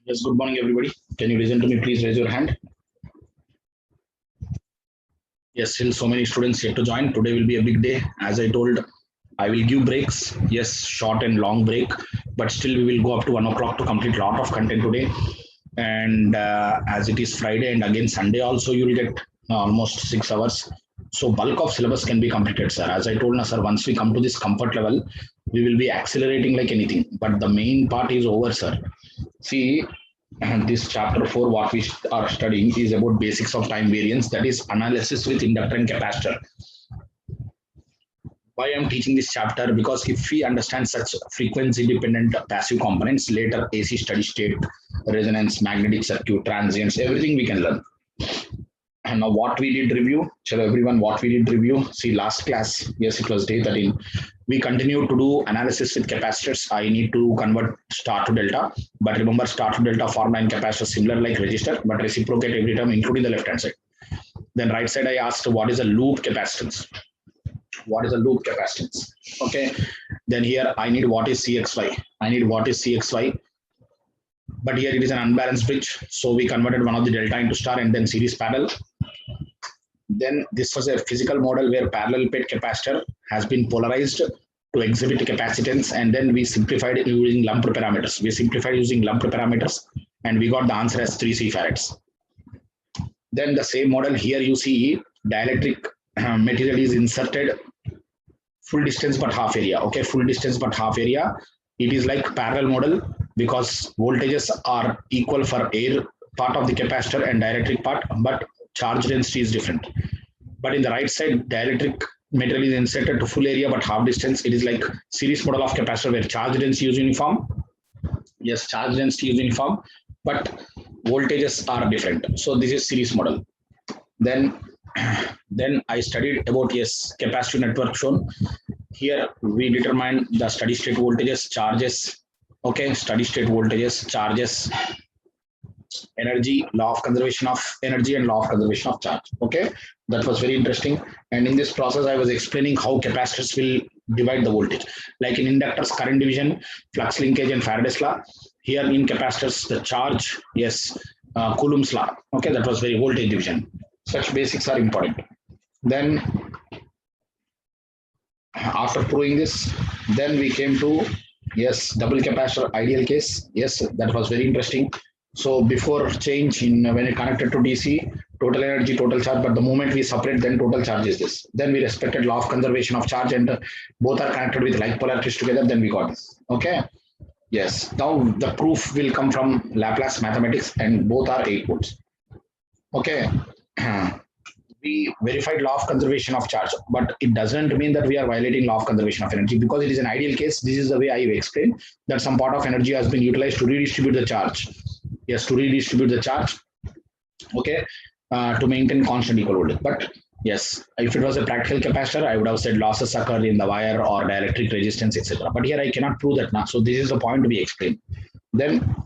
Yes, good morning, everybody. Can you listen to me? Please raise your hand. Yes, still so many students yet to join. Today will be a big day. As I told, I will give breaks. Yes, short and long break, but still we will go up to 1 o'clock to complete lot of content today. And as it is Friday and again Sunday also, you will get almost 6 hours. So bulk of syllabus can be completed, sir. As I told, na, sir, once we come to this comfort level, we will be accelerating like anything. But the main part is over, sir. See, and this chapter 4, what we are studying is about basics of time variance, that is analysis with inductor and capacitor. Why I'm teaching this chapter? Because if we understand such frequency dependent passive components, later AC steady state, resonance, magnetic circuit, transients, everything we can learn. And now what we did review, shall everyone what we did review? See, last class, yes, it was day 13. We continue to do analysis with capacitors. I need to convert star to delta, but remember star to delta formula in capacitor similar like resistor, but reciprocate every term, including the left hand side. Then right side, I asked what is a loop capacitance. What is a loop capacitance? Okay. Then here I need what is CXY. I need what is CXY. But here it is an unbalanced bridge. So we converted one of the delta into star and then series parallel. Then this was a physical model where parallel plate capacitor has been polarized to exhibit capacitance, and then we simplified it using lump parameters. We simplified using lump parameters, and we got the answer as 3 C farads. Then the same model here you see dielectric material is inserted full distance but half area. Okay, full distance but half area. It is like parallel model because voltages are equal for air part of the capacitor and dielectric part, but charge density is different. But in the right side, dielectric material is inserted to full area but half distance. It is like series model of capacitor where charge density is uniform. Yes, charge density is uniform, but voltages are different. So this is series model. Then I studied about, yes, capacitive network shown. Here we determine the steady state voltages, charges. Okay, steady state voltages, charges, energy, law of conservation of energy, and law of conservation of charge. Okay, that was very interesting. And in this process, I was explaining how capacitors will divide the voltage. Like in inductors, current division, flux linkage, and Faraday's law. Here in capacitors, the charge, yes, Coulomb's law. Okay, that was very voltage division. Such basics are important. Then after proving this, then we came to, yes, double capacitor ideal case. Yes, that was very interesting. So before change in when it connected to DC, total energy, total charge, but the moment we separate, then total charge is this. Then we respected law of conservation of charge, and both are connected with like polarities together. Then we got this. Okay. Yes. Now the proof will come from Laplace mathematics, and both are 8 volts. Okay. We verified law of conservation of charge, but it doesn't mean that we are violating law of conservation of energy because it is an ideal case. This is the way I explained that some part of energy has been utilized to redistribute the charge. Yes, to redistribute the charge. Okay, to maintain constant equal voltage. But yes, if it was a practical capacitor, I would have said losses occur in the wire or dielectric resistance, etc. But here I cannot prove that now. So this is the point to be explained. Then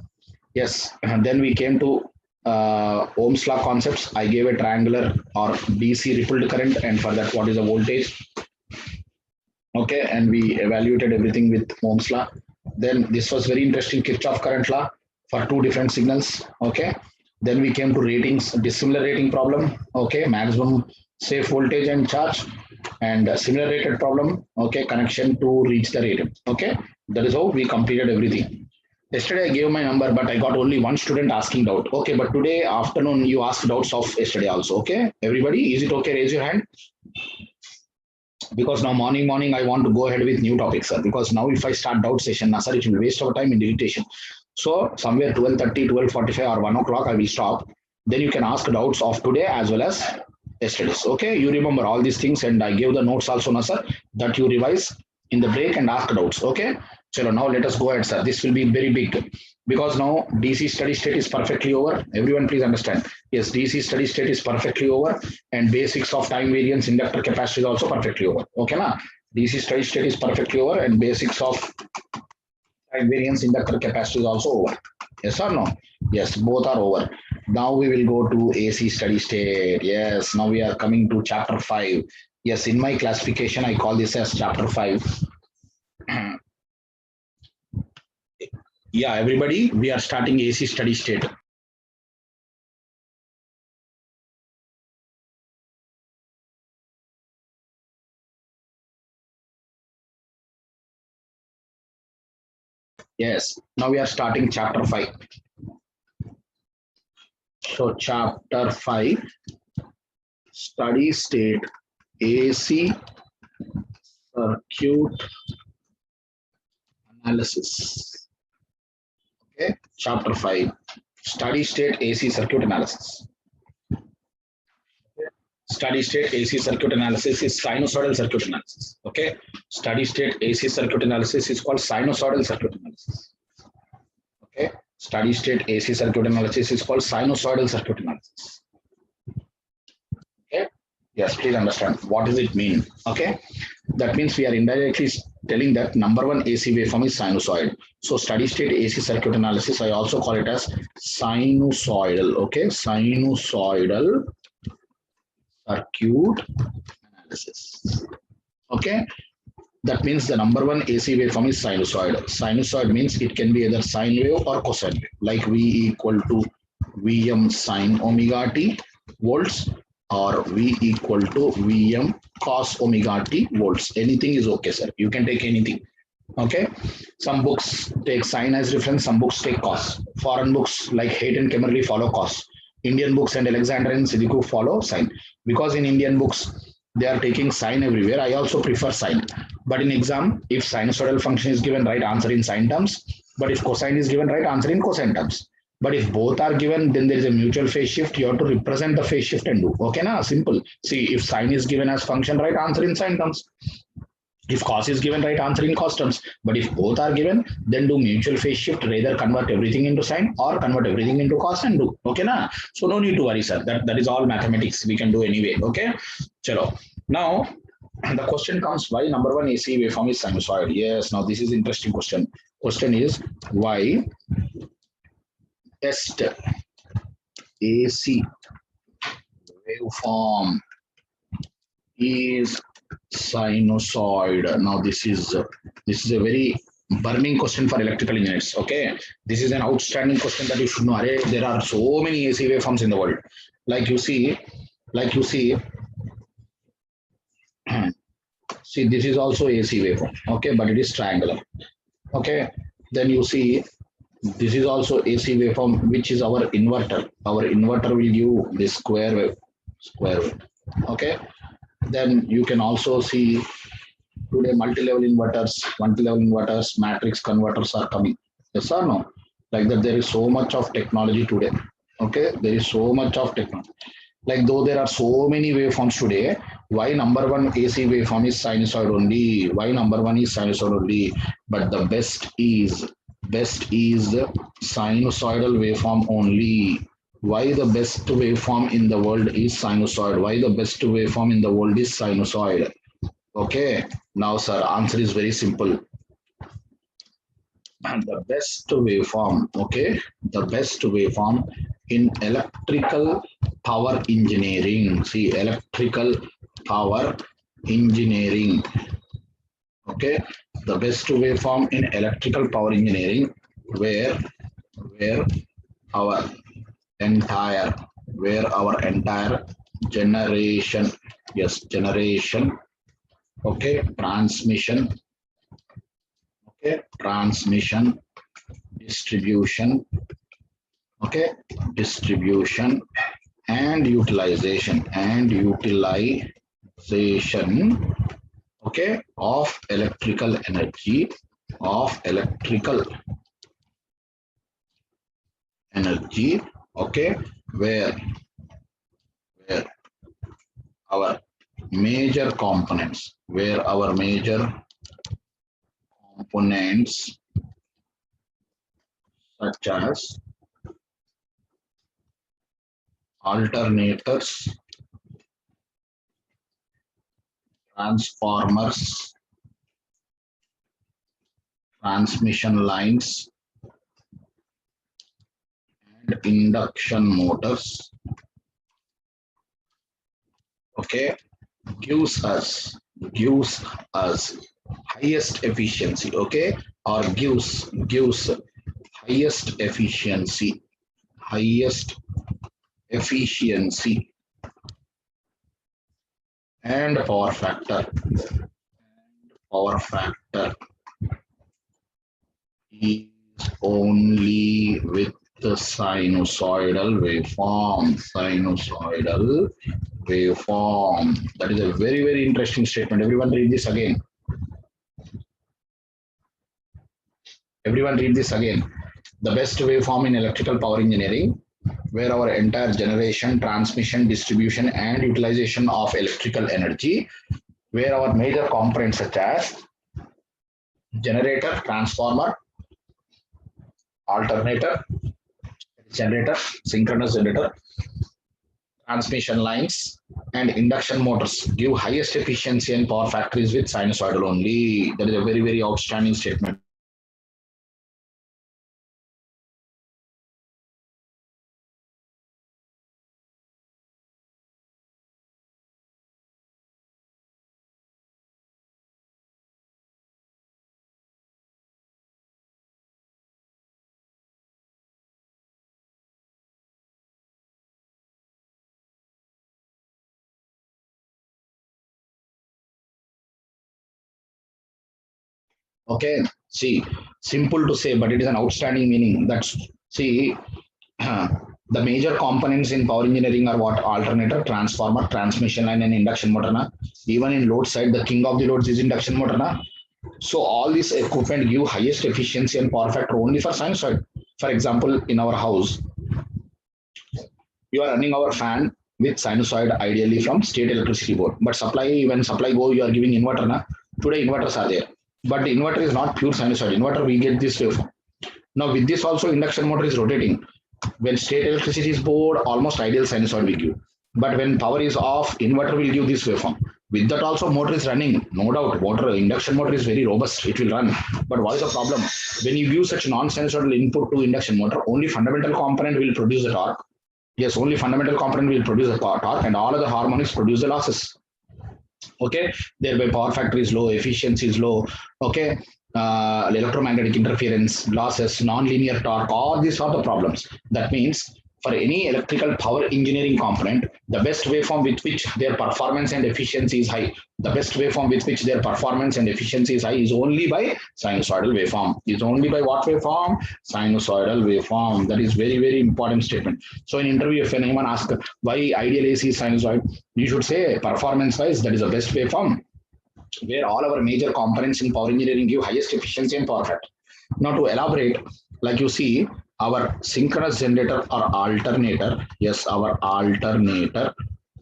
yes, then we came to Ohm's law concepts. I gave a triangular or DC rippled current, and for that, what is the voltage? Okay, and we evaluated everything with Ohm's law. Then this was very interesting, Kirchhoff current law for 2 different signals. Okay, then we came to ratings, dissimilar rating problem. Okay, maximum safe voltage and charge, and similar rated problem. Okay, connection to reach the rating. Okay, that is how we completed everything. Yesterday I gave my number, but I got only one student asking doubt. Okay, but today afternoon you asked doubts of yesterday also. Okay, everybody, is it okay? Raise your hand. Because now morning I want to go ahead with new topics, sir. Because now if I start doubt session, sir, it will waste our time in irritation. So somewhere 12:30, 12:45 or 1 o'clock I will stop. Then you can ask doubts of today as well as yesterday's. Okay, you remember all these things, and I gave the notes also, na, sir, that you revise in the break and ask doubts. Okay. So now let us go ahead, sir. This will be very big because now DC steady state is perfectly over. Everyone please understand. Yes, DC steady state is perfectly over, and basics of time variance inductor capacitor is also perfectly over. Okay, na? DC steady state is perfectly over, and basics of time variance inductor capacitor is also over. Yes or no? Yes, both are over. Now we will go to AC steady state. Yes, now we are coming to chapter 5. Yes, in my classification, I call this as chapter 5. Yeah, everybody, we are starting AC steady state. Yes, now we are starting chapter 5. So chapter 5, steady state AC circuit analysis. Okay, chapter 5, steady state AC circuit analysis. Steady state AC circuit analysis is sinusoidal circuit analysis. Okay, steady state AC circuit analysis is called sinusoidal circuit analysis. Okay, steady state AC circuit analysis is called sinusoidal circuit analysis. Okay, yes, please understand what does it mean. Okay, that means we are indirectly telling that number one AC waveform is sinusoid. So steady state AC circuit analysis, I also call it as sinusoidal. Okay, sinusoidal circuit analysis. Okay, that means the number one AC waveform is sinusoid. Sinusoid means it can be either sine wave or cosine wave, like V equal to Vm sine omega t volts or V equal to Vm cos omega t volts. Anything is okay, sir. You can take anything. Okay. Some books take sine as reference, some books take cos. Foreign books like Haight and Kemerly follow cos. Indian books and Alexander and Siddiqui follow sine. Because in Indian books, they are taking sine everywhere. I also prefer sine. But in exam, if sinusoidal function is given, right answer in sine terms. But if cosine is given, right answer in cosine terms. But if both are given, then there is a mutual phase shift. You have to represent the phase shift and do. Okay, na? Simple. See, if sine is given as function, right answer in sine terms. If cos is given, right answer in cos terms. But if both are given, then do mutual phase shift, rather convert everything into sine or convert everything into cos and do. Okay, na? So no need to worry, sir. That is all mathematics. We can do anyway. Okay. Chalo. Now, the question comes, why number one AC waveform is sinusoid? Yes, now this is interesting question. Question is, why test AC waveform is sinusoid? Now this is a very burning question for electrical engineers. Okay, this is an outstanding question that you should know. There are so many AC waveforms in the world. Like you see, see, this is also AC waveform. Okay, but it is triangular. Okay, then you see this is also AC waveform, which is our inverter. Our inverter will give this square wave. Okay, then you can also see today multi-level inverters, matrix converters are coming. Yes or no? Like that, there is so much of technology today. Okay, there is so much of technology. Like though there are so many waveforms today, why number one AC waveform is sinusoid only? Why number one is sinusoid only? But the best is the sinusoidal waveform only. Why the best waveform in the world is sinusoid? Why the best waveform in the world is sinusoid? Okay, now sir, answer is very simple. And the best waveform, okay, the best waveform in electrical power engineering. See, electrical power engineering. Okay, the best waveform in electrical power engineering, where our entire generation, yes, generation, okay, transmission, okay, transmission, distribution, okay, distribution and utilization okay, of electrical energy, okay, where our major components, such as alternators, transformers, transmission lines, and induction motors, okay, gives us highest efficiency, okay, or gives highest efficiency, highest efficiency and power factor. Power factor is only with the sinusoidal waveform. Sinusoidal waveform. That is a very, very interesting statement. Everyone read this again. Everyone read this again. The best waveform in electrical power engineering, where our entire generation, transmission, distribution, and utilization of electrical energy, where our major components such as generator, transformer, alternator, generator, synchronous generator, transmission lines, and induction motors give highest efficiency and power factories with sinusoidal only. That is a very, very outstanding statement. Okay, see, simple to say, but it is an outstanding meaning. That's see, the major components in power engineering are what? Alternator, transformer, transmission line, and induction motor. Na? Even in load side, the king of the loads is induction motor. Na? So all this equipment give highest efficiency and power factor only for sinusoid. For example, in our house, you are running our fan with sinusoid ideally from state electricity board. But supply, when supply go, you are giving inverter. Na? Today inverters are there. But the inverter is not pure sinusoid. Inverter, we get this waveform. Now with this also induction motor is rotating. When state electricity is board, almost ideal sinusoid we give. But when power is off, inverter will give this waveform. With that also motor is running. No doubt, motor induction motor is very robust. It will run. But what is the problem? When you give such non-sinusoidal input to induction motor, only fundamental component will produce the torque. Yes, only fundamental component will produce the torque, and all other harmonics produce the losses. Okay, thereby power factor is low, efficiency is low. Okay, electromagnetic interference, losses, non-linear torque, all these are the problems. That means for any electrical power engineering component, the best waveform with which their performance and efficiency is high, the best waveform with which their performance and efficiency is high is only by sinusoidal waveform. Is only by what waveform? Sinusoidal waveform. That is very, very important statement. So in interview, if anyone asks why ideal AC is sinusoid, you should say performance wise, that is the best waveform, where all our major components in power engineering give highest efficiency and power factor. Now to elaborate, like you see, our synchronous generator or alternator, yes, our alternator,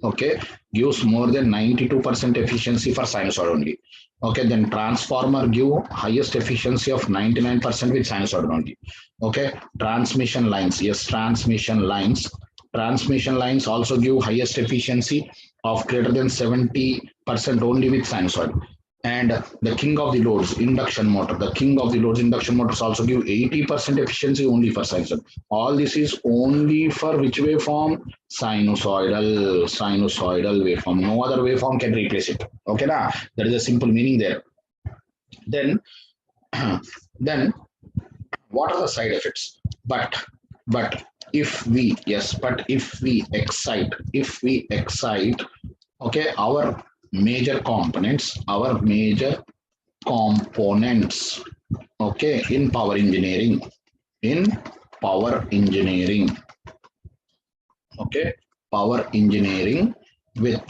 okay, gives more than 92% efficiency for sinusoid only. Okay, then transformer give highest efficiency of 99% with sinusoid only. Okay, transmission lines, yes, transmission lines also give highest efficiency of greater than 70% only with sinusoid. And the king of the loads, induction motor, the king of the loads, induction motors also give 80% efficiency only for sinusoid. All this is only for which waveform? Sinusoidal waveform. No other waveform can replace it. Okay, na? That is a simple meaning there. Then what are the side effects? But if we excite, okay, our major components, okay, in power engineering, okay, power engineering with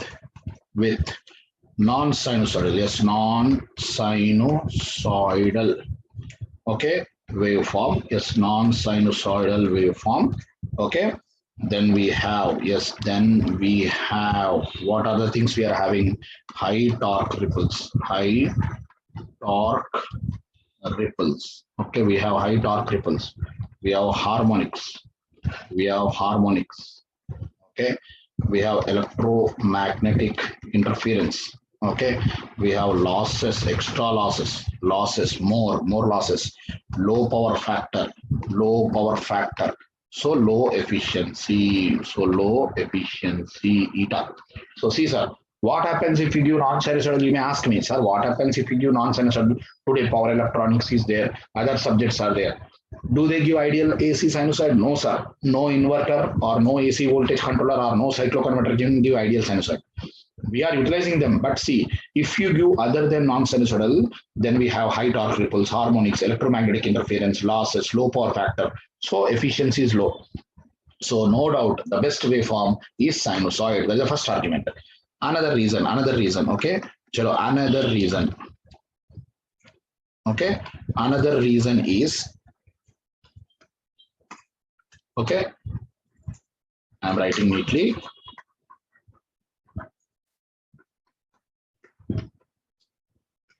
non-sinusoidal, yes, non-sinusoidal, okay, waveform, yes, non-sinusoidal waveform, okay. Then we have, what are the things we are having? High torque ripples. Okay, we have high torque ripples. We have harmonics. Okay, we have electromagnetic interference. Okay, we have losses, extra losses, more losses, low power factor, so low efficiency, eta. So see, sir, What happens if you give non-sinusoidal? You may ask me, sir, what happens if you give non-sinusoidal? Today, power electronics is there, other subjects are there. Do they give ideal AC sinusoid? No, sir. No inverter or no AC voltage controller or no cycloconverter can give ideal sinusoid. We are utilizing them, but see, if you give other than non-sinusoidal, then we have high torque ripples, harmonics, electromagnetic interference, losses, low power factor. So efficiency is low. So no doubt the best waveform is sinusoid. That's the first argument. Another reason, okay? Chalo, another reason. Okay, another reason is, okay, I'm writing neatly.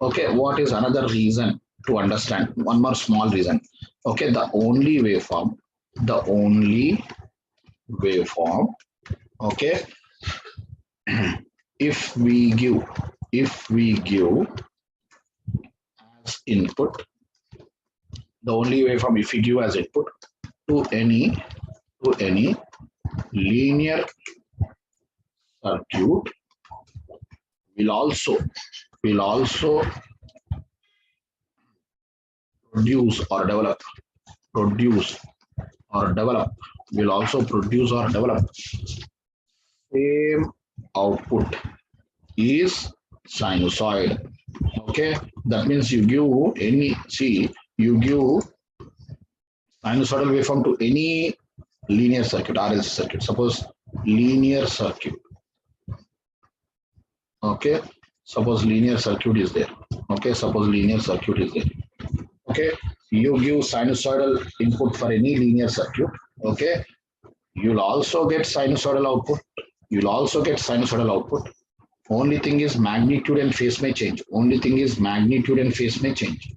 Okay, what is another reason to understand? One more small reason. Okay, the only waveform, okay, if we give, as input, the only waveform if we give as input to any linear circuit will also produce or develop produce or develop will also produce or develop same output is sinusoid. Okay, that means you give any, see, you give sinusoidal waveform to any linear circuit, RLC circuit. Suppose linear circuit. Okay, suppose linear circuit is there. Okay, suppose linear circuit is there. Okay, you give sinusoidal input for any linear circuit. Okay, you'll also get sinusoidal output. You'll also get sinusoidal output. Only thing is magnitude and phase may change. Only thing is magnitude and phase may change.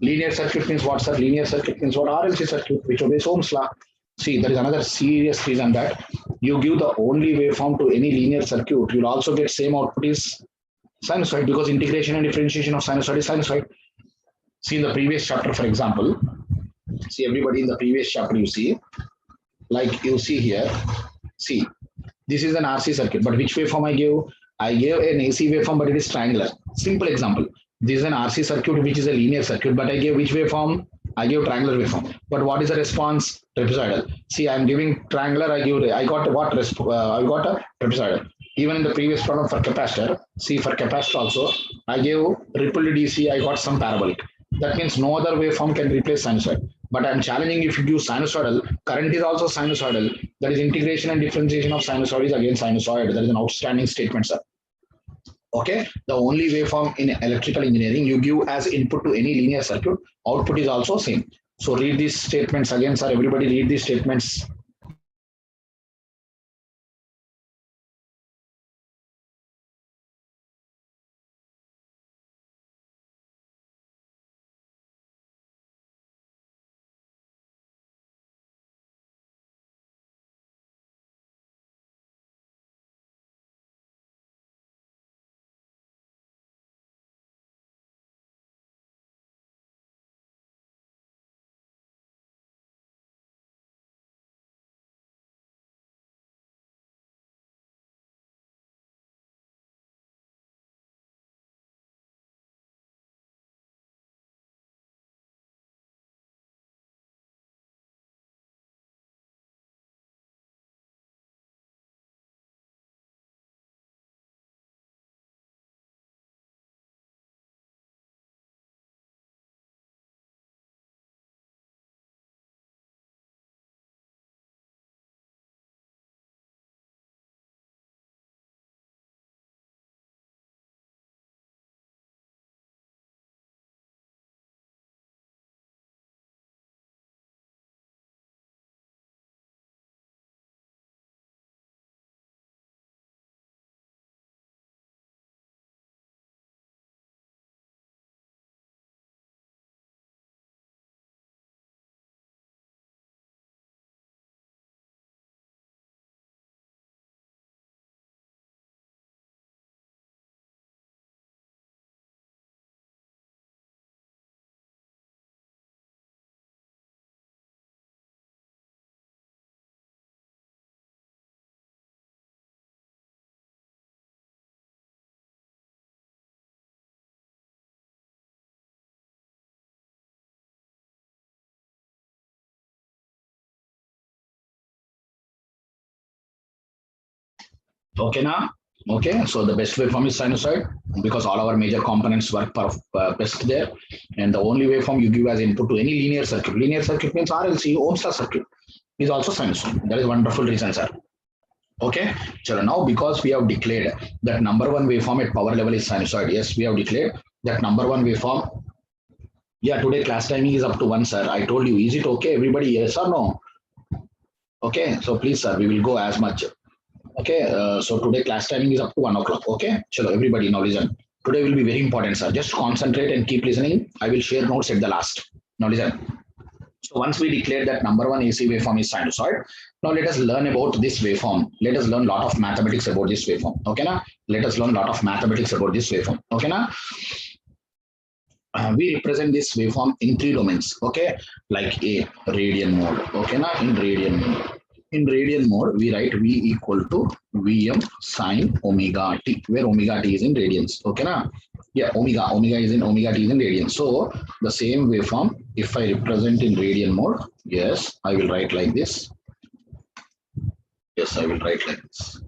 Linear circuit means what, sir? Linear circuit means what? RLC circuit, which obeys Ohm's law. See, there is another serious reason that you give the only waveform to any linear circuit, you'll also get same output is sinusoid, because integration and differentiation of sinusoid is sinusoid. See in the previous chapter, for example, see everybody in the previous chapter, you see, like you see here, see, this is an RC circuit, but which waveform I give? I gave an AC waveform, but it is triangular. Simple example. This is an RC circuit, which is a linear circuit, but I gave which waveform? I gave triangular waveform. But what is the response? Trapezoidal. See, I am giving triangular. I got what? I got a trapezoidal. Even in the previous problem for capacitor, see for capacitor also, I gave rippled DC. I got some parabolic. That means no other waveform can replace sinusoid. But I'm challenging if you give sinusoidal, current is also sinusoidal. That is integration and differentiation of sinusoid is again sinusoid. That is an outstanding statement, sir. Okay, the only waveform in electrical engineering you give as input to any linear circuit, output is also same. So read these statements again, sir. Everybody read these statements. Okay, now. Okay, so the best waveform is sinusoid because all our major components work best there. And the only waveform you give as input to any linear circuit. Linear circuit means RLC, Ohm's law circuit, is also sinusoid. That is wonderful reason, sir. Okay, so now because we have declared that number one waveform at power level is sinusoid. Yes, we have declared that number one waveform. Yeah, today class timing is up to 1, sir. I told you, is it okay? Everybody, yes or no? Okay, so please, sir, we will go as much. Okay, so today class timing is up to 1 o'clock. Okay, chalo, everybody now listen. Today will be very important, sir. Just concentrate and keep listening. I will share notes at the last. Now listen. So once we declare that number one AC waveform is sinusoid, now let us learn about this waveform. Let us learn a lot of mathematics about this waveform. Okay, na? Let us learn a lot of mathematics about this waveform. Okay, na? We represent this waveform in 3 domains. Okay, like a radian mode. Okay, na? In radian mode. In radian mode, we write V equal to Vm sine omega t, where omega t is in radians. Okay, na? Yeah, omega is in omega t is in radians. So the same waveform, if I represent in radian mode, yes, I will write like this. Yes, I will write like this.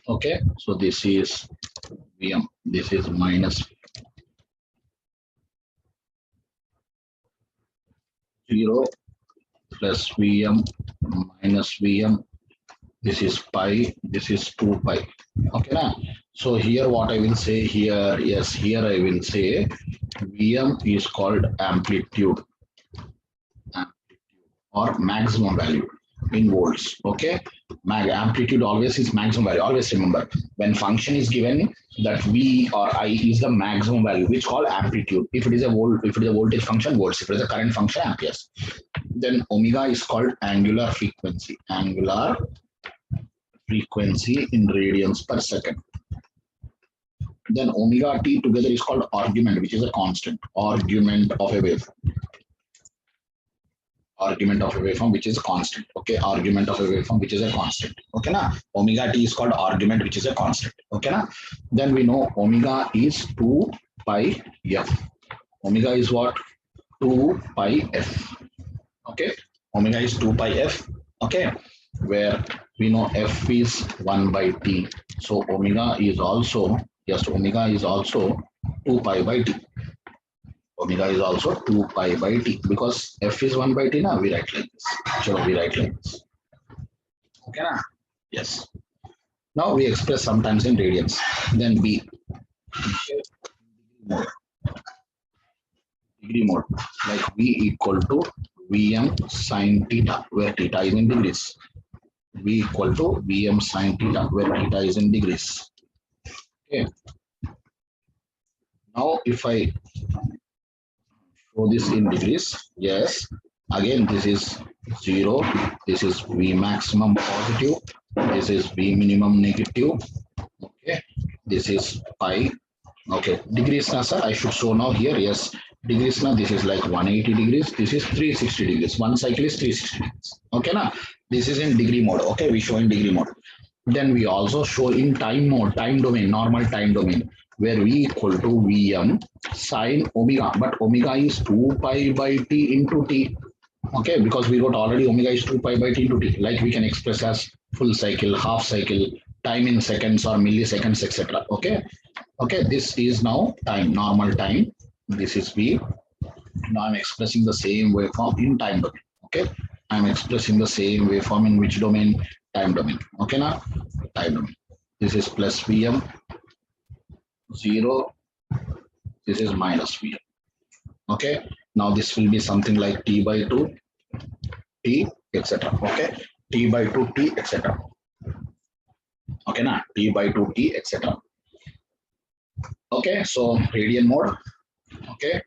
Okay, so this is Vm, this is minus 0 plus Vm minus Vm. This is pi, this is 2 pi. Okay, na? So here what I will say here, yes, here I will say Vm is called amplitude or maximum value in volts. Okay, amplitude always is maximum value. Always remember, when function is given, that V or I is the maximum value, which called amplitude. If it is a volt, if it is a voltage function, volts. If it is a current function, amperes. Then omega is called angular frequency. Angular frequency in radians per second. Then omega t together is called argument, which is a constant. Argument of a waveform. Argument of a waveform, which is a constant. Okay, argument of a waveform, which is a constant. Okay, na? Omega t is called argument, which is a constant. Okay, na? Then we know omega is 2 pi f. Omega is what? 2 pi f. Okay, omega is 2 pi f. Okay, where we know f is 1 by t. So omega is also, yes, omega is also 2 pi by t. Omega is also 2 pi by t because f is 1 by t. Now we write like this. So we write like this. Okay, na? Yes. Now we express sometimes in radians. Then b. Degree mode, like v equal to Vm sine theta, where theta is in degrees. V equal to Vm sine theta, where theta is in degrees. Okay. Now if I show this in degrees, yes, again this is 0, this is V maximum positive, this is V minimum negative. Okay, this is pi. Okay, degrees na, sir, I should show now here. Yes, degrees now, this is like 180 degrees, this is 360 degrees. One cycle is 360 degrees. Okay, now this is in degree mode. Okay, we show in degree mode. Then we also show in time mode, time domain, normal time domain, where V equal to Vm sine omega, but omega is 2 pi by t into t. Okay, because we wrote already omega is 2 pi by t into t. Like we can express as full cycle, half cycle, time in seconds or milliseconds, etc. Okay. Okay, this is now time, normal time. This is V. Now I'm expressing the same waveform in time domain. Okay, I'm expressing the same waveform in which domain? Time domain. Okay, now time domain. This is plus Vm 0. This is minus Vm. Okay, now this will be something like t by 2, t, etc. Okay, t by 2, t, etc. Okay, now t by 2, t, etc. Okay, so radian mode, okay,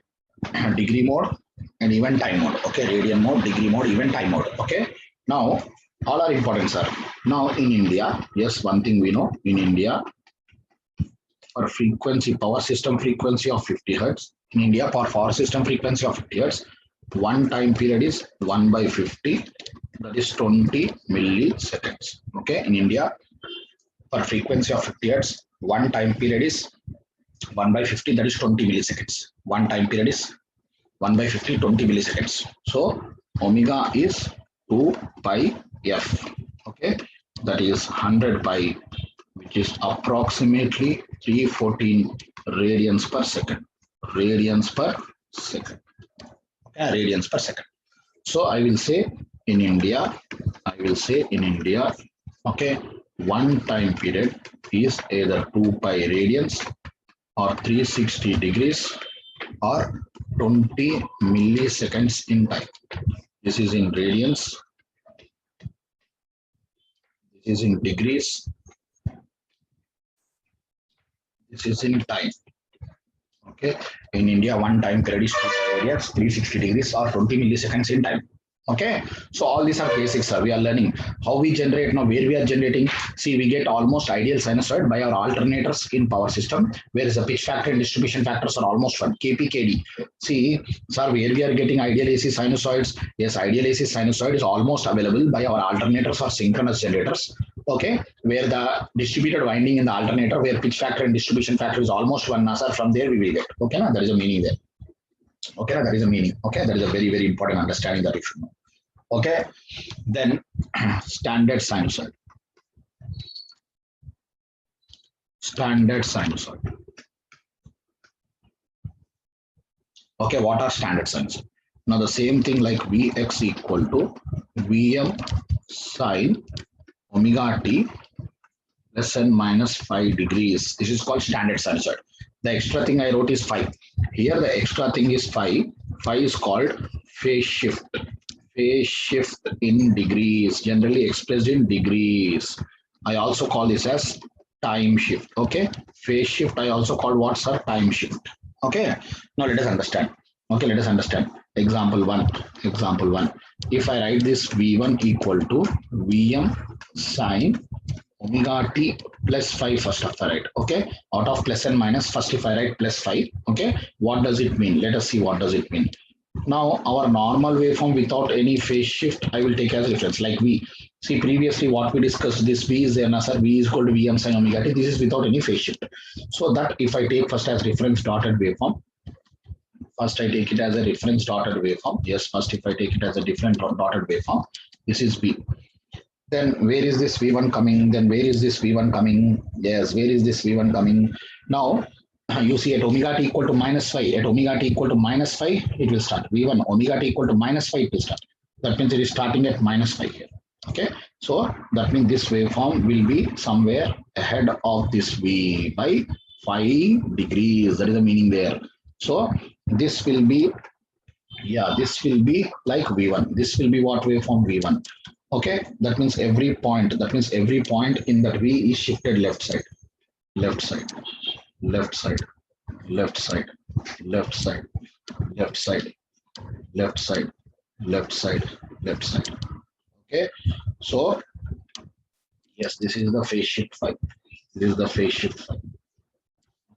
degree mode, and even time mode. Okay, radian mode, degree mode, even time mode. Okay, now all are important, sir. Now in India, yes, one thing we know in India, for frequency, power system frequency of 50 hertz. In India, for power system frequency of 50 hertz, one time period is 1 by 50, that is 20 milliseconds. Okay, in India, for frequency of 50 hertz, one time period is 1 by 50, that is 20 milliseconds. One time period is 1 by 50, 20 milliseconds. So omega is 2 pi f. Okay, that is 100 pi, which is approximately 314 radians per second. Radians per second. Okay, radians per second. So I will say in India, okay, one time period is either 2 pi radians or 360 degrees or 20 milliseconds in time. This is in radians, this is in degrees, this is in time. Okay, in India, one time period is 2 pi radians, 360 degrees or 20 milliseconds in time. Okay, so all these are basics, sir. We are learning how we generate now, where we are generating. See, we get almost ideal sinusoid by our alternators in power system, whereas the pitch factor and distribution factors are almost 1 kpkd. See, sir, where we are getting ideal AC sinusoids. Yes, ideal AC sinusoid is almost available by our alternators or synchronous generators. Okay, where the distributed winding in the alternator, where pitch factor and distribution factor is almost 1, sir. From there we will get. Okay, now there is a meaning there. Okay, that is a meaning. Okay, that is a very, very important understanding that you should know. Okay, then standard sinusoid. Standard sinusoid. Okay, what are standard sinusoid? Now the same thing like Vx equal to Vm sine omega t plus and minus 5 degrees. This is called standard sinusoid. The extra thing I wrote is phi. Here the extra thing is phi. Phi is called phase shift. Phase shift in degrees, generally expressed in degrees. I also call this as time shift. Okay, phase shift I also call what, sir? Time shift. Okay, now let us understand. Okay, let us understand. Example 1. Example 1. If I write this V1 equal to Vm sine omega t plus 5 first of all, right? Okay, out of plus and minus, first if I write plus 5, okay, what does it mean? Let us see what does it mean. Now our normal waveform without any phase shift I will take as reference, like we see previously what we discussed, this V is there now, sir. V is equal to Vm sin omega t. This is without any phase shift. So that if I take first as reference dotted waveform, first I take it as a reference dotted waveform. Yes, first if I take it as a different dotted waveform, this is V. Then where is this V1 coming? Then where is this V1 coming? Yes, where is this V1 coming? Now you see at omega t equal to minus 5, at omega t equal to minus 5, it will start. V1 omega t equal to minus 5, it will start. That means it is starting at minus 5 here. Okay, so that means this waveform will be somewhere ahead of this V by 5 degrees. That is the meaning there. So this will be, yeah, this will be like V1. This will be what waveform? V1. Okay, that means every point, in that V is shifted left side, left side, left side, left side, left side, left side, left side, left side, left side. Okay, so yes, this is the phase shift phi. This is the phase shift phi.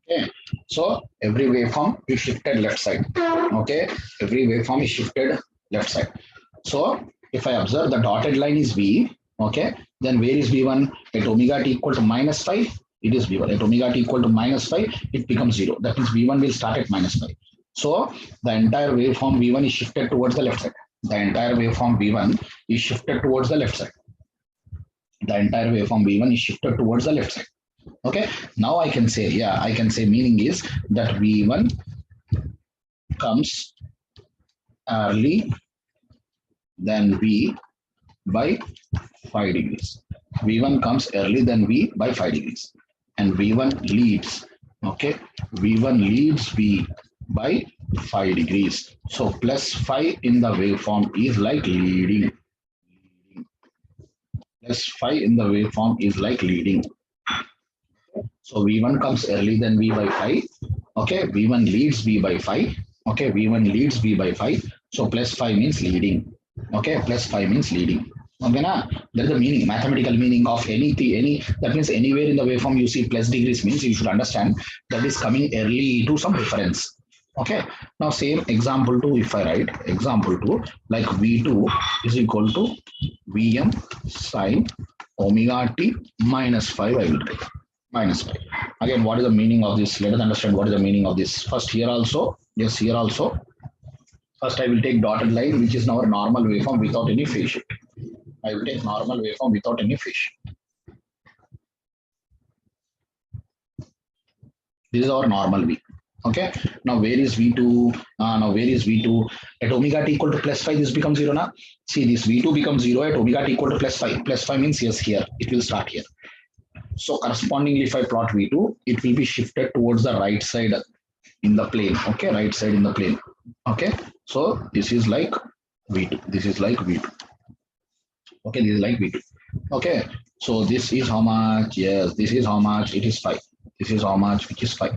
Okay, so every waveform is shifted left side. Okay, every waveform is shifted left side. So if I observe the dotted line is V, okay, then where is V1? At omega t equal to minus 5, it is V1. At omega t equal to minus 5, it becomes 0. That means V1 will start at minus 5. So the entire waveform V1 is shifted towards the left side. The entire waveform V1 is shifted towards the left side. The entire waveform V1 is shifted towards the left side. Okay, now I can say, yeah, I can say meaning is that V1 comes early than V by 5 degrees. V1 comes early than V by 5 degrees. And V1 leads, okay, V1 leads V by 5 degrees. So plus 5 in the waveform is like leading. Plus 5 in the waveform is like leading. So V1 comes early than V by 5. Okay, V1 leads V by 5. Okay, V1 leads V by 5. So plus 5 means leading. Okay, plus 5 means leading. Okay, na? There is a meaning, mathematical meaning of anything, that means anywhere in the waveform you see plus degrees means you should understand that is coming early to some reference. Okay, now same example 2, if I write example 2, like V2 is equal to Vm sine omega t minus 5, I will write minus 5. Again, what is the meaning of this? Let us understand what is the meaning of this. First here also, yes, here also. First I will take dotted line, which is our normal waveform without any phase shift. I will take normal waveform without any phase shift. This is our normal V. Okay. Now where is V2? Now where is V2? At omega t equal to plus 5, this becomes 0 now. See, this V2 becomes 0 at omega t equal to plus 5. Plus 5 means yes, here. It will start here. So correspondingly, if I plot V2, it will be shifted towards the right side in the plane. Okay, right side in the plane. Okay. So this is like V2. This is like V2. Okay, this is like V2. Okay. So this is how much? Yes, this is how much? It is 5. This is how much? Which is 5.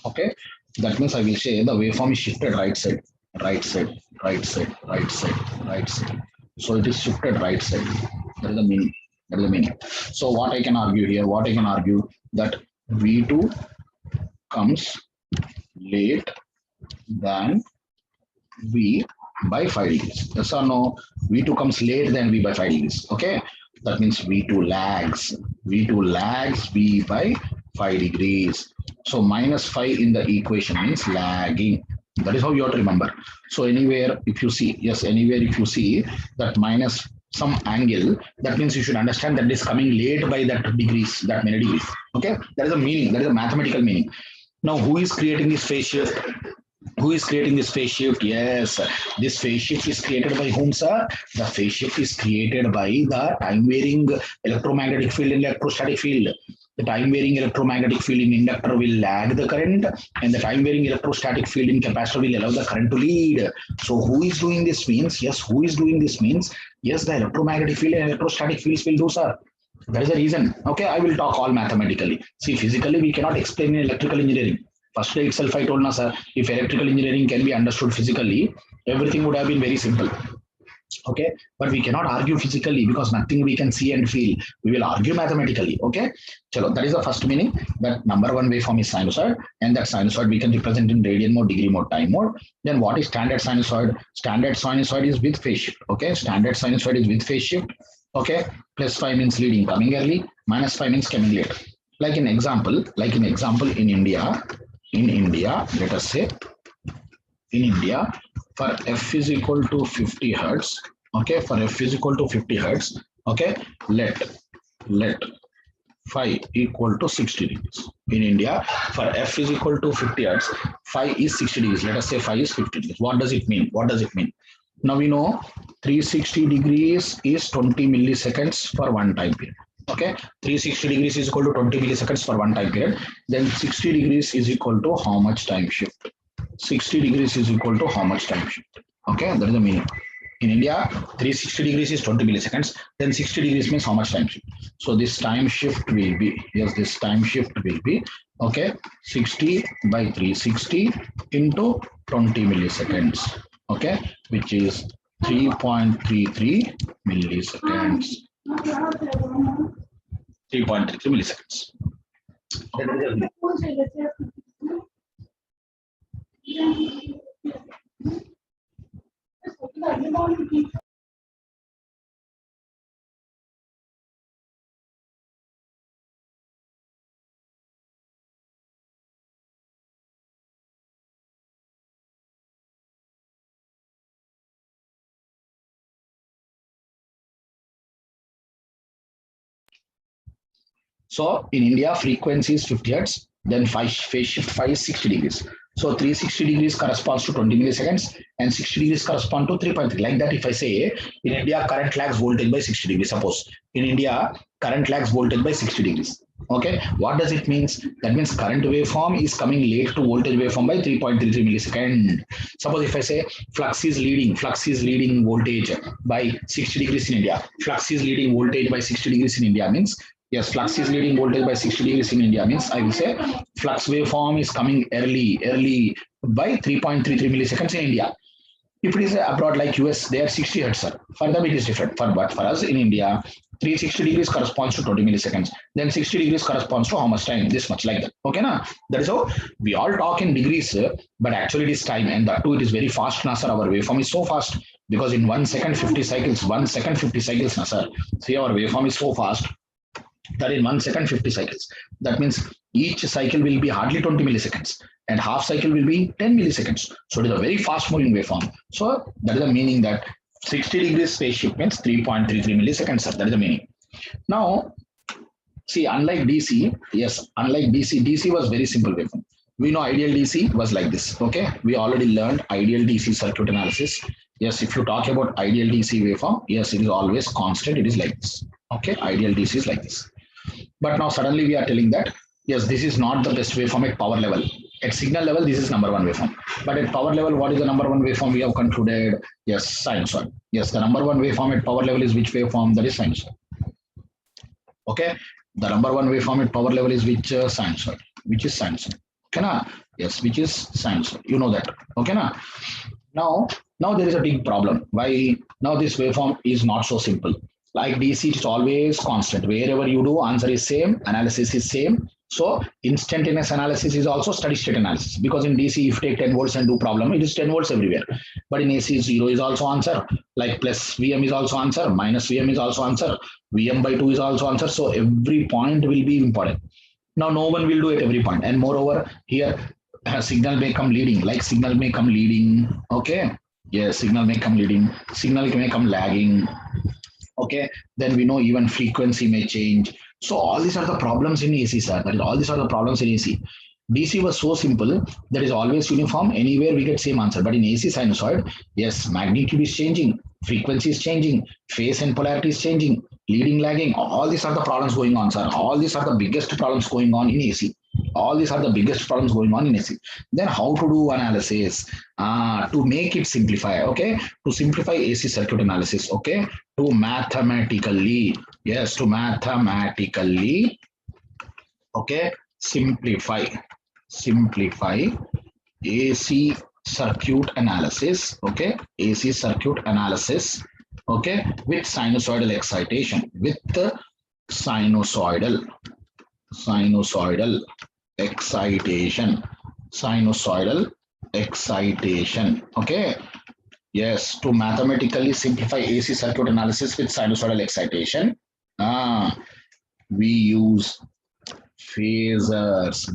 Okay, that means I will say the waveform is shifted right side, right side, right side, right side, right side. So it is shifted right side. That is the meaning. That is the meaning. So what I can argue here, what I can argue that V2 comes late than V by 5 degrees. Yes or no? V2 comes late than V by 5 degrees. Okay, that means V2 lags. V2 lags V by 5 degrees. So minus 5 in the equation means lagging. That is how you have to remember. So anywhere if you see, yes, anywhere if you see that minus some angle, that means you should understand that it is coming late by that degrees, that many degrees. Okay, that is a meaning, that is a mathematical meaning. Now who is creating this phase shift? Who is creating this phase shift? Yes, this phase shift is created by whom, sir? The phase shift is created by the time varying electromagnetic field and electrostatic field. The time varying electromagnetic field in inductor will lag the current, and the time varying electrostatic field in capacitor will allow the current to lead. So who is doing this means, yes, who is doing this means, yes, the electromagnetic field and electrostatic fields will do, sir. That is the reason. Okay, I will talk all mathematically. See, physically we cannot explain in electrical engineering. First day itself I told, na, sir, if electrical engineering can be understood physically, everything would have been very simple. Okay, but we cannot argue physically because nothing we can see and feel. We will argue mathematically. Okay, chalo, that is the first meaning, that number one waveform is sinusoid, and that sinusoid we can represent in radian mode, degree mode, time mode. Then what is standard sinusoid? Standard sinusoid is with phase shift. Okay, standard sinusoid is with phase shift. Okay, plus 5 means leading, coming early, minus 5 means coming late. Like in example in India, let us say in India, for f is equal to 50 hertz, okay, for f is equal to 50 hertz, okay, let phi equal to 60 degrees. In India, for f is equal to 50 hertz, phi is 60 degrees. Let us say phi is 50 degrees. What does it mean? What does it mean? Now we know 360 degrees is 20 milliseconds for one time period. Okay, 360 degrees is equal to 20 milliseconds for one time period. Then 60 degrees is equal to how much time shift? 60 degrees is equal to how much time shift? Okay, that is the meaning. In India, 360 degrees is 20 milliseconds. Then 60 degrees means how much time shift? So this time shift will be, yes, this time shift will be, okay, 60 by 360 into 20 milliseconds. Okay, which is 3.33 milliseconds. 3.33 milliseconds. So in India, frequency is 50 hertz, then phase shift phi is 60 degrees. So 360 degrees corresponds to 20 milliseconds and 60 degrees correspond to 3.3. Like that, if I say in India, current lags voltage by 60 degrees, suppose in India, current lags voltage by 60 degrees. Okay, what does it mean? That means current waveform is coming late to voltage waveform by 3.33 millisecond. Suppose if I say flux is leading voltage by 60 degrees in India. Flux is leading voltage by 60 degrees in India means, yes, flux is leading voltage by 60 degrees in India means I will say flux waveform is coming early by 3.33 milliseconds in India. If it is abroad like US, they are 60 hertz. For them it is different. But for us in India, 360 degrees corresponds to 20 milliseconds. Then 60 degrees corresponds to how much time? This much, like that. Okay, na? That is how we all talk in degrees, but actually it is time, and that too it is very fast, na, sir. Our waveform is so fast because in 1 second 50 cycles, 1 second 50 cycles, na, sir. See, our waveform is so fast that in 1 second 50 cycles. That means each cycle will be hardly 20 milliseconds and half cycle will be 10 milliseconds. So it is a very fast moving waveform. So that is the meaning that 60 degrees phase shift means 3.33 milliseconds, sir. That is the meaning. Now, see, unlike DC, yes, unlike DC, DC was very simple waveform. We know ideal DC was like this. Okay, we already learned ideal DC circuit analysis. Yes, if you talk about ideal DC waveform, yes, it is always constant. It is like this. Okay, ideal DC is like this. But now suddenly we are telling that yes, this is not the best waveform at power level. At signal level, this is number one waveform. But at power level, what is the number one waveform we have concluded? Yes, sinusoid. Yes, the number one waveform at power level is which waveform? That is sinusoid. Okay, the number one waveform at power level is which sinusoid? Which is sinusoid. Okay, na? Yes, which is sinusoid. You know that. Okay, na? Now there is a big problem. Why? Now this waveform is not so simple. Like DC, it's always constant. Wherever you do, answer is same, analysis is same. So instantaneous analysis is also steady state analysis, because in DC, if you take 10 volts and do problem, it is 10 volts everywhere. But in AC, 0 is also answer. Like plus VM is also answer, minus VM is also answer, VM by 2 is also answer. So every point will be important. Now no one will do it every point. And moreover, here signal may come leading, like signal may come leading. Okay. Yes, signal may come leading, signal may come lagging. Okay, then we know even frequency may change. So all these are the problems in AC, sir. That is, all these are the problems in AC. DC was so simple that is always uniform. Anywhere we get same answer. But in AC sinusoid, yes, magnitude is changing, frequency is changing, phase and polarity is changing, leading, lagging. All these are the problems going on, sir. All these are the biggest problems going on in AC. All these are the biggest problems going on in AC. Then how to do analysis? To make it simplify, okay? To simplify AC circuit analysis, okay? To mathematically, yes, to mathematically, okay, simplify AC circuit analysis, okay? AC circuit analysis, okay, with sinusoidal excitation, with the sinusoidal excitation, okay. Yes, to mathematically simplify AC circuit analysis with sinusoidal excitation, we use phasers.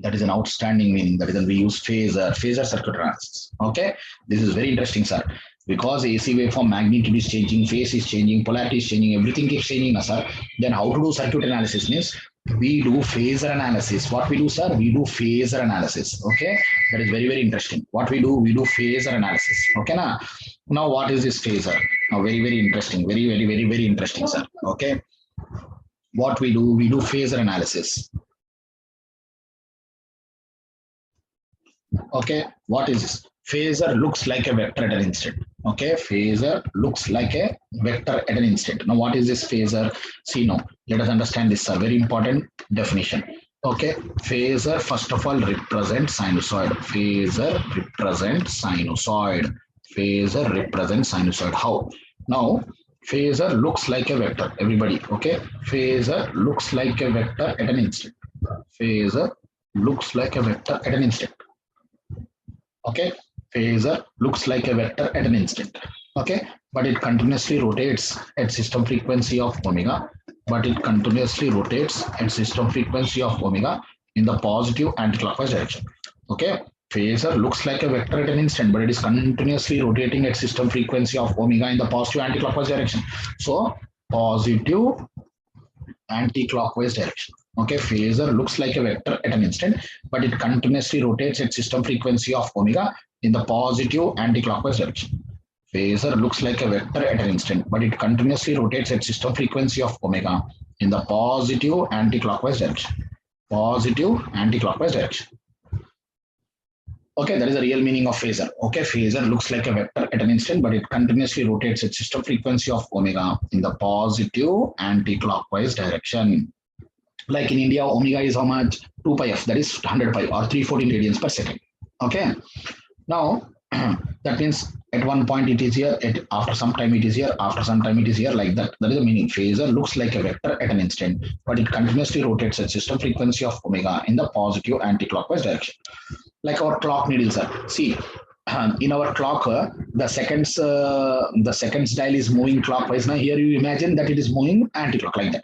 That is an outstanding meaning. That is, we use phasor circuit analysis. Okay, this is very interesting, sir. Because AC waveform magnitude is changing, phase is changing, polarity is changing, everything keeps changing, sir. Then how to do circuit analysis means we do phasor analysis. What we do, sir? We do phasor analysis. Okay, that is very, very interesting. What we do phasor analysis. Okay, now what is this phasor? Now very, very interesting. Very, very, very, very interesting, sir. Okay, what we do phasor analysis. Okay, what is this? Phasor looks like a vector at an instant. Okay, phasor looks like a vector at an instant. Now, what is this phasor? See, now, let us understand this, a very important definition. Okay, phasor first of all represents sinusoid. Phasor represents sinusoid. How? Now, phasor looks like a vector. Everybody, okay? Phasor looks like a vector at an instant. Phasor looks like a vector at an instant. Okay, phasor looks like a vector at an instant. Okay, but it continuously rotates at system frequency of omega. In the positive anticlockwise direction. Okay, phasor looks like a vector at an instant, but it is continuously rotating at system frequency of omega in the positive anticlockwise direction. So positive anticlockwise direction. Okay, phasor looks like a vector at an instant, but it continuously rotates at system frequency of omega in the positive anticlockwise direction. Phasor looks like a vector at an instant, but it continuously rotates at system frequency of omega in the positive anticlockwise direction. Okay, that is the real meaning of phasor. Okay, phasor looks like a vector at an instant, but it continuously rotates at system frequency of omega in the positive anticlockwise direction. Like in India, omega is how much? 2 pi f, that is 100 pi or 314 radians per second. Okay. Now, that means at one point it is here, after some time it is here, after some time it is here, like that. That is the meaning. Phasor looks like a vector at an instant, but it continuously rotates at system frequency of omega in the positive anticlockwise direction. Like our clock needle, sir. See, in our clock, the seconds dial is moving clockwise. Now here you imagine that it is moving anti-clock like that.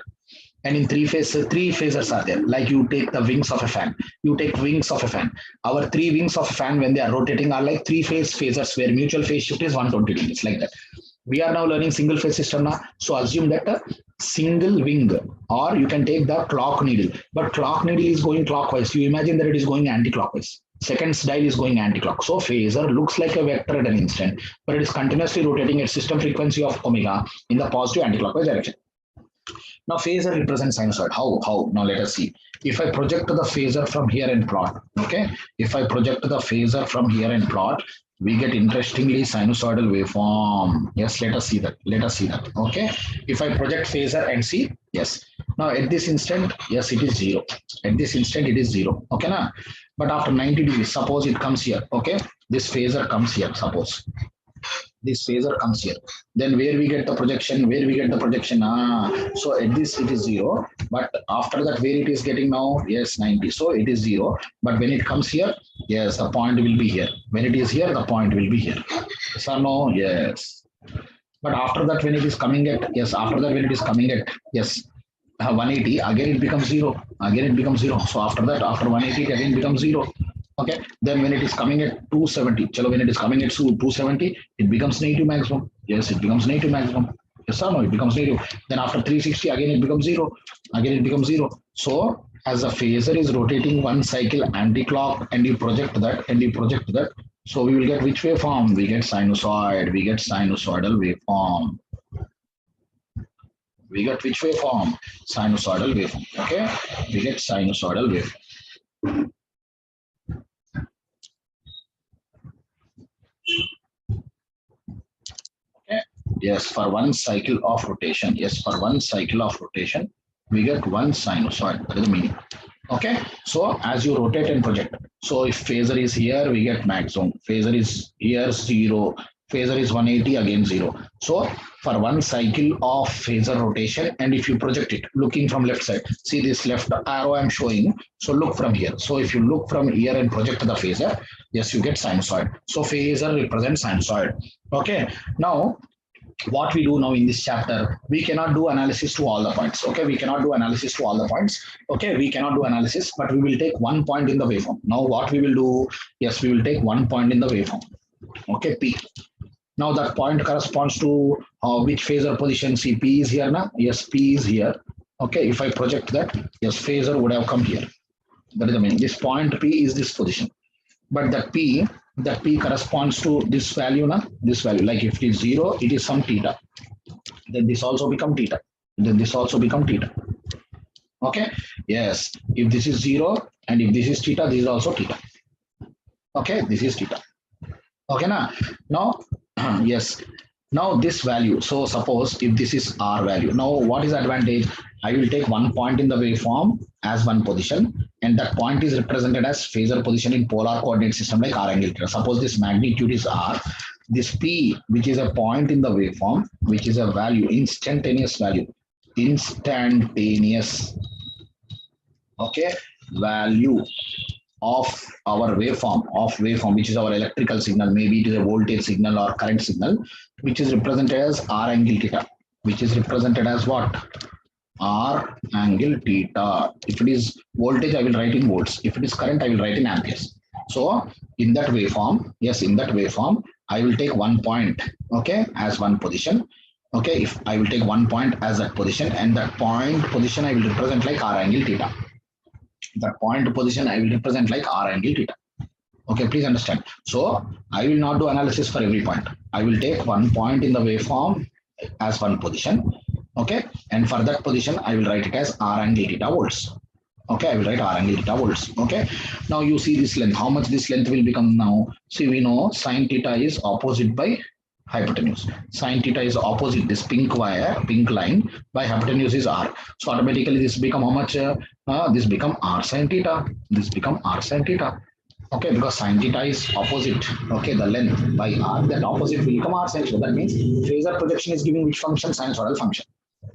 And in three phasers are there. Like you take the wings of a fan. You take wings of a fan. Our three wings of a fan, when they are rotating, are like three-phase phasers where mutual phase shift is 120 degrees, like that. We are now learning single phase system now. So assume that a single wing, or you can take the clock needle, but clock needle is going clockwise. You imagine that it is going anti-clockwise. Seconds dial is going anti-clock. So phasor looks like a vector at an instant, but it is continuously rotating at system frequency of omega in the positive anti-clockwise direction. Now phasor represents sinusoid. How? Now let us see. If I project the phasor from here and plot, okay? If I project the phasor from here and plot, we get interestingly sinusoidal waveform. Yes, let us see that. Let us see that. Okay. If I project phasor and see, yes. Now at this instant, yes, it is zero. At this instant, it is zero. Okay, na? But after 90 degrees, suppose it comes here. Okay, this phasor comes here. Suppose this phasor comes here, then where we get the projection, so at this it is zero, but after that where it is getting now, yes, 90, so it is zero, but when it comes here, yes, the point will be here. When it is here, the point will be here. Yes or no? Yes. But after that, when it is coming at, yes, after that when it is coming at, yes, 180, again it becomes zero, so after that, after 180 it again becomes zero. Okay, then when it is coming at 270, chalo, when it is coming at 270, it becomes negative maximum. Yes, it becomes negative maximum. Yes or no? It becomes negative. Then after 360, again it becomes zero. So as the phasor is rotating one cycle anti-clock, and you project that, so we will get which waveform? We get sinusoid. We get sinusoidal waveform. We get which waveform? Sinusoidal waveform. Okay, we get sinusoidal waveform. Yes, for one cycle of rotation. Yes, for one cycle of rotation, we get one sinusoid. That is the meaning. Okay, so as you rotate and project, so if phasor is here, we get maximum. Phasor is here, zero. Phasor is 180, again zero. So for one cycle of phasor rotation, and if you project it, looking from left side, see this left arrow I'm showing. So look from here. So if you look from here and project the phasor, yes, you get sinusoid. So phasor represents sinusoid. Okay, now what we do now in this chapter, we cannot do analysis to all the points. Okay, we cannot do analysis to all the points. Okay, we cannot do analysis, but we will take one point in the waveform. Now what we will do, yes, we will take one point in the waveform. Okay, P. Now that point corresponds to which phasor position? See, P is here now. Yes, P is here. Okay, if I project that, yes, phasor would have come here. That is the meaning. This point P is this position, but that P corresponds to this value now. This value, like if it is zero, it is some theta. Then this also become theta. Then this also become theta. Okay. Yes. If this is zero and if this is theta, this is also theta. Okay. This is theta. Okay. Now, yes. Now this value. So suppose if this is R value. Now what is the advantage? I will take one point in the waveform as one position, and that point is represented as phasor position in polar coordinate system like R angle theta. Suppose this magnitude is R. This P, which is a point in the waveform, which is a value, instantaneous value, okay, value of our waveform, which is our electrical signal, maybe it is a voltage signal or current signal, which is represented as R angle theta, which is represented as what? R angle theta. If it is voltage, I will write in volts. If it is current, I will write in amperes. So in that waveform, yes, in that waveform, I will take one point, okay, as one position. Okay, if I will take one point as that position, and that point position I will represent like R angle theta. That point position I will represent like R angle theta. Okay, please understand. So I will not do analysis for every point. I will take one point in the waveform as one position. Okay, and for that position, I will write it as R angle theta volts. Okay, I will write R angle theta volts. Okay, now you see this length. How much this length will become now? See, we know sine theta is opposite by hypotenuse. Sine theta is opposite this pink line by hypotenuse is R. So automatically this become how much? This become R sine theta. This become R sine theta. Okay, because sine theta is opposite. Okay, the length by R, that opposite will become R sine theta. That means phasor projection is giving which function? Sinusoidal function.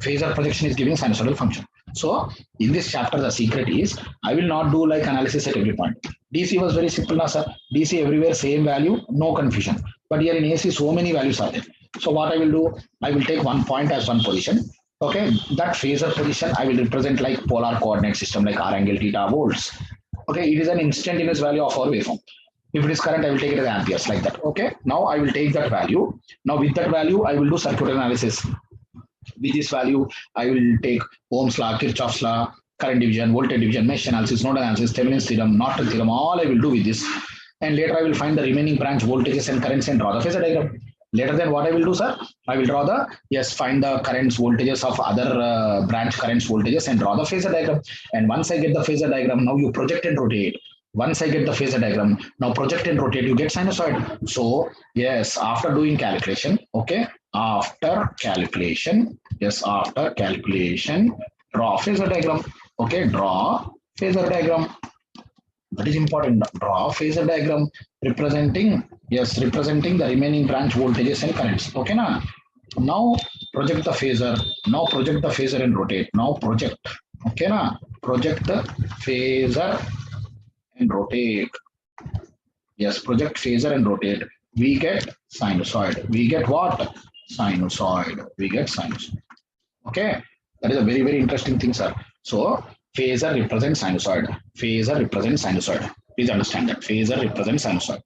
Phasor projection is giving sinusoidal function. So in this chapter, the secret is I will not do like analysis at every point. DC was very simple, na, sir. DC everywhere same value, no confusion. But here in AC, so many values are there. So what I will do, I will take one point as one position. Okay, that phasor position I will represent like polar coordinate system, like r angle theta volts. Okay, it is an instantaneous value of our waveform. If it is current, I will take it as amperes, like that. Okay, now I will take that value. Now with that value, I will do circuit analysis. With this value, I will take Ohm's law, Kirchhoff's law, current division, voltage division, mesh analysis, node analysis, Thevenin's theorem, Norton theorem, all I will do with this. And later I will find the remaining branch voltages and currents and draw the phasor diagram. Later then what I will do, sir? I will draw the, yes, find the currents voltages of other branch currents voltages and draw the phasor diagram. And once I get the phasor diagram, now you project and rotate. Once I get the phasor diagram, now project and rotate, you get sinusoid. So yes, after doing calculation, okay, after calculation, yes, after calculation, draw phasor diagram. Okay, draw phasor diagram. That is important. Draw phasor diagram representing, yes, representing the remaining branch voltages and currents. Okay, na? Now project the phasor. Now project the phasor and rotate. Now project. Okay, na? Project the phasor and rotate. Yes, project phasor and rotate. We get sinusoid. We get what? Sinusoid. We get sinusoid. Okay, that is a very, very interesting thing, sir. So phasor represents sinusoid. Phasor represents sinusoid. Please understand that phasor represents sinusoid.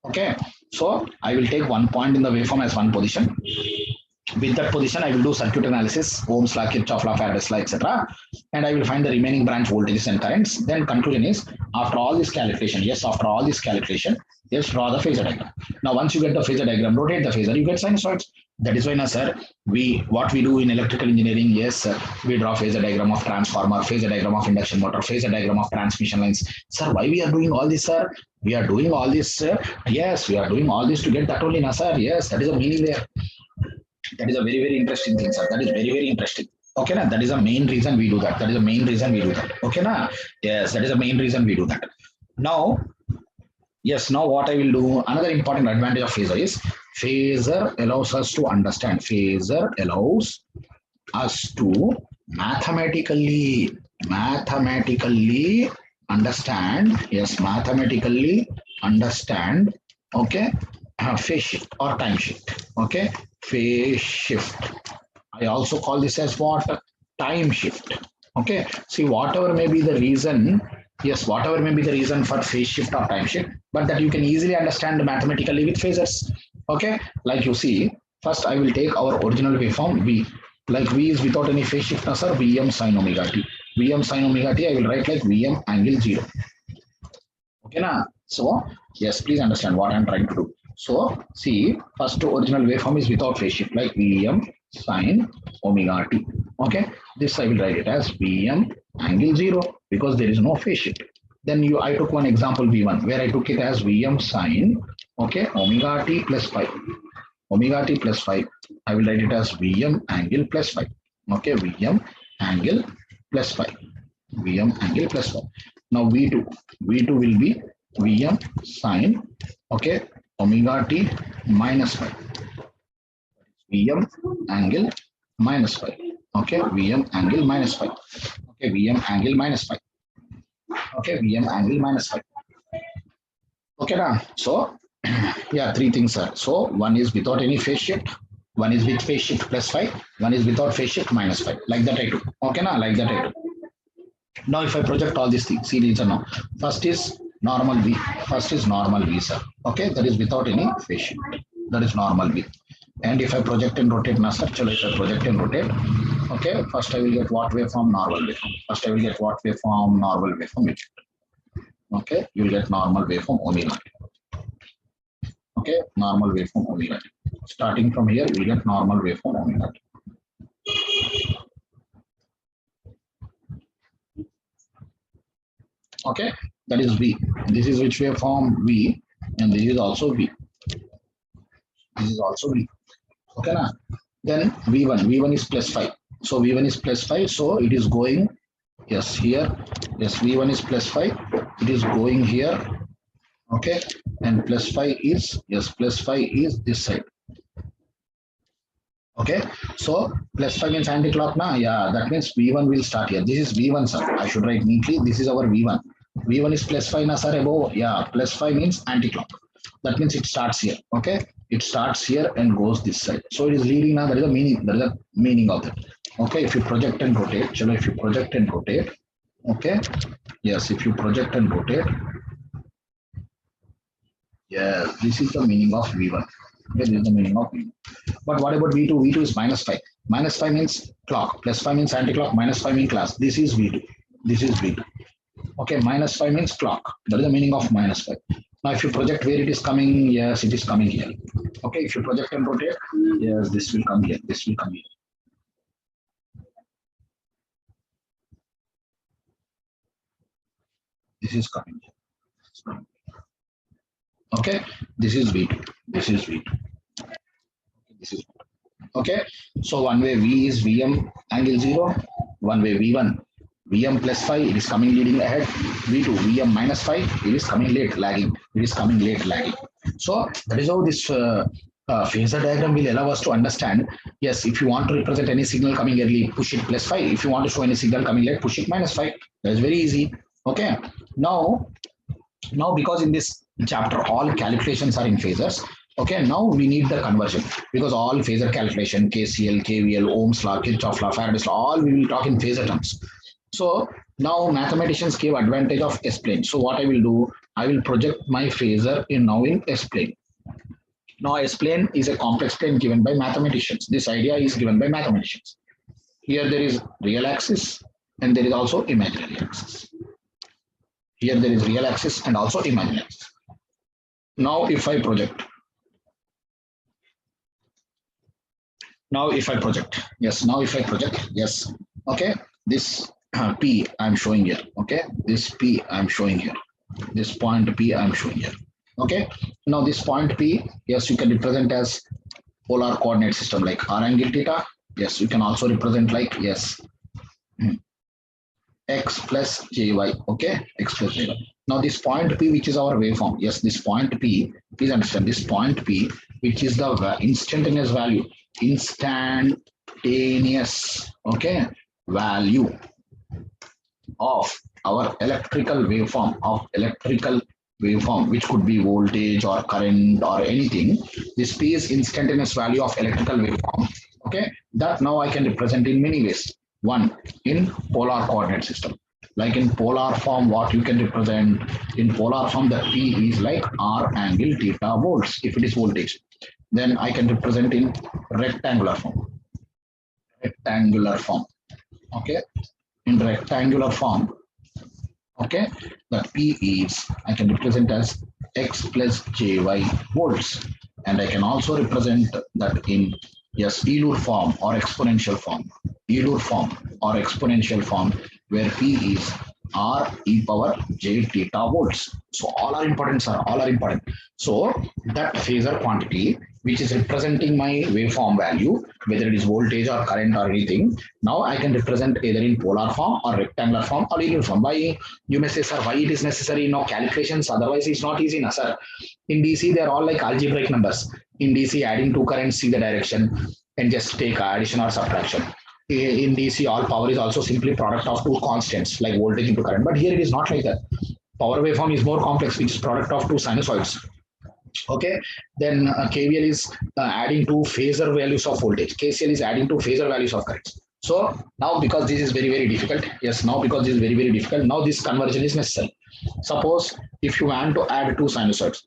Okay, so I will take one point in the waveform as one position. With that position, I will do circuit analysis, Ohm's law, Kirchhoff law, Faraday's law, etc. And I will find the remaining branch voltages and currents. Then conclusion is, after all this calculation, yes, after all this calculation, yes, draw the phasor diagram. Now, once you get the phasor diagram, rotate the phasor, you get sinusoids. That is why, now, sir, what we do in electrical engineering, yes, sir, we draw phasor diagram of transformer, phasor diagram of induction motor, phasor diagram of transmission lines. Sir, why we are doing all this, sir? We are doing all this, sir. Yes, we are doing all this to get that only, now, sir. Yes, that is the meaning there. That is a very, very interesting thing, sir. That is very, very interesting. Okay, na? That is the main reason we do that. That is the main reason we do that. Okay, na? Yes, that is the main reason we do that. Now, yes, now what I will do, another important advantage of phasor is, phasor allows us to understand. Phasor allows us to mathematically understand, yes, mathematically understand, okay, phase shift or time shift. Okay, phase shift. I also call this as what? Time shift. Okay, see, whatever may be the reason, yes, whatever may be the reason for phase shift or time shift, but that you can easily understand mathematically with phasors. Okay, like you see, first I will take our original waveform V. Like V is without any phase shift, now, sir, Vm sin omega t. Vm sin omega t, I will write like Vm angle 0. Okay, na? So, yes, please understand what I'm trying to do. So, see, first original waveform is without phase shift, like Vm sin omega t. Okay, this I will write it as Vm angle 0 because there is no phase shift. Then I took one example V1 where I took it as Vm sin, okay, omega t plus phi. Omega t plus phi. I will write it as Vm angle plus phi. Okay, Vm angle plus phi. Vm angle plus phi. Now V2 will be Vm sin, okay, omega t minus phi. Vm angle minus phi. Okay, Vm angle minus phi. Okay, Vm angle minus phi. Okay, Vm angle minus phi. Okay, now, so yeah, three things, sir. So one is without any phase shift, one is with phase shift plus phi, one is without phase shift minus phi. Like that I do. Okay, now, like that I do. Now, if I project all these things, see these are now. First is normal V. First is normal V, sir. Okay, that is without any phase shift. That is normal V. And if I project and rotate, now, sir, chalo, if I project and rotate, okay, first I will get what waveform? Normal waveform. First I will get what waveform? Normal waveform. Okay, you will get normal waveform omega. Okay, normal waveform omega. Starting from here, you will get normal waveform omega. Okay, that is V. This is which waveform? V, and this is also V. This is also V. Okay, na? Then V1 is plus 5. So V1 is plus 5. So it is going, yes, here. Yes, V1 is plus 5. It is going here. Okay, and plus 5 is, yes, plus 5 is this side. Okay, so plus 5 means anti-clock now. Yeah, that means V1 will start here. This is V1, sir. I should write neatly. This is our V1. V1 is plus 5 now, sir, above. Yeah, plus 5 means anti-clock. That means it starts here. Okay, it starts here and goes this side. So it is leading now. That is the meaning. That is the meaning of it. Okay, if you project and rotate, chalo, if you project and rotate, okay, yes, if you project and rotate, yes, this is the meaning of V1. Okay, this is the meaning of V1. But what about V2? V2 is minus 5. Minus 5 means clock, plus 5 means anti-clock, minus 5 means class. This is V2. This is V2. Okay, minus 5 means clock. That is the meaning of minus 5. Now, if you project where it is coming, yes, it is coming here. Okay, if you project and rotate, yes, this will come here. This will come here. This is coming here. Okay, this is V2. This is V2. This is okay. So one way V is Vm angle 0, one way V1 Vm plus 5, it is coming leading ahead. V2 Vm minus 5, it is coming late lagging. It is coming late lagging. So that is how this phasor diagram will allow us to understand. Yes, if you want to represent any signal coming early, push it plus 5. If you want to show any signal coming late, push it minus 5. That is very easy. Okay. Now because in this chapter all calculations are in phasors. Okay, now we need the conversion because all phasor calculation, KCL, KVL, Ohm's law, Kirchhoff law, Faraday's law, all we will talk in phasor terms. So now mathematicians give advantage of S-plane. So what I will do, I will project my phasor in S-plane. Now S-plane is a complex plane given by mathematicians. This idea is given by mathematicians. Here there is real axis and there is also imaginary axis. Here there is real axis and also imaginary axis. Now if I project, yes, okay, this P I'm showing here, okay, this P I'm showing here, this point P I'm showing here, okay. Now this point P, yes, you can represent as polar coordinate system like r angle theta. Yes, you can also represent like, yes, x plus jy, okay, x plus jy. Now this point P, which is our waveform, yes, this point P, please understand this point P, which is the instantaneous value, okay, value of our electrical waveform, which could be voltage or current or anything. This P is instantaneous value of electrical waveform. Okay, that now I can represent in many ways. One, in polar coordinate system. Like in polar form, what you can represent in polar form, the P is like r angle theta volts if it is voltage. Then I can represent in rectangular form. Okay, in rectangular form, okay, that P is, I can represent as x plus jy volts, and I can also represent that in, yes, Euler form or exponential form, where P is r e power j theta volts. So all are important, sir. All are important. So that phasor quantity, which is representing my waveform value, whether it is voltage or current or anything, now I can represent either in polar form or rectangular form or linear form. Why? You may say, sir, why it is necessary? No calculations, otherwise it's not easy, na, sir. In DC, they're all like algebraic numbers. In DC, adding two currents, see the direction, and just take addition or subtraction. In DC, all power is also simply product of two constants like voltage into current. But here it is not like that. Power waveform is more complex, which is product of two sinusoids. Okay, then KVL is adding two phasor values of voltage. KCL is adding two phasor values of current. So now because this is very, very difficult, yes, now because this is very, very difficult, now this conversion is necessary. Suppose if you want to add two sinusoids,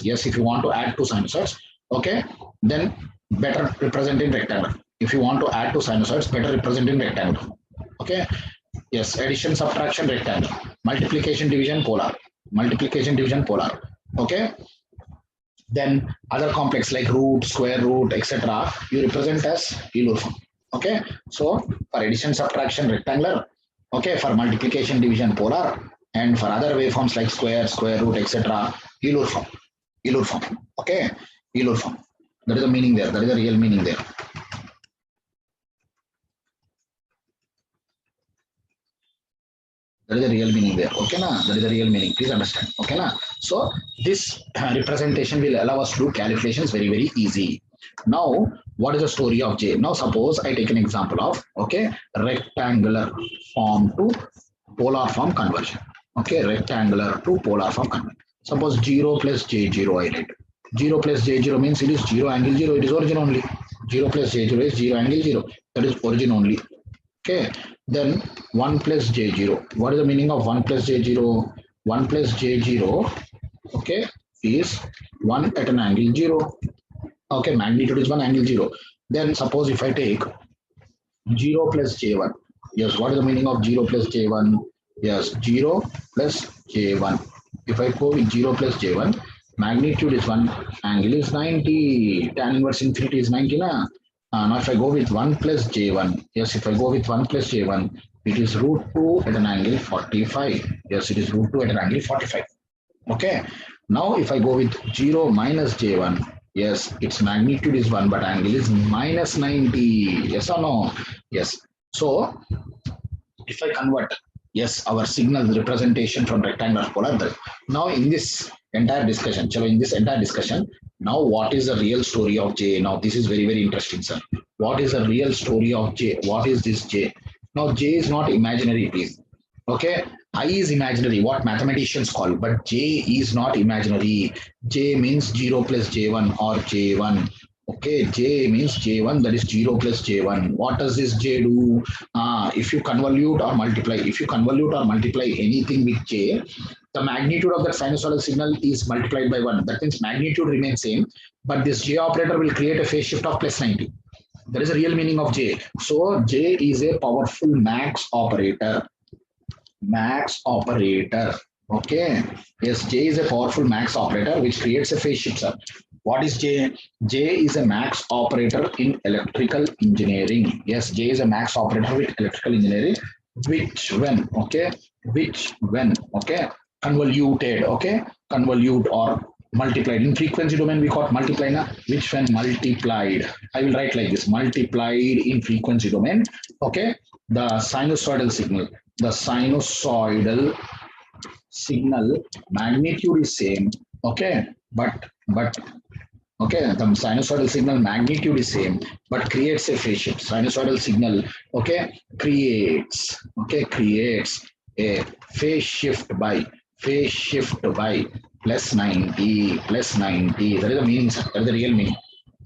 yes, if you want to add two sinusoids, okay, then better represent in rectangle. If you want to add two sinusoids, better represent in rectangle. Okay, yes, addition, subtraction, rectangle, multiplication, division, polar. Okay, then other complex like root, square root, etc., you represent as Euler form. Okay, so for addition, subtraction, rectangular. Okay, for multiplication, division, polar, and for other waveforms like square root, etc., Euler form. Okay, Euler form. That is the meaning there. That is the real meaning there. That is the real meaning there. Okay, na? That is the real meaning. Please understand. Okay, na? So this representation will allow us to do calculations very, very easy. Now, what is the story of J? Now, suppose I take an example of, okay, rectangular form to polar form conversion. Okay, rectangular to polar form conversion. Suppose 0 plus J0 I write. 0 plus J0 means it is 0 angle 0. It is origin only. 0 plus j0 is 0 angle 0. That is origin only. Okay. Then 1 plus j0. What is the meaning of 1 plus j0? 1 plus j0, okay, is 1 at an angle 0. Okay, magnitude is 1, angle 0. Then suppose if I take 0 plus j1. Yes, what is the meaning of 0 plus j1? Yes, 0 plus j1. If I go with 0 plus j1, magnitude is 1, angle is 90, tan inverse infinity is 90. Na? Now if I go with 1 plus j1, yes, if I go with 1 plus j1, it is root 2 at an angle 45. Yes, it is root 2 at an angle 45. Okay. Now if I go with 0 minus j1, yes, its magnitude is 1, but angle is minus 90. Yes or no? Yes. So if I convert, yes, our signal representation from rectangular polar. Now in this entire discussion, so in this entire discussion, now what is the real story of J? Now this is very, very interesting, sir. What is the real story of J? What is this J? Now J is not imaginary, please. Okay, I is imaginary, what mathematicians call, but J is not imaginary. J means 0 plus J1 or J1. Okay, J means J1, that is 0 plus J1. What does this J do? If you convolute or multiply, anything with J, the magnitude of that sinusoidal signal is multiplied by 1. That means magnitude remains same, but this J operator will create a phase shift of plus 90. That is the real meaning of J. So J is a powerful max operator. Max operator. Okay. Yes, J is a powerful max operator which creates a phase shift, sir. What is J? J is a max operator in electrical engineering. Yes, J is a max operator with electrical engineering, which when, okay, convoluted, okay, convolute or multiplied. In frequency domain, we call it multiply, na? Which when multiplied. I will write like this, multiplied in frequency domain, okay, the sinusoidal signal magnitude is same, okay, but okay, the sinusoidal signal magnitude is same, but creates a phase shift. Sinusoidal signal, okay, creates a phase shift by plus 90, plus 90. That is the meaning, sir. That is the real meaning.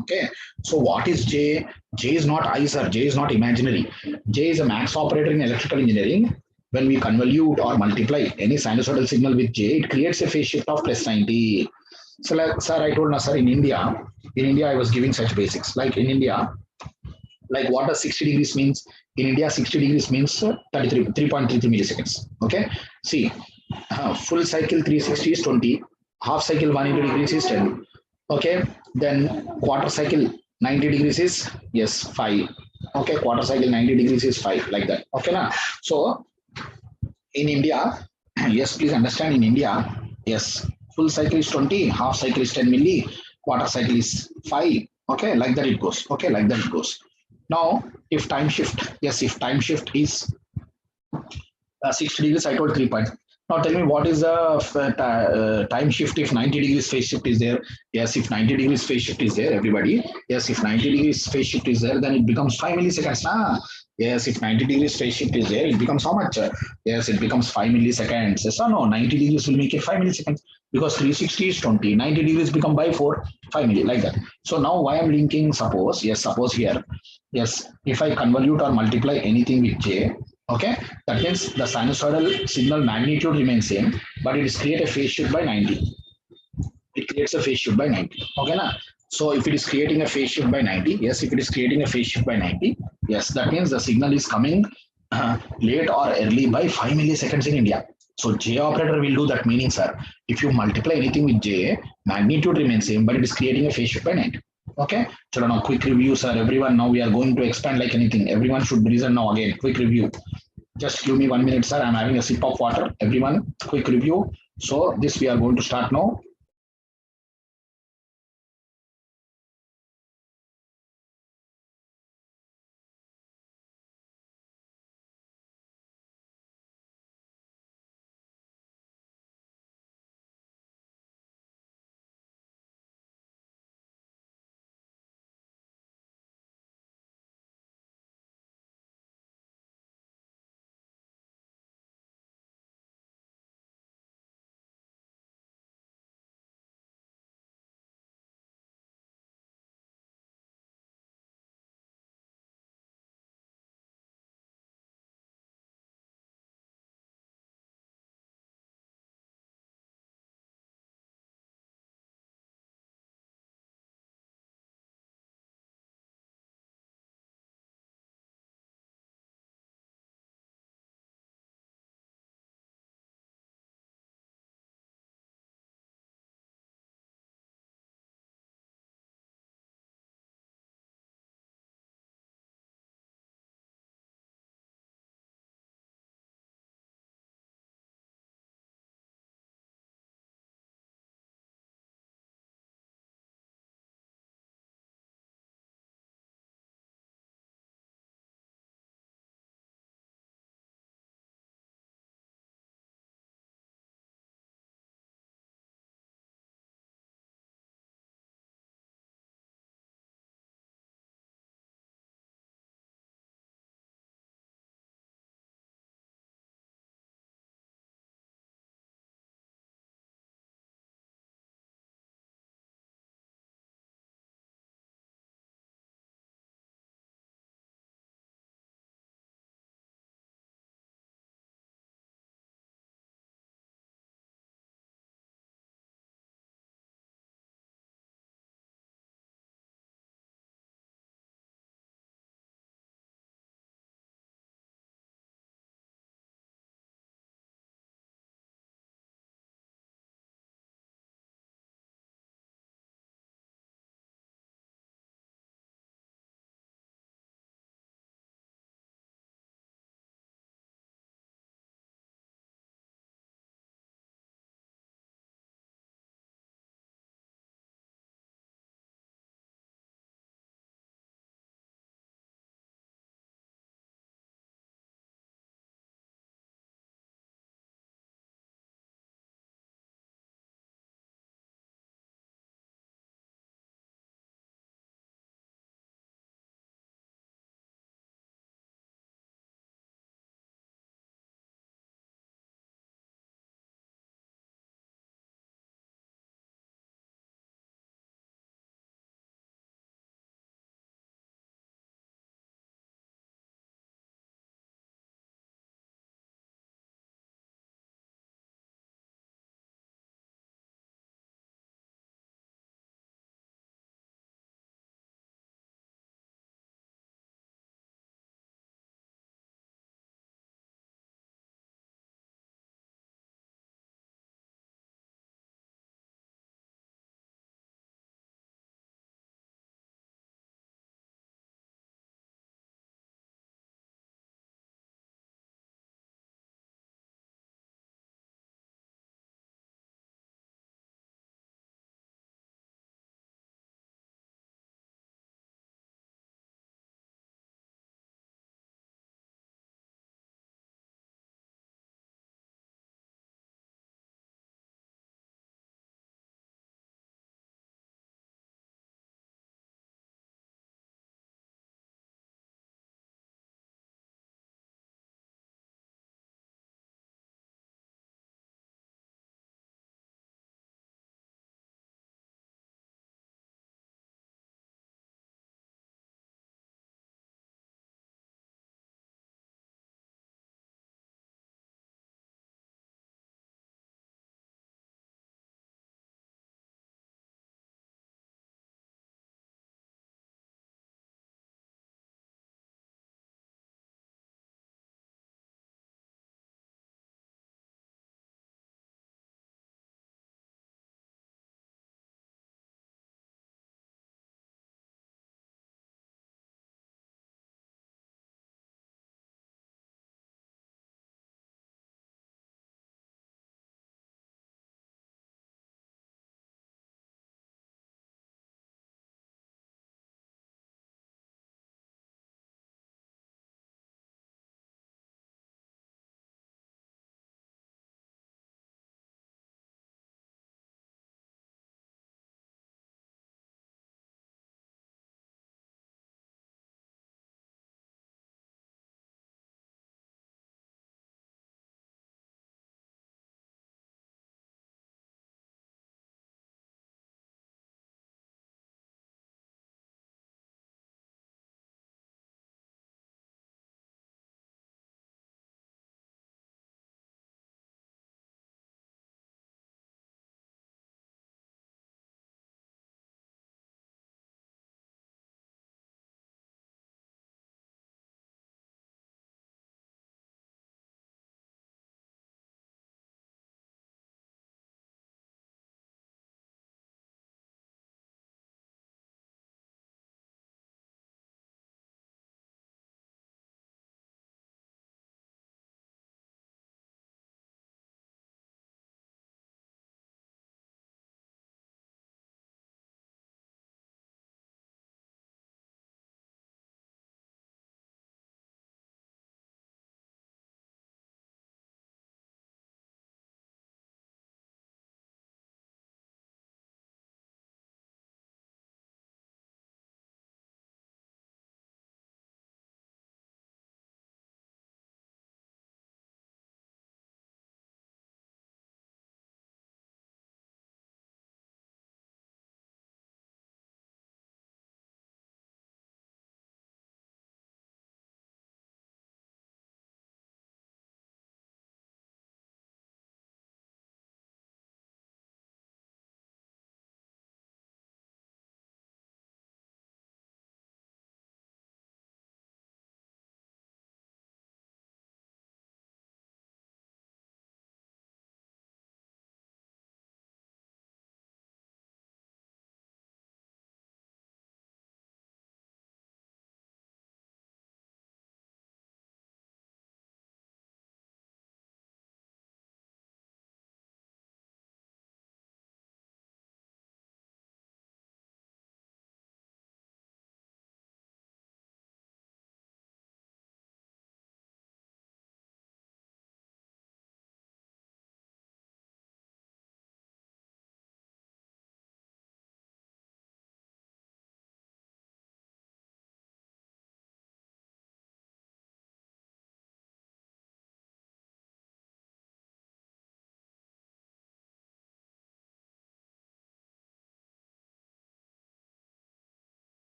Okay, so what is J? J is not I, sir. J is not imaginary. J is a max operator in electrical engineering. When we convolute or multiply any sinusoidal signal with J, it creates a phase shift of plus 90. So, like, sir, I told now, sir, in India, I was giving such basics. Like in India, like what does 60 degrees means? In India, 60 degrees means 3.33 milliseconds. Okay, see, full cycle 360 is 20, half cycle 180 degrees is 10. Okay, then quarter cycle 90 degrees is, yes, 5. Okay, quarter cycle 90 degrees is 5, like that. Okay, now, so in India, yes, please understand, in India, yes, full cycle is 20, half cycle is 10 milli, quarter cycle is 5. Okay, like that it goes. Okay, like that it goes. Now, if time shift, yes, if time shift is 60 degrees, I told 3 points. Now tell me what is the time shift if 90 degrees phase shift is there? Yes, if 90 degrees phase shift is there, everybody. Yes, if 90 degrees phase shift is there, then it becomes 5 milliseconds. Yes, if 90 degrees phase shift is there, it becomes how much? Yes, it becomes 5 milliseconds. Yes or no? 90 degrees will make it 5 milliseconds because 360 is 20. 90 degrees become by 4, 5 milli, like that. So now why I'm linking, suppose here. Yes, if I convolute or multiply anything with J, okay, that means the sinusoidal signal magnitude remains same, but it is create a phase shift by 90. It creates a phase shift by 90. Okay, na? So if it is creating a phase shift by 90, yes, if it is creating a phase shift by 90, yes, that means the signal is coming late or early by 5 milliseconds in India. So J operator will do that, meaning, sir, if you multiply anything with J, magnitude remains same, but it is creating a phase shift by 90. Okay, so now quick review, sir. Everyone, now we are going to expand like anything. Everyone should listen now again. Quick review. Just give me 1 minute, sir. I'm having a sip of water. Everyone, quick review. So this we are going to start now.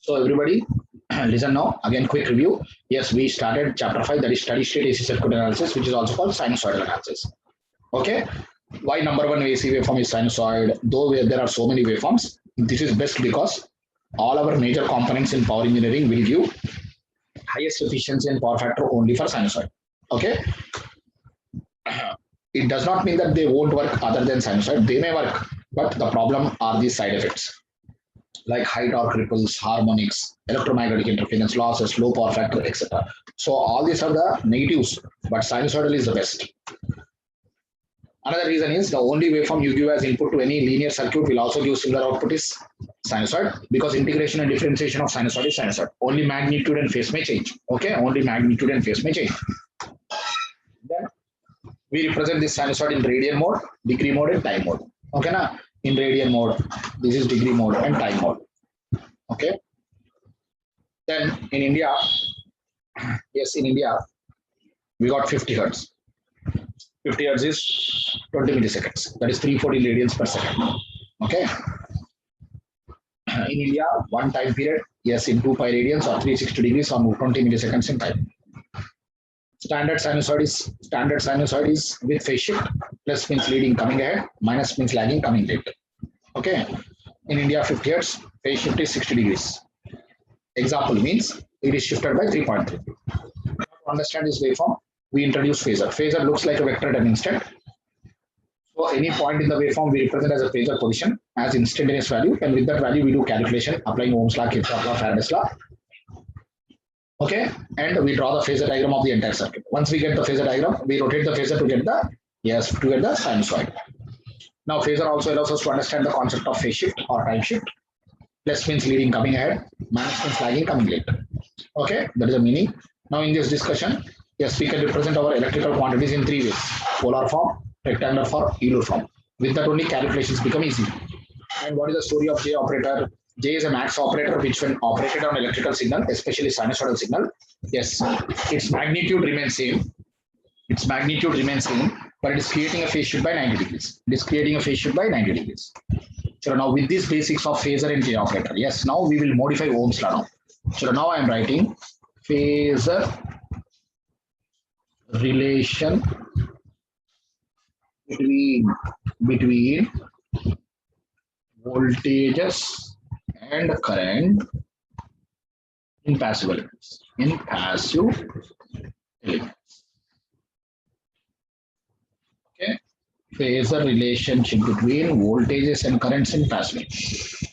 So everybody, listen now. Again, quick review. Yes, we started chapter 5, that is steady state AC circuit analysis, which is also called sinusoidal analysis. Okay. Why number one AC waveform is sinusoid? Though there are so many waveforms, this is best because all our major components in power engineering will give highest efficiency and power factor only for sinusoid. Okay. It does not mean that they won't work other than sinusoid. They may work, but the problem are these side effects like high torque ripples, harmonics, electromagnetic interference, losses, low power factor, etc. So all these are the negatives, but sinusoidal is the best. Another reason is the only waveform you give as input to any linear circuit will also give similar output is sinusoid, because integration and differentiation of sinusoid is sinusoid. Only magnitude and phase may change. Okay, only magnitude and phase may change. Then we represent this sinusoid in radian mode, degree mode, and time mode. Okay, na? In radian mode, this is degree mode and time mode. Okay. Then in India, yes, in India, we got 50 hertz. 50 hertz is 20 milliseconds. That is 340 radians per second. Okay. In India, one time period, yes, in 2 pi radians or 360 degrees or 20 milliseconds in time. Standard sinusoid is with phase shift. Plus means leading coming ahead, minus means lagging coming late. Okay. In India, 50 hertz, phase shift is 60 degrees. Example means it is shifted by 3.3. To understand this waveform, we introduce phasor. Phasor looks like a vector at an instant. So any point in the waveform we represent as a phasor position as instantaneous value, and with that value we do calculation applying Ohm's law, Kirchhoff's law, Faraday's law. Okay, and we draw the phasor diagram of the entire circuit. Once we get the phasor diagram, we rotate the phasor to get the sinusoid. Now phasor also allows us to understand the concept of phase shift or time shift. Plus means leading coming ahead, minus means lagging coming late. Okay, that is the meaning. Now in this discussion, yes, we can represent our electrical quantities in 3 ways: polar form, rectangular form, Euler form. With that only calculations become easy. And what is the story of J operator? J is a max operator which when operated on electrical signal, especially sinusoidal signal, yes, its magnitude remains same. Its magnitude remains same, but it is creating a phase shift by 90 degrees. It is creating a phase shift by 90 degrees. So now with these basics of phasor and J operator, yes, now we will modify Ohm's law now. So now I am writing phasor relation between voltages and current in passive elements. Okay, phasor relationship between voltages and currents in passive elements.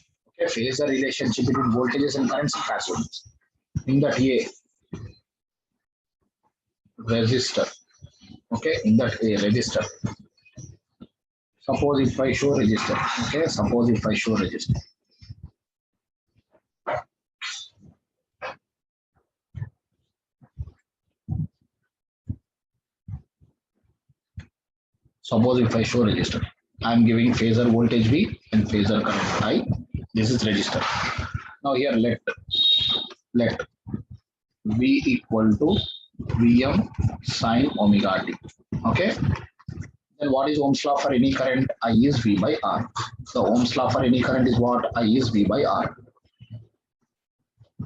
Okay, phasor relationship between voltages and currents in passive elements. In that A, resistor. Okay, in that A, resistor. Suppose if I show resistor. Okay, suppose if I show resistor. Suppose if I show resistor, I am giving phasor voltage V and phasor current I. This is resistor. Now here let V equal to Vm sine omega t. Okay. Then what is Ohm's law for any current? I is V by R. So Ohm's law for any current is what? I is V by R.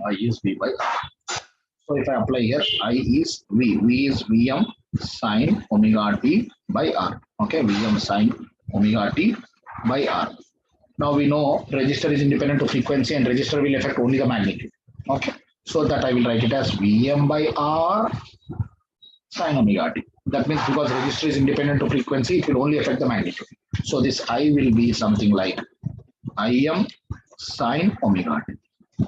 I is V by R. So if I apply here, I is V. V is Vm sine omega t by R. Okay, Vm sine omega t by R. Now we know resistor is independent of frequency and resistor will affect only the magnitude. Okay, so that I will write it as Vm by R sine omega t. That means because resistor is independent of frequency, it will only affect the magnitude. So this I will be something like Im sine omega t.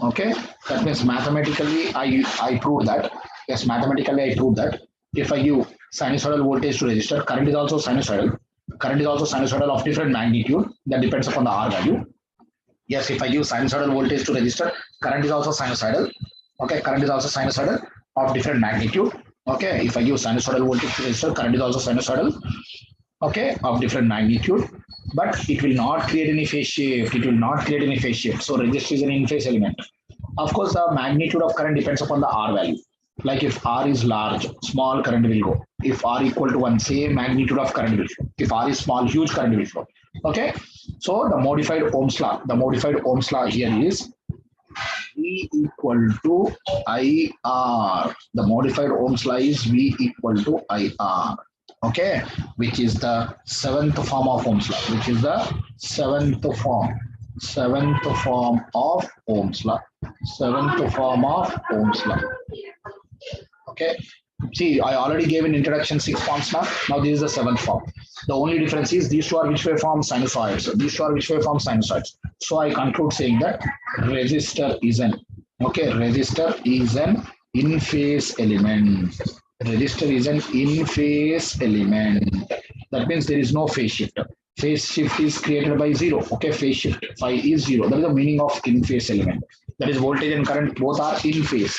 Okay, that means mathematically I proved that. Yes, mathematically I proved that if I give sinusoidal voltage to resistor, current is also sinusoidal. Current is also sinusoidal of different magnitude. That depends upon the R value. Yes, if I give sinusoidal voltage to resistor, current is also sinusoidal. Okay, current is also sinusoidal of different magnitude. Okay, if I give sinusoidal voltage to resistor, current is also sinusoidal. Okay, of different magnitude, but it will not create any phase shift. It will not create any phase shift. So resistor is an in-phase element. Of course, the magnitude of current depends upon the R value. Like if R is large, small current will go. If R equal to 1, same magnitude of current will flow. If R is small, huge current will flow. Okay. So the modified Ohm's law here is V equal to IR. The modified Ohm's law is V equal to IR. Okay, which is the seventh form of Ohm's law, which is the seventh form of Ohm's law, seventh form of Ohm's law. Okay, see, I already gave an introduction 6 forms now. Now this is the seventh form. The only difference is these two are which waveform? Sinusoids. These two are which waveform? Sinusoids. So I conclude saying that resistor is an in phase element. Resistor is an in phase element. That means there is no phase shift. Phase shift is created by zero. Okay, phase shift phi is zero. That is the meaning of in phase element. That is voltage and current both are in phase.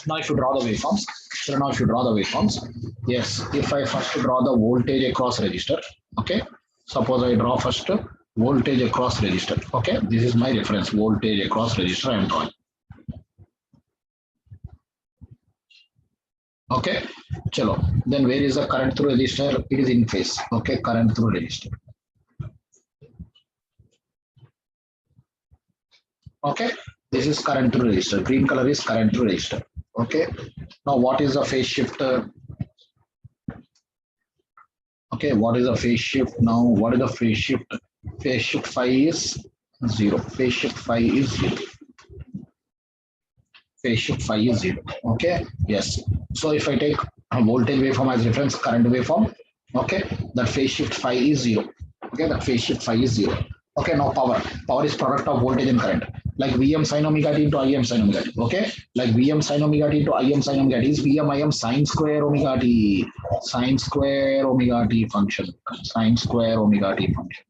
Now if you draw the waveforms, yes, if I first draw the voltage across resistor, okay, suppose I draw first voltage across resistor, okay, this is my reference, voltage across resistor I am drawing. Okay, chalo. Then where is the current through resistor? It is in phase. Okay, current through resistor. Okay, this is current through resistor. Green color is current through resistor. Okay, now what is the phase shift? Okay, what is the phase shift now? What is the phase shift? Phase shift phi is zero. Phase shift phi is zero. Phase shift phi is zero. Okay, yes. So if I take a voltage waveform as reference, current waveform, okay, that phase shift phi is zero. Okay, that phase shift phi is zero. Okay, now power. Power is product of voltage and current. Like Vm sin omega t into Im sin omega t. Okay, like Vm sin omega t into Im sin omega t is Vm Im sin square omega t. Sin square omega t function. Sin square omega t function.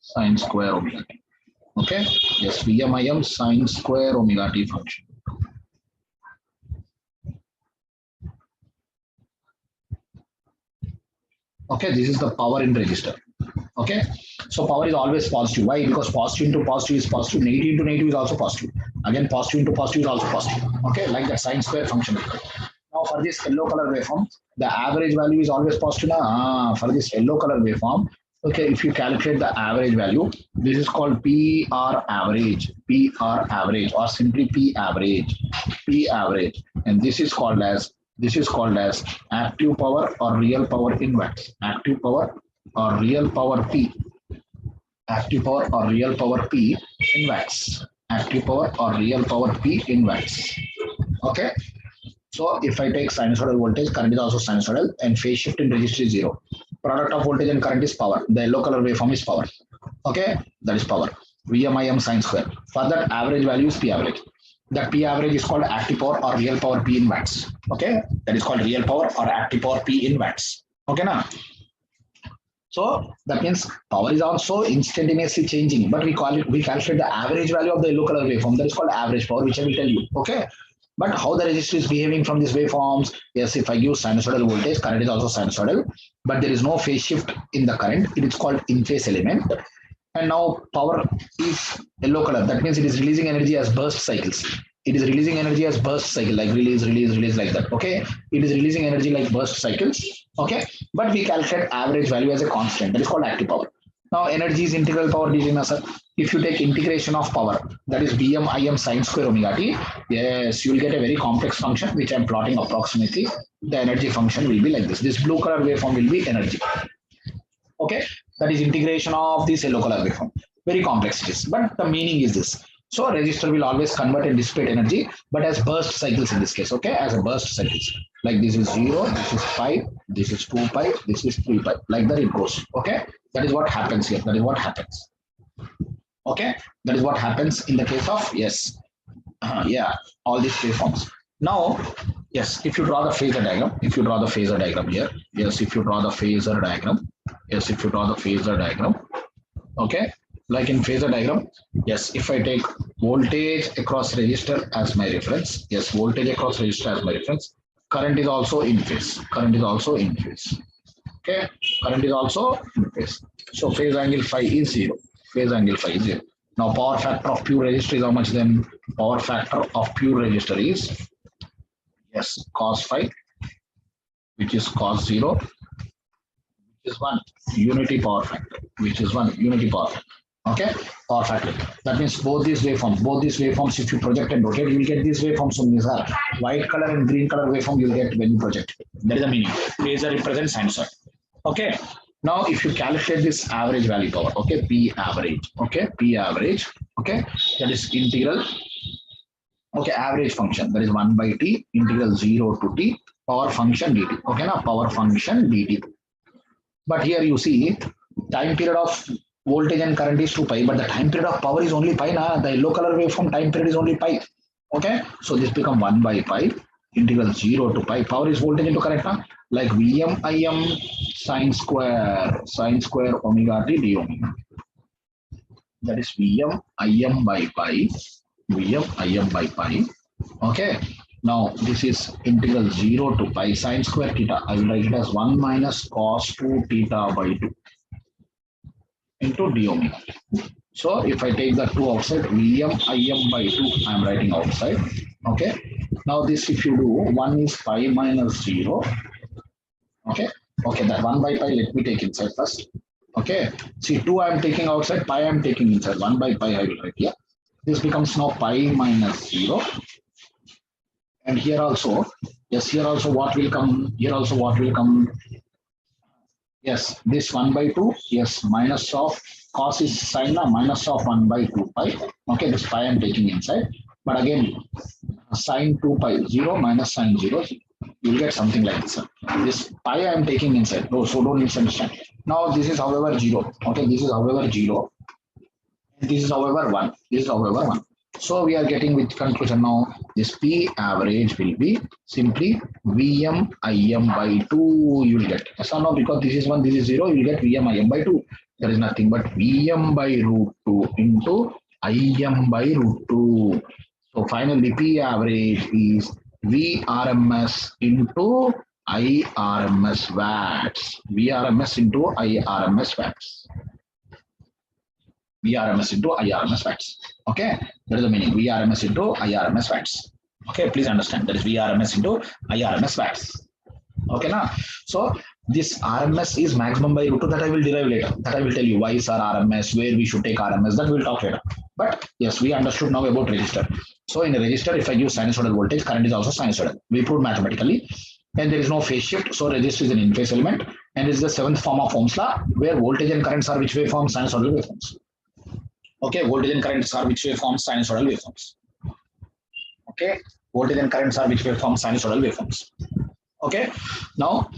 Sin square omega t. Okay, yes, Vm Im sin square omega t function. Okay, this is the power in resistor. Okay, so power is always positive. Why? Because positive into positive is positive, negative into negative is also positive. Again, positive into positive is also positive. Okay, like that sin square function. Now for this yellow color waveform, the average value is always positive. For this yellow color waveform, okay, if you calculate the average value, this is called PR average, or simply P average, and this is called as active power or real power in watts. Active power or real power P. Active power or real power P in watts. Active power or real power P in watts. Okay. So if I take sinusoidal voltage, current is also sinusoidal, and phase shift in resistor is zero. Product of voltage and current is power. The yellow color waveform is power. Okay, that is power. Vm Im sin square. For that, average value is P average. That P average is called active power or real power P in watts. Okay, that is called real power or active power P in watts. Okay, now. So that means power is also instantaneously changing, but we calculate the average value of the yellow color waveform. That is called average power, which I will tell you. Okay. But how the resistor is behaving from these waveforms? Yes, if I give sinusoidal voltage, current is also sinusoidal, but there is no phase shift in the current. It is called in phase element. And now power is yellow color. That means it is releasing energy as burst cycles. It is releasing energy as burst cycle, like release like that. Okay, it is releasing energy like burst cycles. Okay, but we calculate average value as a constant. That is called active power. Now energy is integral power dt. If you take integration of power, that is Vm Im sin square omega t, yes, you will get a very complex function which I am plotting approximately. The energy function will be like this. This blue color waveform will be energy. Okay, that is integration of this yellow color waveform. Very complex it is, but the meaning is this. So resistor will always convert and dissipate energy, but as burst cycles in this case. Okay, as a burst cycles. Like this is 0, this is 5, this is 2 pi, this is 3 pi. Like that it goes. Okay, that is what happens here. That is what happens. Okay, that is what happens in the case of, yes, yeah, all these waveforms. Now, yes, if you draw the phasor diagram, here, yes, if you draw the phasor diagram, okay, like in phasor diagram, yes, if I take voltage across resistor as my reference, yes, voltage across resistor as my reference, current is also in phase, okay, current is also in phase. So phase angle phi is 0. Now power factor of pure resistor is how much then? Power factor of pure resistor is, yes, cos phi, which is cos 0, which is 1 unity power factor, Okay, power factor. That means both these waveforms, if you project and rotate, you will get these waveforms. So these are white color and green color waveform you will get when you project. That is the meaning. Phasor represents sinusoid. Okay. Now, if you calculate this average value power, okay, P average, okay, P average, okay, that is integral, okay, average function, that is 1 by T, integral 0 to T, power function dt, okay, now power function dt. But here you see, time period of voltage and current is 2 pi, but the time period of power is only pi, na? The yellow color waveform time period is only pi, okay, so this become 1 by pi, integral 0 to pi, power is voltage into current, na? Like Vm Im sine square omega t d omega. That is Vm Im by pi, Vm Im by pi. Okay. Now this is integral 0 to pi sine square theta. I will write it as 1 minus cos 2 theta by 2 into d omega. So if I take the 2 outside, Vm Im by 2, I am writing outside. Okay. Now this if you do, 1 is pi minus 0. Okay, okay, that 1 by pi, let me take inside first. Okay, see 2 I am taking outside, pi I am taking inside, 1 by pi I will write here. This becomes now pi minus 0. And here also, yes, here also what will come, here also what will come. Yes, this 1 by 2, yes, minus of cos is sine, minus of 1 by 2 pi. Okay, this pi I am taking inside. But again, sine 2 pi 0 minus sine 0, you will get something like this. This pi I am taking inside, so don't misunderstand. Now this is however 0. Okay, this is however 0. This is however 1. This is however 1. So we are getting with conclusion now. This P average will be simply Vm Im by 2 you will get. So now because this is 1, this is 0, you will get Vm Im by 2. There is nothing but Vm by root 2 into Im by root 2. So finally P average is VRMS into IRMS watts. VRMS into IRMS watts. VRMS into IRMS watts. Okay, that is the meaning. VRMS into IRMS watts. Okay, please understand that is VRMS into IRMS watts. Okay, now so this RMS is maximum by root 2 that I will derive later. That I will tell you why is our RMS, where we should take RMS. That we will talk later. But yes, we understood now about resistor. So in a resistor, if I give sinusoidal voltage, current is also sinusoidal. We proved mathematically. And there is no phase shift, so resistor is an in-phase element, and is the seventh form of Ohm's law, where voltage and currents are which waveforms? Sinusoidal waveforms. Okay, voltage and currents are which waveforms? Sinusoidal waveforms. Okay, voltage and currents are which waveforms? Sinusoidal waveforms. Okay, now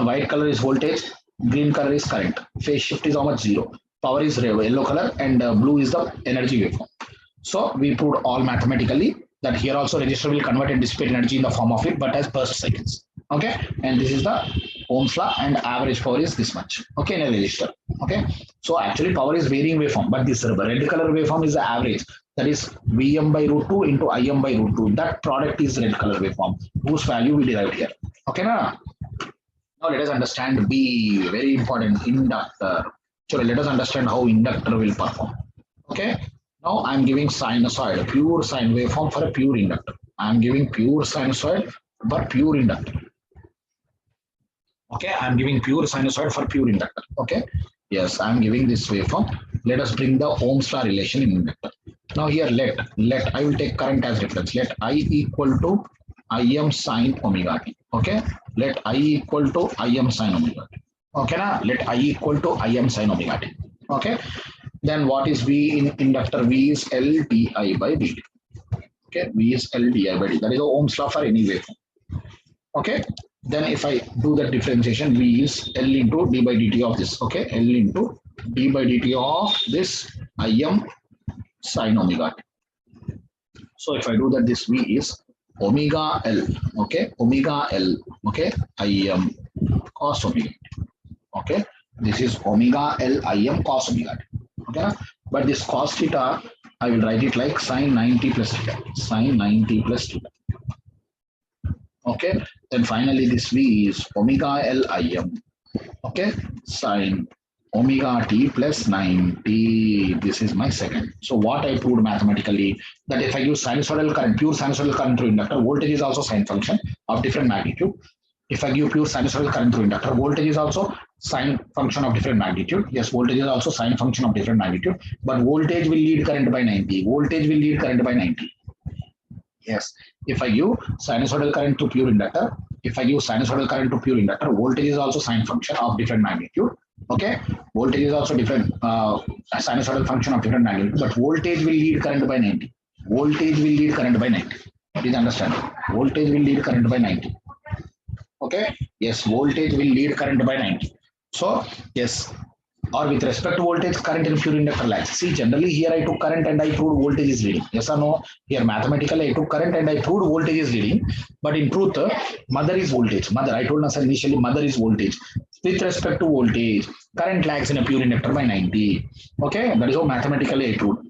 white color is voltage, green color is current. Phase shift is how much? 0. Power is yellow color, and blue is the energy waveform. So we proved all mathematically that here also resistor will convert and dissipate energy in the form of it, but as burst cycles. Okay, and this is the Ohm's law, and average power is this much. Okay, in a resistor. Okay, so actually power is varying waveform, but this red color waveform is the average. That is Vm by root 2 into Im by root 2. That product is red color waveform, whose value we derived here. Okay, now let us understand B, very important, inductor. So let us understand how inductor will perform. Okay. Now I am giving sinusoid, pure sine waveform for a pure inductor. I am giving pure sinusoid for pure inductor. Okay, I am giving pure sinusoid for pure inductor. Okay, yes, I am giving this waveform. Let us bring the Ohm's law relation in inductor. Now here let I will take current as reference. Let I equal to Im sine omega t. Okay, let I equal to Im sine omega t. Okay, now let I equal to Im sine omega t. Okay. Then what is V in inductor? V is L di by dt. Okay, V is L di by dt. That is the Ohm's law for any waveform. Okay, then if I do the differentiation, V is L into d by dt of this. Okay, L into d by dt of this Im sine omega t. So if I do that, this V is omega L. Okay, omega L. Okay, Im cos omega t. Okay, this is omega L Im cos omega t. Okay, but this cos theta, I will write it like sine 90 plus theta, sine 90 plus theta. Okay, then finally this V is omega L Im. Okay, sine omega t plus 90. This is my second. So what I proved mathematically, that if I use sinusoidal current, pure sinusoidal current through inductor, voltage is also sine function of different magnitude. If I give pure sinusoidal current through inductor, voltage is also sine function of different magnitude. Yes, voltage is also sine function of different magnitude, but voltage will lead current by 90. Voltage will lead current by 90. Yes, if I give sinusoidal current to pure inductor, if I give sinusoidal current to pure inductor, voltage is also sine function of different magnitude. Okay, voltage is also different, sinusoidal function of different magnitude, but voltage will lead current by 90. Voltage will lead current by 90. Please understand. Voltage will lead current by 90. Okay, yes, voltage will lead current by 90. So, yes, or with respect to voltage, current in pure inductor lags. See, generally here I took current and I proved voltage is leading. Yes or no? Here mathematically I took current and I proved voltage is leading. But in truth, mother is voltage. Mother, I told Nasser initially, mother is voltage. With respect to voltage, current lags in a pure inductor by 90. Okay, that is how mathematically I proved.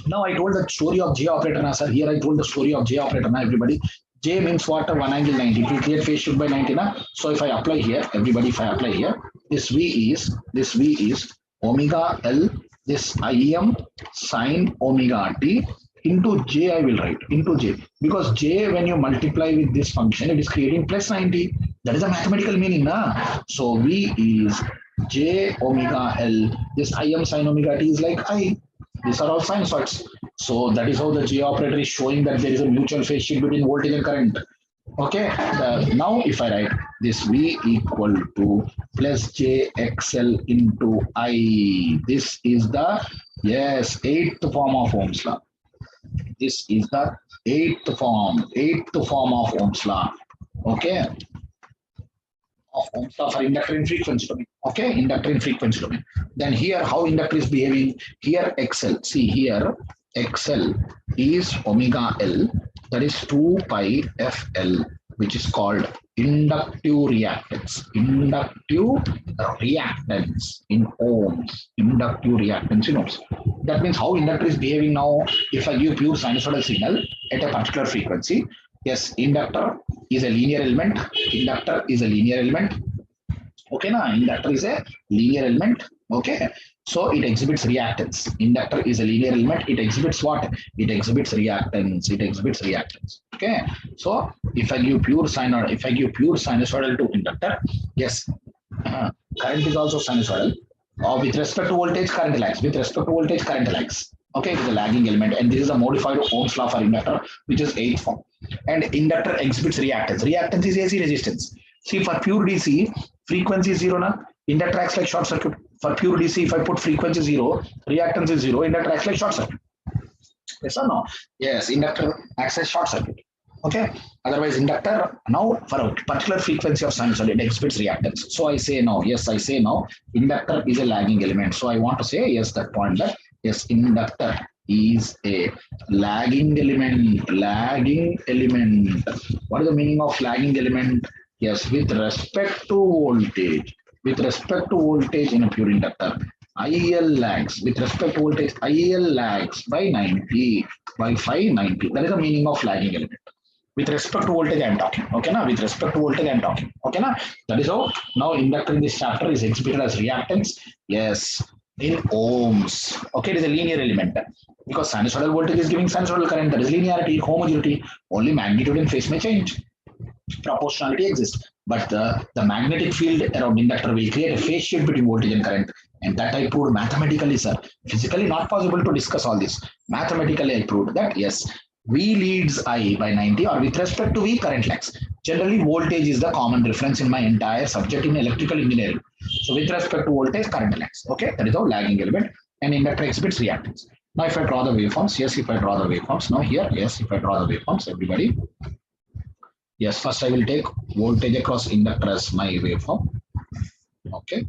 Now I told the story of J operator, Nasser. Here I told the story of J operator. Now everybody, J means what? 1 angle 90. To create phase shift by 90. Na? So if I apply here, everybody, if I apply here, this V is omega L, this Im sine omega t into J. I will write into J, because J, when you multiply with this function, it is creating plus 90. That is a mathematical meaning. Na? So V is J omega L. This Im sine omega t is like I. These are all sinusoids. So that is how the J operator is showing that there is a mutual phase shift between voltage and current. Okay, now if I write this V equal to plus JXL into I, this is the, yes, eighth form of Ohm's law. This is the eighth form of Ohm's law. Okay, of Ohm's law for inductor in frequency domain. Okay, inductor in frequency domain. Then here, how inductor is behaving? Here XL. See here, XL is omega L. That is 2 pi FL, which is called inductive reactance. Inductive reactance in ohms. Inductive reactance in ohms. That means how inductor is behaving now. If I give pure sinusoidal signal at a particular frequency, yes, inductor is a linear element. Inductor is a linear element. Okay, na? Inductor is a linear element. Okay, so it exhibits reactance. Inductor is a linear element. It exhibits what? It exhibits reactance. It exhibits reactance. Okay, so if I give pure sinusoidal to inductor, yes, current is also sinusoidal. Or with respect to voltage, current lags. With respect to voltage, current lags. Okay, it is a lagging element, and this is a modified Ohm's law for inductor, which is eighth form. And inductor exhibits reactance. Reactance is AC resistance. See, for pure DC, frequency is 0, na? Inductor acts like short circuit. For pure DC, if I put frequency 0, reactance is 0, inductor acts like short circuit. Yes or no? Yes, inductor acts as short circuit. Okay. Otherwise, inductor, now for a particular frequency of sinusoid, it exhibits reactance. So I say now, yes, I say now, inductor is a lagging element. So I want to say, yes, that point that, yes, inductor is a lagging element. Lagging element. What is the meaning of lagging element? Yes, with respect to voltage. With respect to voltage in a pure inductor, IL lags. With respect to voltage, IL lags by 90, by 590. That is the meaning of lagging element. With respect to voltage, I am talking. Okay, now with respect to voltage, I am talking. Okay, now that is how now inductor in this chapter is exhibited as reactance. Yes, in ohms. Okay, it is a linear element because sinusoidal voltage is giving sinusoidal current. That is linearity, homogeneity. Only magnitude and phase may change. Proportionality exists, but the magnetic field around inductor will create a phase shift between voltage and current, and that I proved mathematically, sir. Physically not possible to discuss all this. Mathematically I proved that, yes, V leads I by 90, or with respect to V, current lags. Generally voltage is the common reference in my entire subject in electrical engineering. So with respect to voltage, current lags. Okay, that is our lagging element, and inductor exhibits reactance. Now if I draw the waveforms, yes, if I draw the waveforms, now here, yes, if I draw the waveforms, everybody. Yes, first I will take voltage across inductor as my waveform. Okay,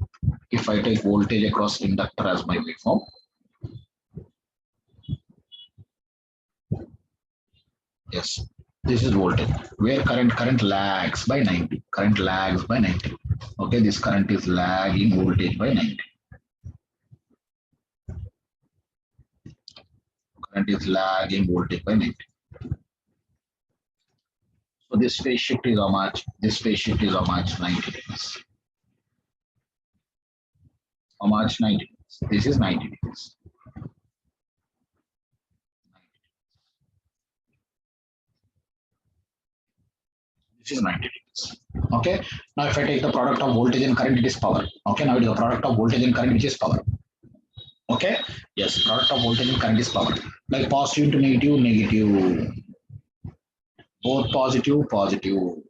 if I take voltage across inductor as my waveform, yes, this is voltage where current lags by 90. Current lags by 90. Okay, this current is lagging voltage by 90. Current is lagging voltage by 90. So this phase shift is how much? This phase shift is how much? 90 degrees. How much? 90 degrees. This is 90 degrees. This is 90 degrees. Okay. Now if I take the product of voltage and current, it is power. Okay. Now it is the product of voltage and current, which is power. Okay. Yes. Product of voltage and current is power. Like positive to negative, negative. Both positive, positive.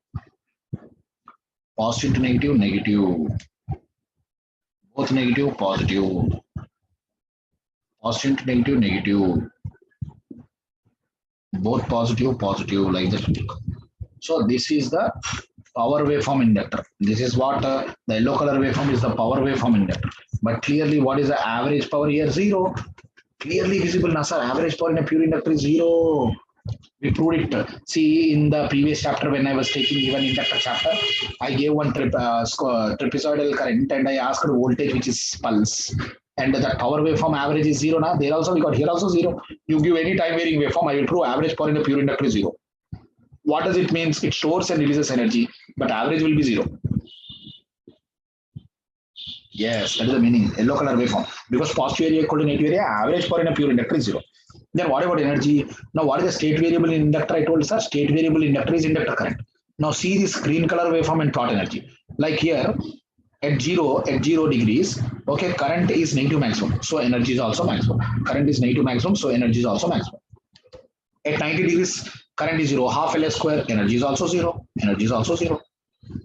Positive to negative, negative. Both negative, positive. Positive to negative, negative. Both positive, positive, like that. So this is the power waveform inductor. This is what the yellow color waveform is, the power waveform inductor. But clearly, what is the average power here? Zero. Clearly visible, na sir. Average power in a pure inductor is zero. We proved it. See, in the previous chapter, when I was taking even inductor chapter, I gave one trapezoidal current and I asked voltage, which is pulse. And the power waveform average is zero. Now, there also we got here also zero. You give any time varying waveform, I will prove average power in a pure inductor is zero. What does it mean? It stores and releases energy, but average will be zero. Yes, that is the meaning. Yellow color waveform. Because positive area equal to negative area, average power in a pure inductor is zero. Then what about energy? Now what is the state variable in inductor? I told sir, state variable inductor is inductor current. Now see this green color waveform and plot energy. Like here, at zero degrees, okay, current is negative maximum. So energy is also maximum. Current is negative maximum, so energy is also maximum. At 90 degrees, current is zero. Half L square, energy is also zero. Energy is also zero.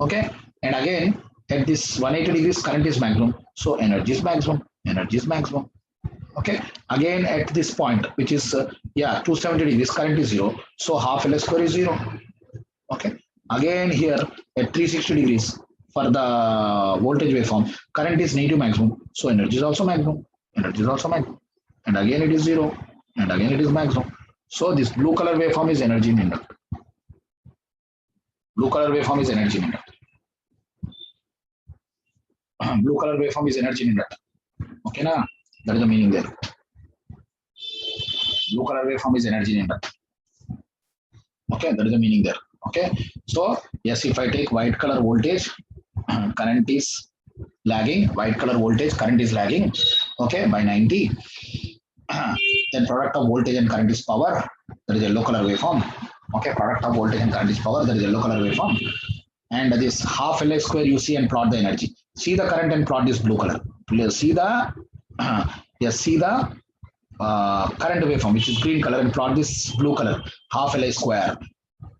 Okay. And again, at this 180 degrees, current is maximum. So energy is maximum. Energy is maximum. Okay. Again, at this point, which is, 270 degrees, current is zero. So half L square is zero. Okay. Again, here at 360 degrees for the voltage waveform, current is negative maximum. So energy is also maximum. Energy is also maximum. And again, it is zero. And again, it is maximum. So this blue color waveform is energy in inductor. Blue color waveform is energy in inductor. Blue color waveform is energy in inductor. Okay, na? That is the meaning there. Blue color waveform is energy in inductor. Okay, that is the meaning there. Okay, so yes, if I take white color voltage, current is lagging. White color voltage, current is lagging. Okay, by 90. Then product of voltage and current is power. That is yellow color waveform. Okay, product of voltage and current is power. That is yellow color waveform. And this half L square you see and plot the energy. See the current and plot this blue color. See the see the current waveform, which is green color, and plot this blue color, half L square.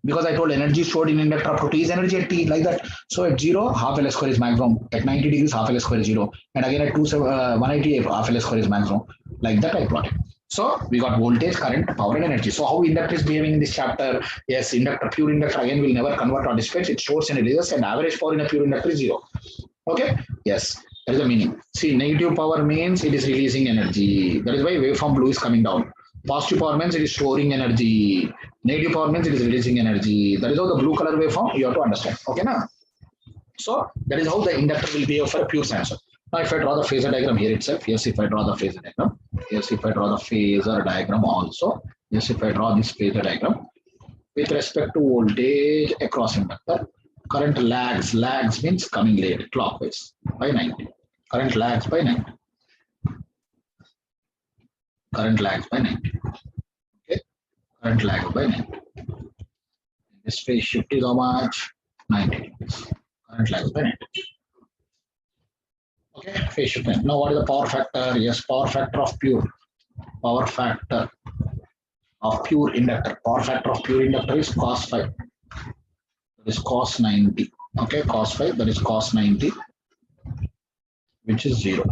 Because I told energy stored in inductor up to T is energy at T, like that. So at zero, half L square is maximum. At 90 degrees, half L square is zero. And again at 180, half L square is maximum. Like that I plotted. So we got voltage, current, power, and energy. So how inductor is behaving in this chapter? Yes, inductor, pure inductor again will never convert or dissipate. It stores and releases, and average power in a pure inductor is zero. Okay? Yes. That is the meaning. See, negative power means it is releasing energy. That is why waveform blue is coming down. Positive power means it is storing energy. Negative power means it is releasing energy. That is how the blue color waveform you have to understand. Okay, na? So that is how the inductor will behave for a pure sensor. Now, if I draw the phasor diagram here itself, yes, if I draw the phasor diagram, yes, if I draw the phasor diagram also, yes, if I draw this phasor diagram with respect to voltage across inductor, current lags means coming late, clockwise by 90. Current lags by 90. Current lags by 90. Okay, current lags by 90. This phase shift is how much? 90 degrees. Current lags by 90. Okay, phase shift. Now, what is the power factor? Yes, power factor of pure. Power factor of pure inductor. Power factor of pure inductor is cos phi. That is cos 90. Okay, cos phi, that is cos 90, which is 0.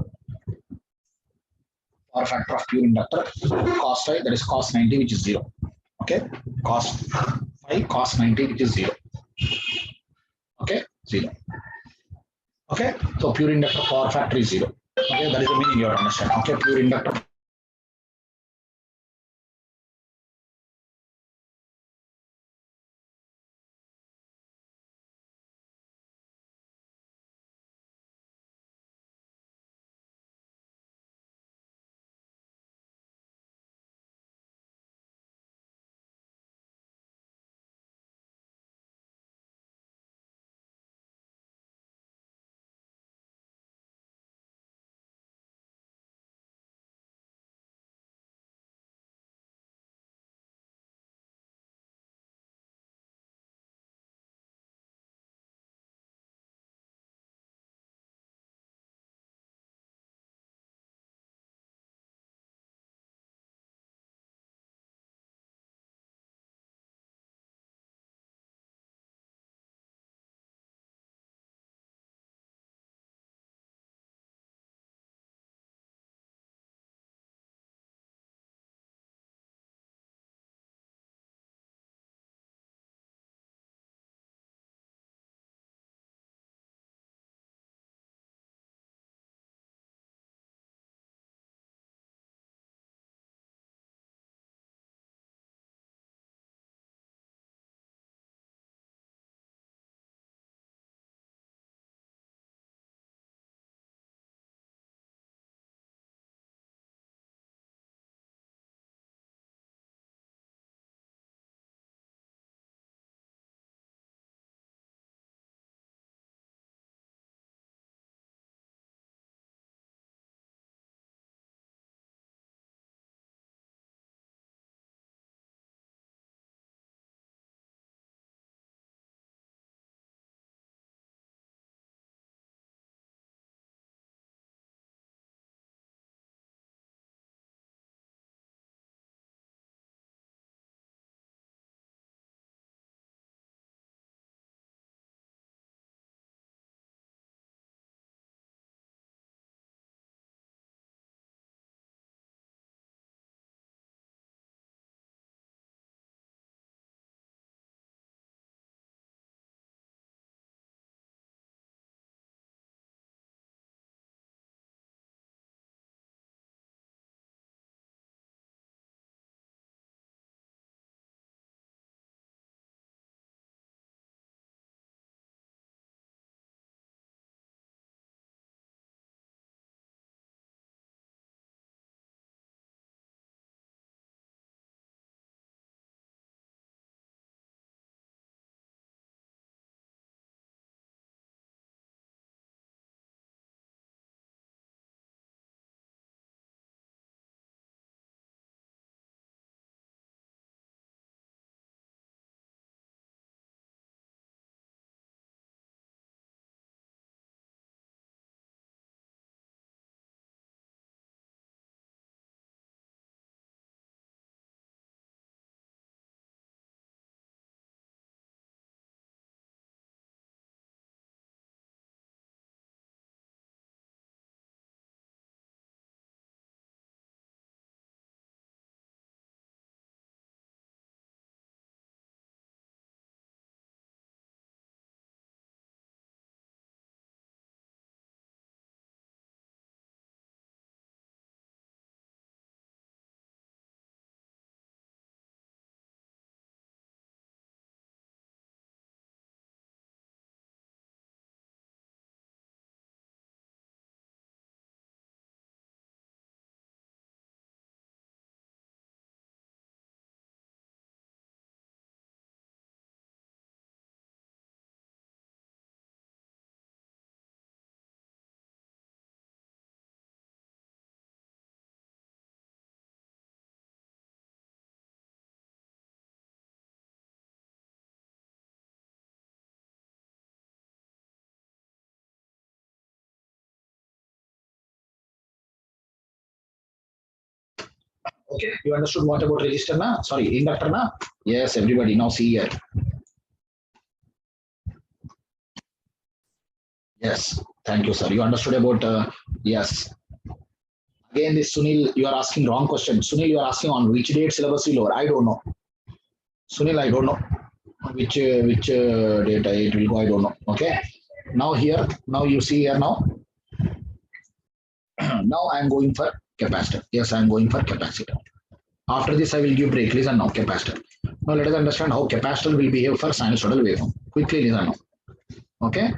Power factor of pure inductor, cos phi, that is cos 90, which is 0. Okay, cos phi, cos 90, which is 0. Okay, 0. Okay, so pure inductor power factor is 0. Okay, that is the meaning you have to understand. Okay, pure inductor Okay, you understood what about resistor na? Sorry, inductor na? Yes, everybody now see here. Yes, thank you, sir. You understood about yes. Again, this Sunil, you are asking wrong question. Sunil, you are asking on which date syllabus will lower. I don't know. Sunil, I don't know which date it will go. I don't know. Okay. Now here, now you see here now. Now I am going for capacitor. Yes, I am going for capacitor. After this, I will give break. Listen now, capacitor. Now let us understand how capacitor will behave for sinusoidal waveform. Quickly listen now. Okay.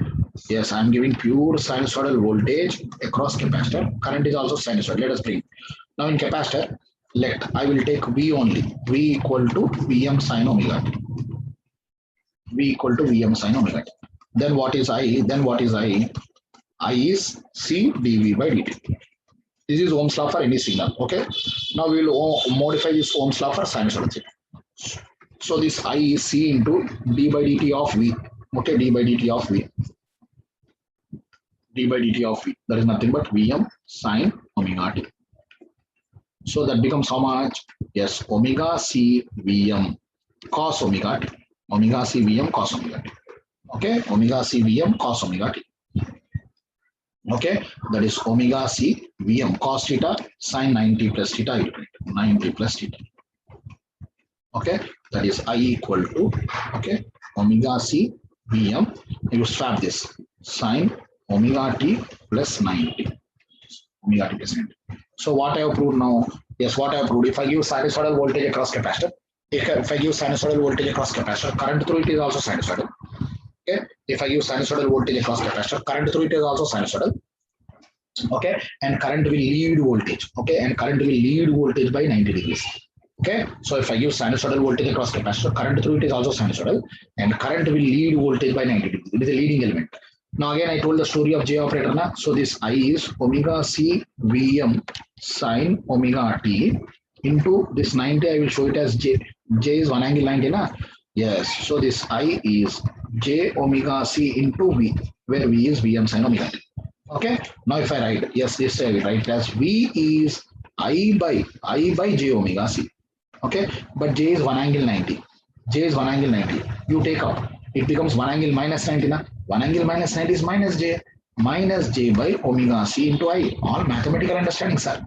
Yes, I am giving pure sinusoidal voltage across capacitor. Current is also sinusoidal. Let us bring. Now in capacitor, let I will take V only. V equal to Vm sin omega t. V equal to Vm sin omega t. Then what is I? Then what is I? I is C dV by dt. This is Ohm's law for any signal. Okay. Now we will modify this Ohm's law for sinusoidal. So this I is C into d by dt of V. Okay, d by dt of V. D by dt of V. That is nothing but Vm sin omega t. So that becomes how much? Yes, omega C Vm cos omega t. Omega C Vm cos omega t. Okay, omega C Vm cos omega t. Okay, that is omega C Vm cos theta sin 90 plus theta. 90 plus theta. Okay, that is I equal to, okay, omega C Vm. You swap this sin omega t plus 90. Omega t plus 90. So what I have proved now? Yes, what I have proved. If I give sinusoidal voltage across capacitor, if I give sinusoidal voltage across capacitor, current through it is also sinusoidal. Okay, if I give sinusoidal voltage across capacitor, current through it is also sinusoidal. Okay, and current will lead voltage. Okay, and current will lead voltage by 90 degrees. Okay, so if I give sinusoidal voltage across capacitor, current through it is also sinusoidal, and current will lead voltage by 90 degrees. It is a leading element. Now again, I told the story of J operator na. So this I is omega C Vm sin omega t into this 90. I will show it as J. J is one angle 90 na. Yes. So this I is J omega C into V, where V is Vm sin omega t. Okay. Now if I write, yes, this I will write as V is I by J omega C. Okay, but J is one angle 90. J is one angle 90. You take out, it becomes one angle minus 90. Na? One angle minus 90 is minus J by omega C into I. All mathematical understanding, sir.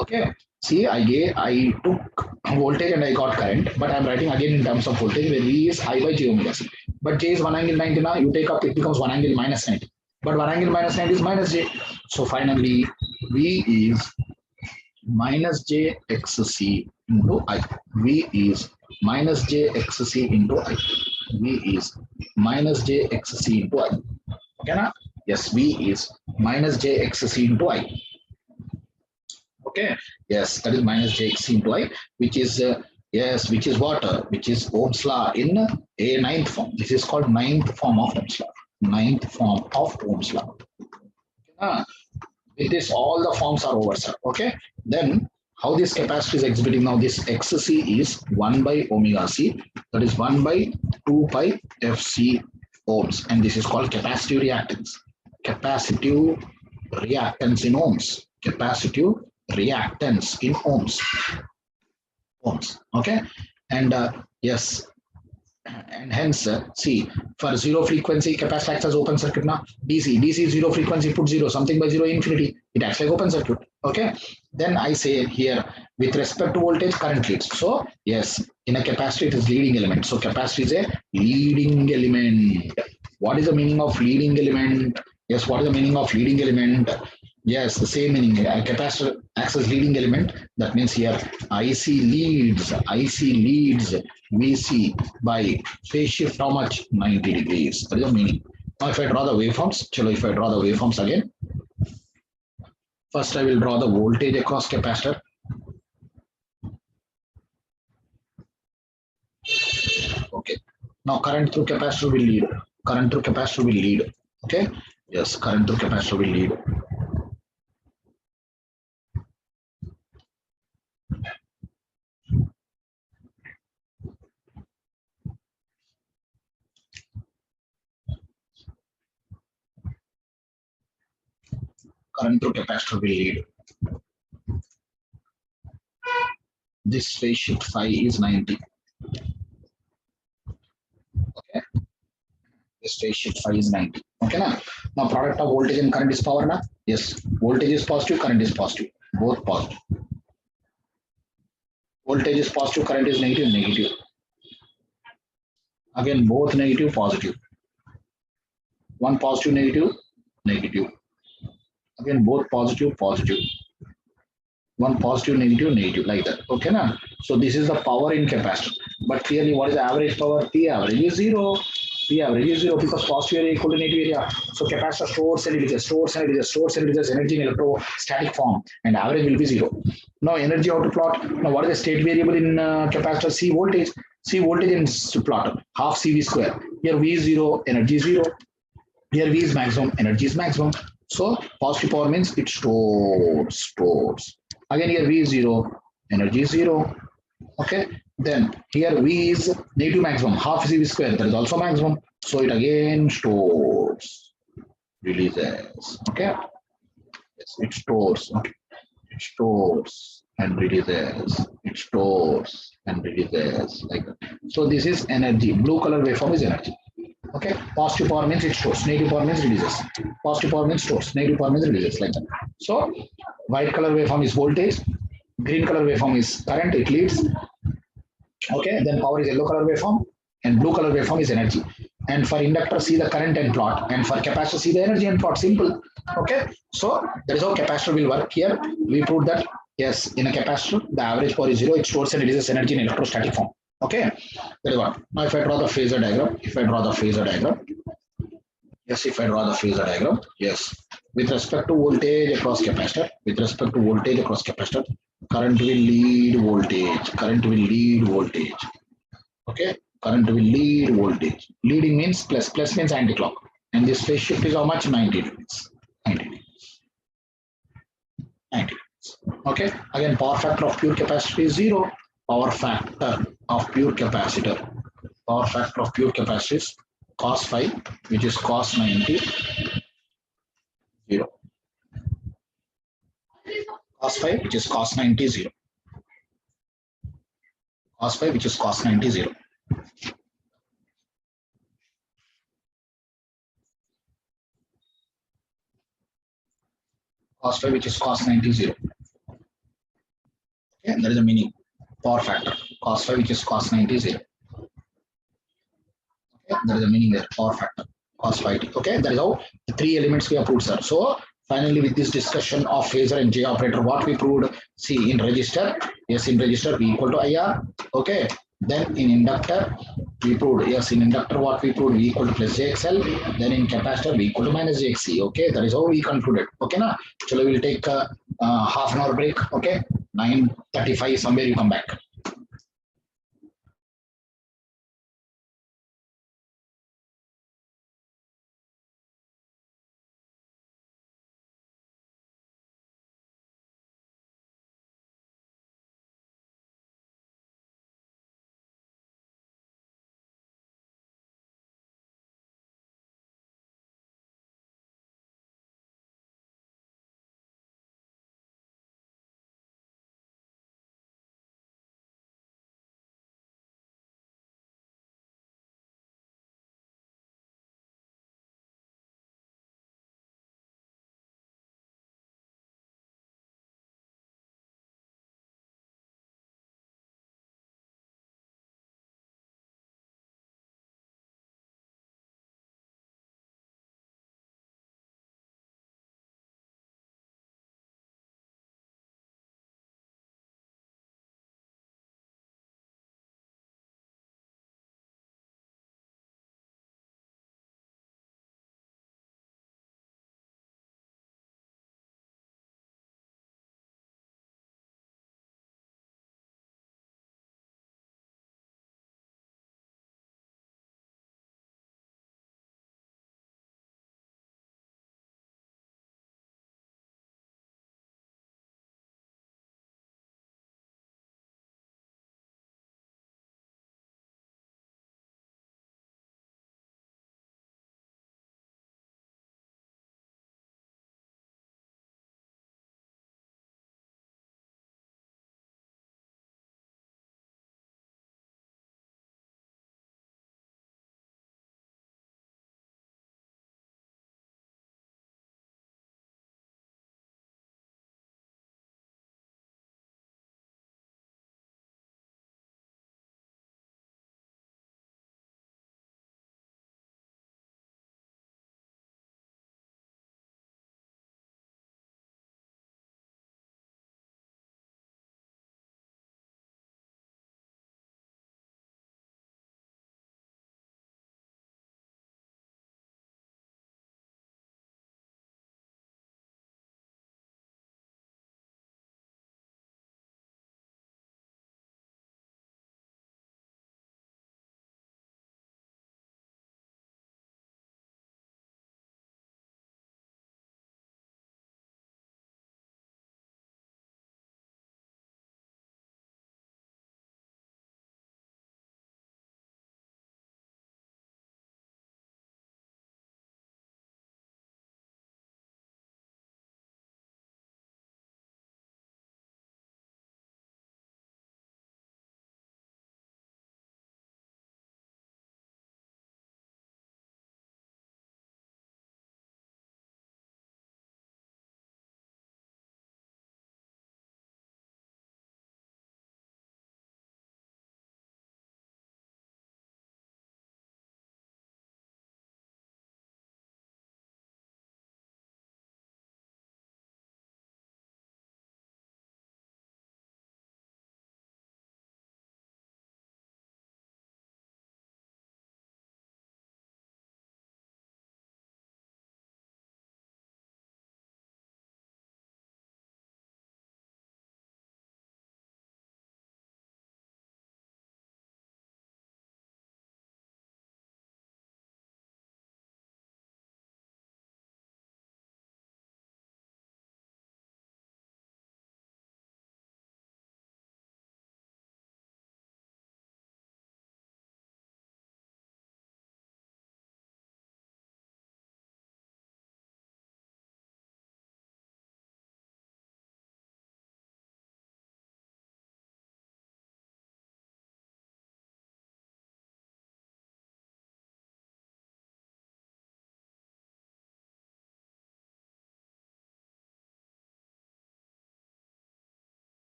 Okay. See, I took voltage and I got current, but I'm writing again in terms of voltage where V is I by J omega C. But J is one angle 90 now. You take up, it becomes one angle minus 90. But one angle minus 90 is minus J. So finally, V is minus J x C into I. V is minus J x C into I. V is minus J x C into I. Okay, na? Yes, V is minus J x C into I. Okay, yes, that is minus J x C into I, which is yes, which is what? Which is Ohm's law in a ninth form. This is called ninth form of Ohm's law. Ninth form of Ohm's law. Okay, with this, all the forms are over, sir. Okay, then how this capacitor is exhibiting now? This XC is 1 by omega C, that is 1 by 2 pi FC ohms, and this is called capacitive reactance. Capacitive reactance in ohms. Capacitive reactance in ohms. Ohms. Okay, and yes, and hence see, for zero frequency capacitor acts as open circuit now. DC zero frequency, put zero, something by zero infinity, it acts like open circuit. Okay, then I say here with respect to voltage, current leads. So yes, in a capacitor it is leading element. So capacitor is a leading element. What is the meaning of leading element? Yes, what is the meaning of leading element? Yes, the same meaning. A capacitor acts as leading element. That means here IC leads VC by phase shift how much? 90 degrees. That is the meaning. Now if I draw the waveforms, if I draw the waveforms again, first I will draw the voltage across capacitor. Okay. Now current through capacitor will lead. Current through capacitor will lead. Okay. Yes, current through capacitor will lead. Current through capacitor will lead. This phase shift phi is 90. Okay, this phase shift phi is 90. Okay, now product of voltage and current is power. Na? Yes, voltage is positive, current is positive, both positive. Voltage is positive, current is negative, negative. Again, both negative, positive. One positive, negative, negative. Again, both positive, positive. One positive, negative, negative, like that. Okay, na? So this is the power in capacitor. But clearly, what is the average power? P average is zero. P average is zero because positive area equal to negative area. So capacitor stores and releases, stores and releases, stores and releases energy in electrostatic form, and average will be zero. Now energy how to plot? Now what is the state variable in capacitor? C voltage. C voltage in plot half CV square. Here V is zero, energy is zero. Here V is maximum, energy is maximum. So positive power means it stores. Again here V is zero, energy is zero. Okay. Then here V is negative maximum, half CV square, that is also maximum. So it again stores, releases. Okay. Yes, it stores. Okay. It stores and releases. It stores and releases like that. So this is energy. Blue color waveform is energy. Okay, positive power means it stores, negative power means releases. Positive power means stores, negative power means releases, like that. So, white color waveform is voltage, green color waveform is current, it leads. Okay, then power is yellow color waveform, and blue color waveform is energy. And for inductor, see the current and plot, and for capacitor, see the energy and plot. Simple. Okay, so that is how capacitor will work. Here we proved that yes, in a capacitor, the average power is zero, it stores and releases energy in electrostatic form. Okay, that is what. Now, if I draw the phasor diagram, if I draw the phasor diagram, yes, with respect to voltage across capacitor, current will lead voltage, okay, current will lead voltage. Leading means plus means anti-clock, and this phase shift is how much? 90 degrees, 90 degrees, 90 degrees. Okay, again, power factor of pure capacitor is zero. Power factor of pure capacitor is cos phi, which is cos 90, 0. Cos phi, which is cos 90, 0. Cos phi, which is cos 90, 0. Cos phi, which is cos 90, 0. Okay, and there is a meaning. Power factor. Cos phi, which is cos 90, 0. Okay, there is a meaning there. Power factor. Cos phi t. Okay, that is how the three elements we have proved, sir. So, finally, with this discussion of phasor and J operator, what we proved, see in resistor, yes, in resistor V equal to IR. Okay, then in inductor, we proved, yes, in inductor, what we proved, V equal to plus JXL. Then in capacitor, V equal to minus JXC. Okay, that is how we concluded. Okay, na? So, we will take a half an hour break. Okay, 9:35, somewhere you come back.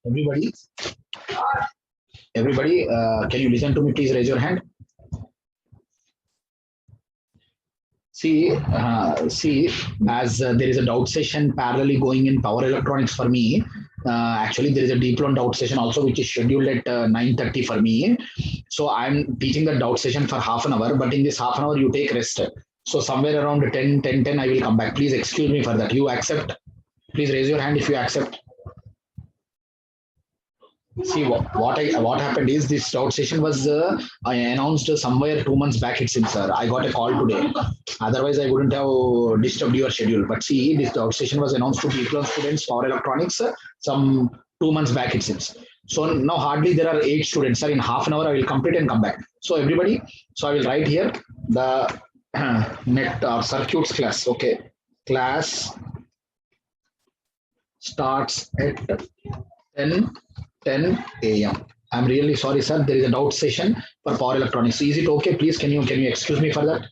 Everybody, can you listen to me? Please raise your hand. See, as there is a doubt session parallelly going in power electronics for me. Actually, there is a deep loan doubt session also, which is scheduled at 9:30 for me. So I'm teaching the doubt session for half an hour, but in this half an hour, you take rest. So somewhere around 10, I will come back. Please excuse me for that. You accept? Please raise your hand if you accept. See what happened is this doubt session was I announced somewhere 2 months back. It seems, sir. I got a call today. Otherwise, I wouldn't have disturbed your schedule. But see, this doubt session was announced to people students power electronics some 2 months back. It seems. So now hardly there are 8 students. Sir, in half an hour I will complete and come back. So everybody, so I will write here the net circuits class. Okay, class starts at 10 a.m. I'm really sorry, sir. There is a doubt session for power electronics. Is it okay? Please, can you excuse me for that?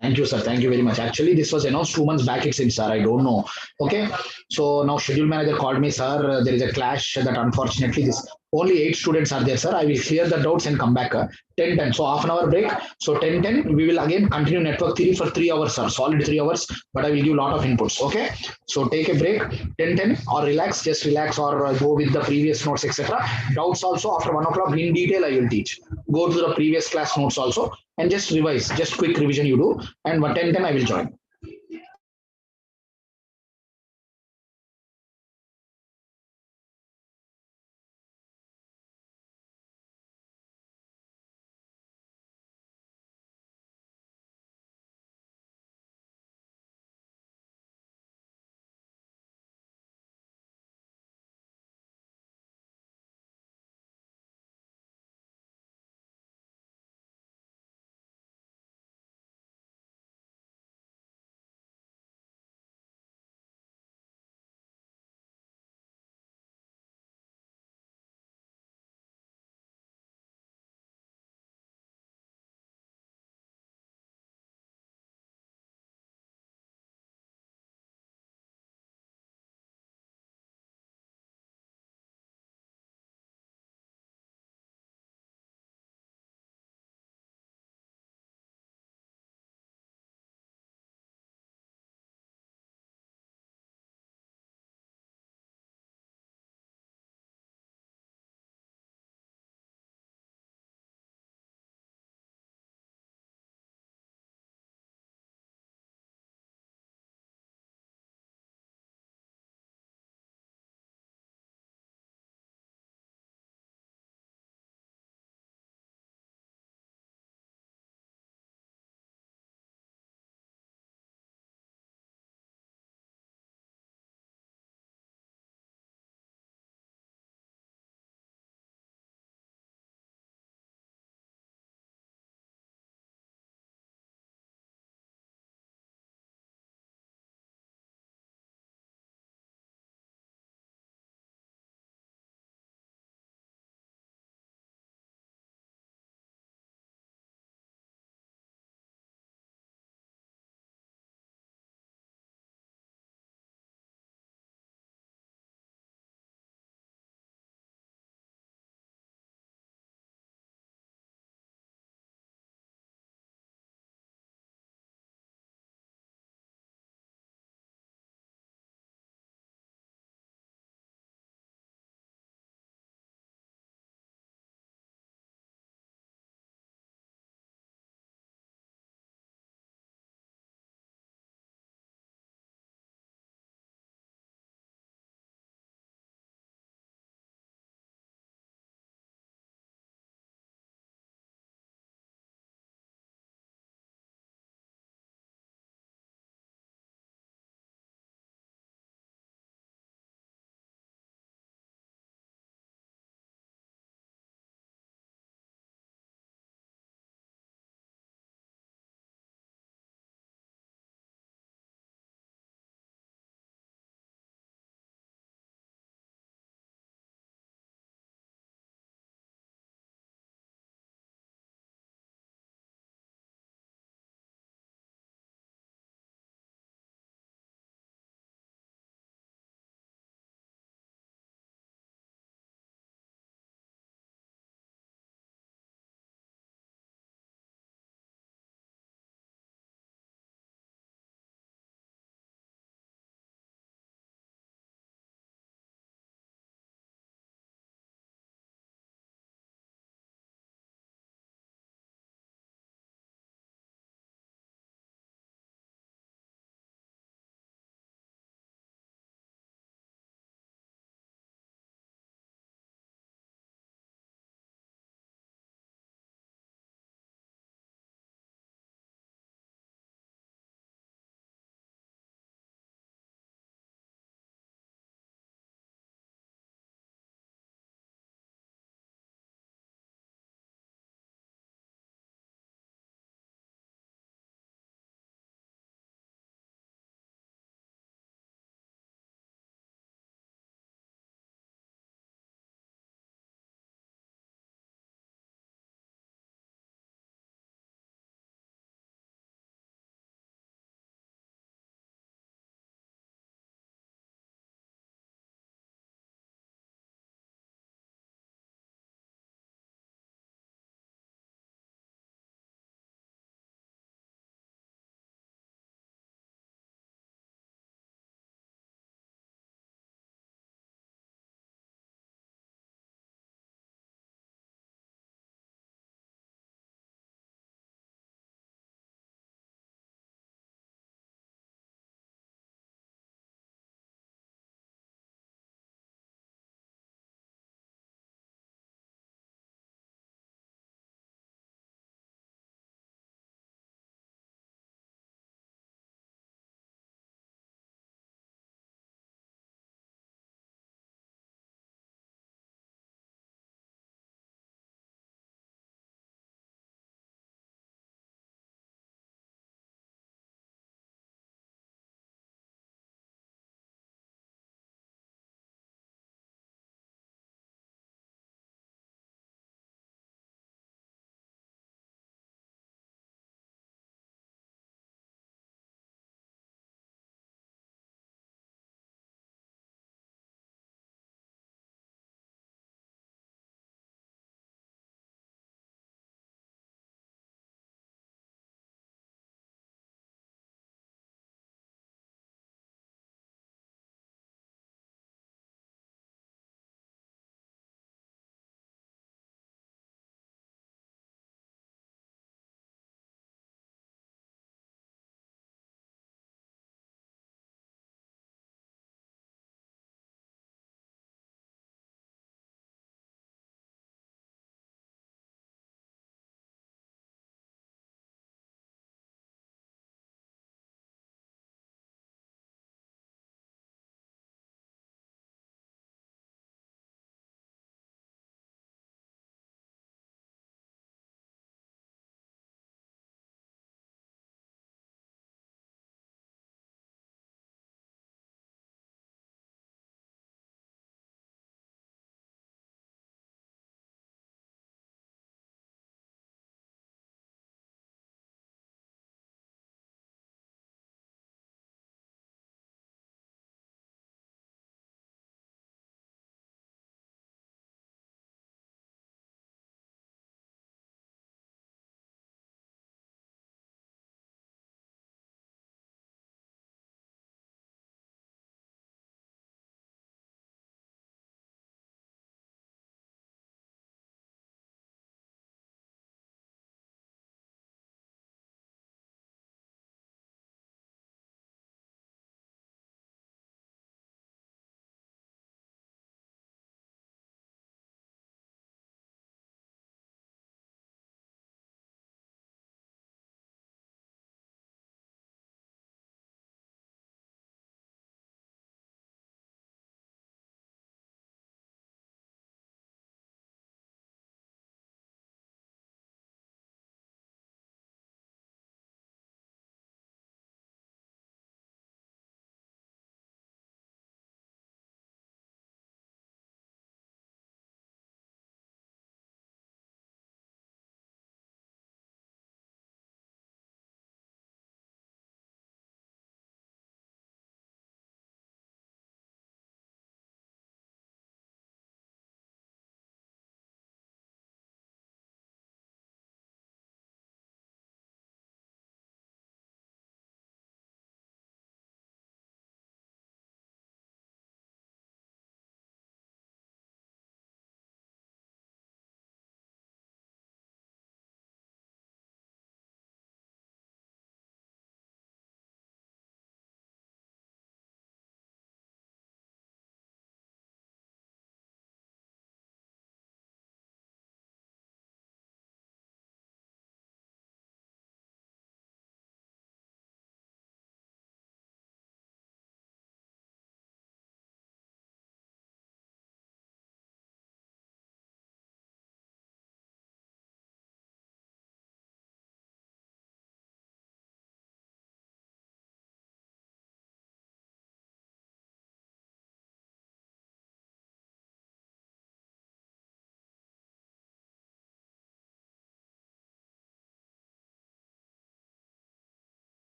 Thank you, sir. Thank you very much. Actually, this was announced 2 months back, it seems, sir. I don't know. Okay. So now schedule manager called me, sir. There is a clash that unfortunately this only 8 students are there, sir. I will clear the doubts and come back 10:10. So half an hour break. So 10:10, we will again continue network theory for 3 hours, sir. Solid 3 hours, but I will give a lot of inputs. Okay. So take a break, 10:10, or relax, just relax, or go with the previous notes, etc. Doubts also after 1 o'clock in detail I will teach. Go to the previous class notes also and just revise, just quick revision you do, and 10:10 I will join.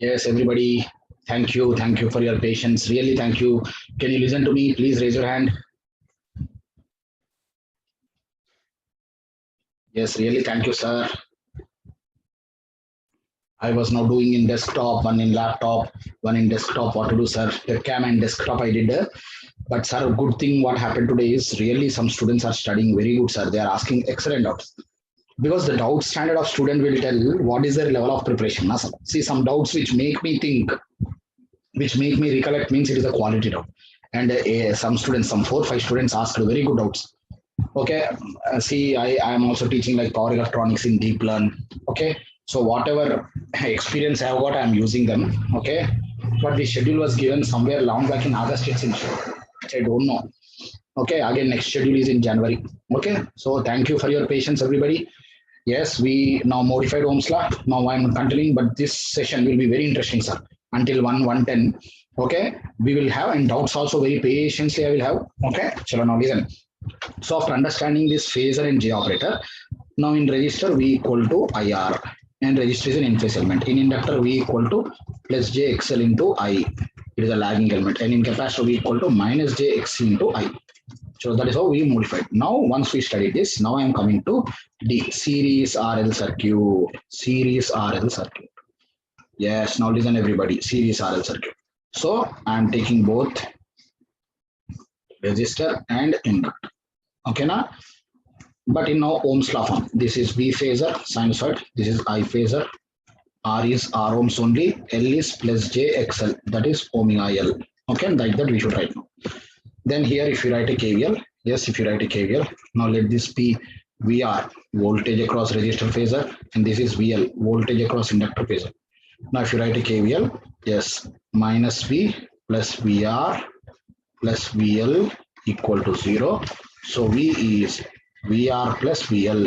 Yes, everybody. Thank you. Thank you for your patience. Really, thank you. Can you listen to me? Please raise your hand. Yes, really, thank you, sir. I was now doing in desktop, one in laptop, one in desktop. What to do, sir? Webcam and desktop I did. But, sir, good thing what happened today is really some students are studying very good, sir. They are asking excellent doubts. Because the doubt standard of student will tell what is their level of preparation. Now, see, some doubts which make me think, which make me recollect means it is a quality doubt. And some students, some 4 5 students asked very good doubts. Okay, see, I am also teaching like power electronics in deep learn. Okay, so whatever experience I have got, I am using them. Okay, but the schedule was given somewhere long back in August. It's in, which I don't know. Okay, again next schedule is in January. Okay, so thank you for your patience, everybody. Yes, we now modified Ohm's law. Now I'm continuing, but this session will be very interesting, sir. Until 1:10. Okay, we will have and doubts also very patiently I will have. Okay, chalo now listen. So after understanding this phasor and J operator, now in resistor V equal to IR and resistor is an in-phase element. In inductor V equal to plus JXL into I. It is a lagging element. And in capacitor V equal to minus JXC into I. So that is how we modified. Now once we study this, now I am coming to D, series RL circuit. Series RL circuit. Yes, now listen everybody, series RL circuit. So I am taking both resistor and inductor. Okay, now, but in now Ohm's law form, this is V phasor sinusoid, this is I phasor, R is R ohms only, L is plus J XL, that is omega L. Okay, like that we should write now. Then here if you write a KVL, yes, if you write a KVL, now let this be VR, voltage across resistor phasor, and this is VL, voltage across inductor phasor. Now if you write a KVL, yes, minus V plus VR plus VL equal to 0. So V is VR plus VL.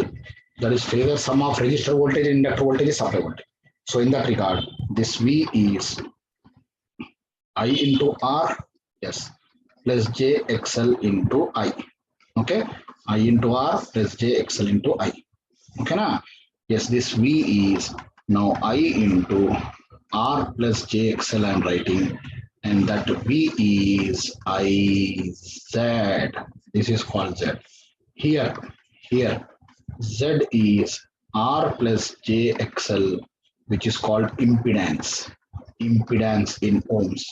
That is phasor sum of resistor voltage and inductor voltage is supply voltage. So in that regard, this V is I into R, yes, plus JXL into I. Okay, I into R plus JXL into I. Okay, na? Yes, this V is now I into R plus JXL I am writing, and that V is IZ. This is called Z. Here, Z is R plus JXL, which is called impedance. Impedance in ohms.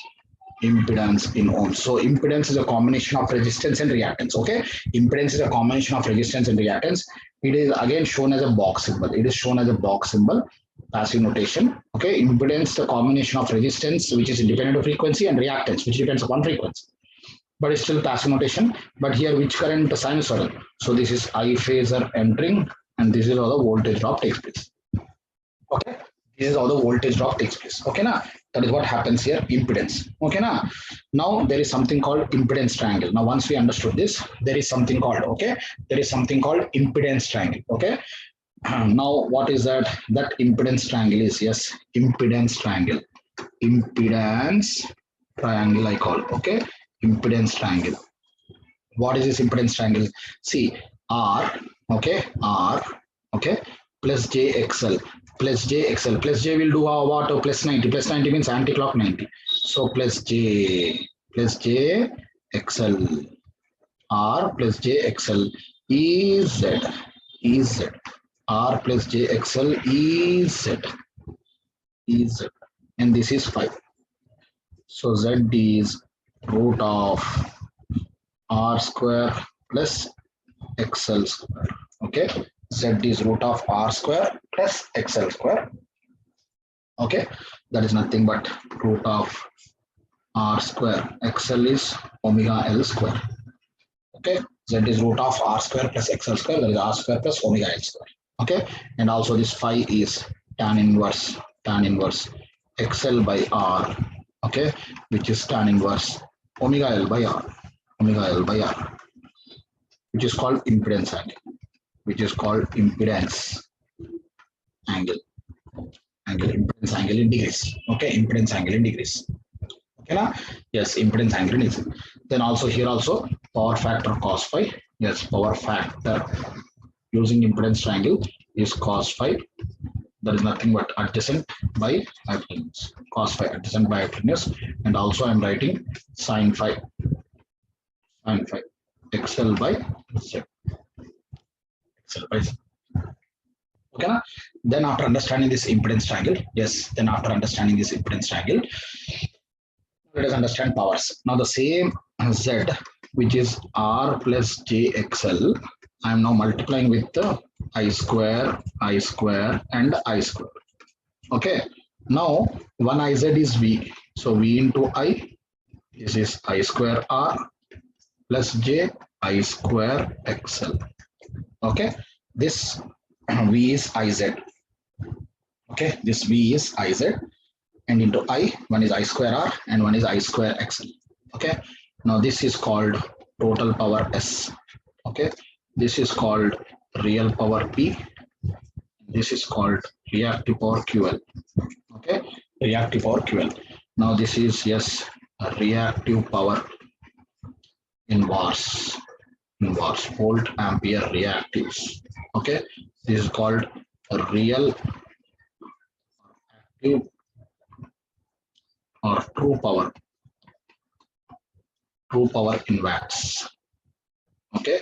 Impedance in ohms. So impedance is a combination of resistance and reactance. Okay, impedance is a combination of resistance and reactance. It is again shown as a box symbol. It is shown as a box symbol, passive notation. Okay, impedance the combination of resistance, which is independent of frequency, and reactance, which depends upon frequency. But it's still passive notation. But here, which current sinusoidal? So this is I phasor entering, and this is how the voltage drop takes place. Okay, this is how the voltage drop takes place. Okay, now that is what happens here. Impedance. Okay, now there is something called impedance triangle. Now once we understood this, there is something called impedance triangle. Okay. Now what is that? That impedance triangle is, yes, impedance triangle. Impedance triangle I call. Okay, impedance triangle. What is this impedance triangle? See, R, okay, R, okay, plus JXL, plus JXL, plus J will do what? Plus 90. Plus 90 means anti-clock 90. So plus JXL, R plus JXL is Z. R plus JXL is Z. And this is 5. So Z is root of R square plus XL square. Okay, Z is root of R square plus XL square. Okay, that is nothing but root of R square. XL is omega L square. Okay, Z is root of R square plus XL square. That is R square plus omega L square. Okay, and also this phi is tan inverse XL by R. Okay, which is tan inverse omega L by R. Which is called impedance angle. Impedance angle in degrees. Okay, impedance angle in degrees. Okay, na? Yes, impedance angle in degrees. Then also here also power factor cos phi. Yes, power factor using impedance triangle is cos phi. That is nothing but adjacent by hypotenuse. cos phi adjacent by hypotenuse, and also I'm writing sin phi xl by z, xl by z. Okay, na? Then after understanding this impedance triangle, let us understand powers. Now the same z, which is r plus jxl, I am now multiplying with the I square, and I square. Okay, now one iz is v, so v into I, this is I square r plus j I square xl. Okay, this v is iz. Okay, this v is iz, and into I, one is I square r and one is I square xl. Okay, now this is called total power S. Okay, this is called real power P. This is called reactive power QL. Okay, reactive power QL. Now this is, yes, a reactive power in watts, volt ampere reactives. Okay, this is called a real active or true power in watts. Okay,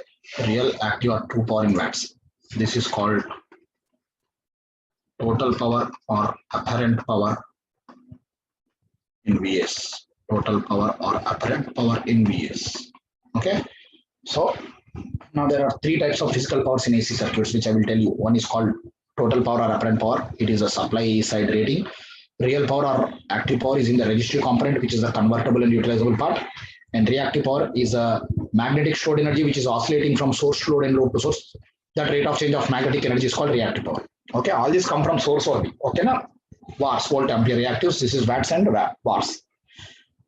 real active or true power in watts. This is called total power or apparent power in Vs. Total power or apparent power in Vs. Okay, so now there are three types of physical powers in AC circuits, which I will tell you. One is called total power or apparent power. It is a supply side rating. Real power or active power is in the resistive component, which is the convertible and utilizable part. And reactive power is a magnetic stored energy, which is oscillating from source to load and load to source. That rate of change of magnetic energy is called reactive power. Okay, all these come from source only. Okay, now watts, volt ampere reactives. This is watts and watts.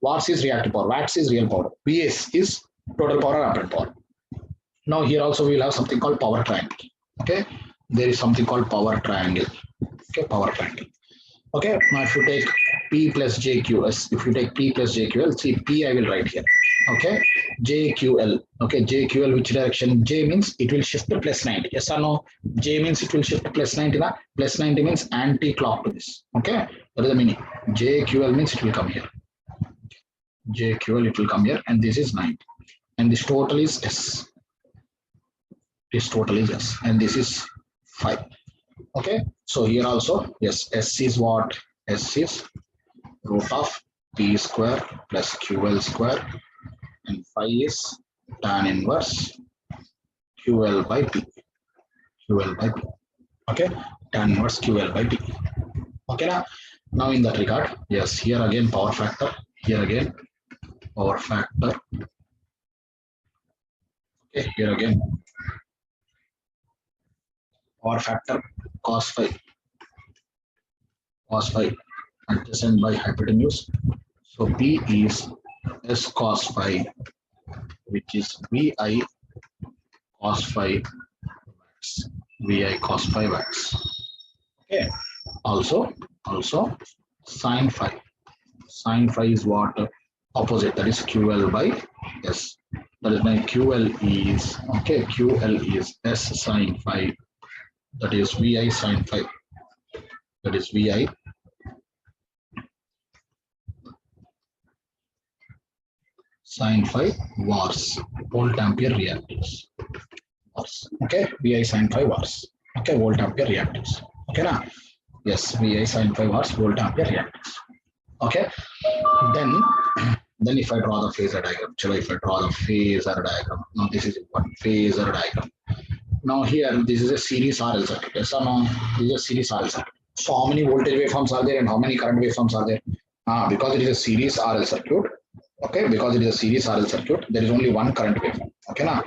Watts is reactive power, watts is real power. Vs is total power or apparent power. Now here also we will have something called power triangle. Okay, there is something called power triangle. Okay, power triangle. Okay, now if you take P plus JQS, if you take P plus JQL, see P I will write here. Okay, JQL. Okay, JQL, which direction? J means it will shift to plus 90. Yes or no? J means it will shift to plus 90. Na? Plus 90 means anti-clock to this. Okay, that is the meaning. JQL means it will come here. JQL, it will come here, and this is 90. And this total is S. This total is S, and this is 5. Okay, so here also, yes, S is what? S is root of P square plus QL square, and phi is tan inverse QL by P. QL by P. Okay, tan inverse QL by P. Okay, now in that regard, yes, here again power factor, here again power factor. Okay, here again power factor cos phi adjacent by hypotenuse. So P is S cos phi, which is VI cos phi watts. VI cos phi watts. Okay. Also sin phi. Sin phi is what? Opposite, that is QL by S. That is my QL is, okay, QL is S sin phi. That is VI sin phi. That is VI sin phi watts, volt ampere reactives. Okay, VI sin phi watts. Okay, volt ampere reactives. Okay, now yes, VI sin phi watts, volt ampere reactives. Okay, then if I draw the phasor diagram, if I draw the phasor diagram, now this is important, phasor diagram. Now here, this is a series RL circuit. Yes or no? This is a series RL circuit. So how many voltage waveforms are there and how many current waveforms are there? Because it is a series RL circuit. Okay, because it is a series RL circuit, there is only one current waveform. Okay, now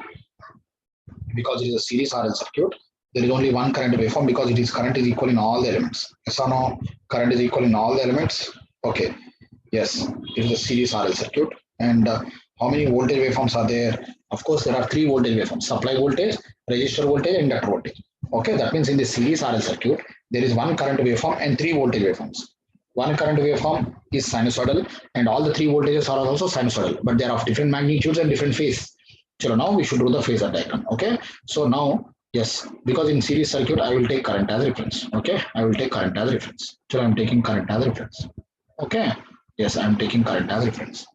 because it is a series RL circuit, there is only one current waveform because it is current is equal in all the elements. Yes or no? Current is equal in all the elements. Okay. Yes, it is a series RL circuit. And how many voltage waveforms are there? Of course, there are three voltage waveforms: supply voltage, resistor voltage, and inductor voltage. Okay, that means in the series RL circuit, there is one current waveform and three voltage waveforms. One current waveform is sinusoidal, and all the three voltages are also sinusoidal, but they are of different magnitudes and different phase. So now we should do the phasor diagram. Okay, so now, yes, because in series circuit, I will take current as reference. Okay, I will take current as reference. So I'm taking current as reference. Okay. Yes, I'm taking current as reference.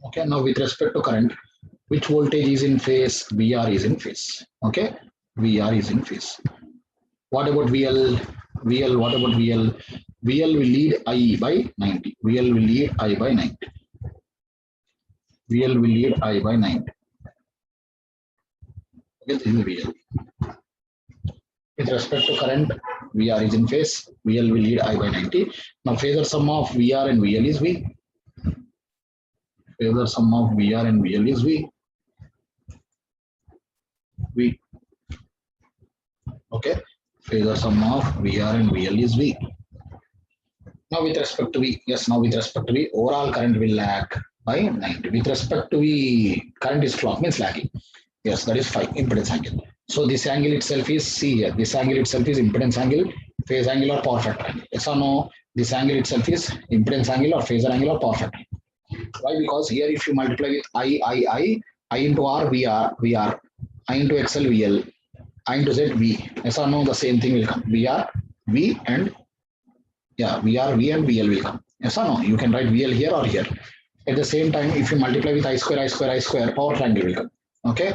Okay. Now with respect to current, which voltage is in phase? VR is in phase. Okay. VR is in phase. What about VL? VL, what about VL? VL will lead I by 90. VL will lead I by 90. VL will lead I by 90. Okay, this is VL. With respect to current, VR is in phase. VL will lead I by 90. Now phasor sum of VR and VL is V. Phasor sum of VR and VL is V. V. Okay. Phasor sum of VR and VL is V. Now with respect to V, yes, now with respect to V, overall current will lag by 90. With respect to V, current is clock means lagging. Yes, that is 5 impedance angle. So this angle itself is, see here, this angle itself is impedance angle, phase angle or power factor angle. Yes or no? This angle itself is impedance angle or phasor angle or power factor. Why? Because here if you multiply with I into R, VR, I into XL, VL, I into Z, V. Yes or no? The same thing will come. VR, V and yeah, VR, V and VL will come. Yes or no? You can write VL here or here. At the same time, if you multiply with I square, power triangle will come. Okay?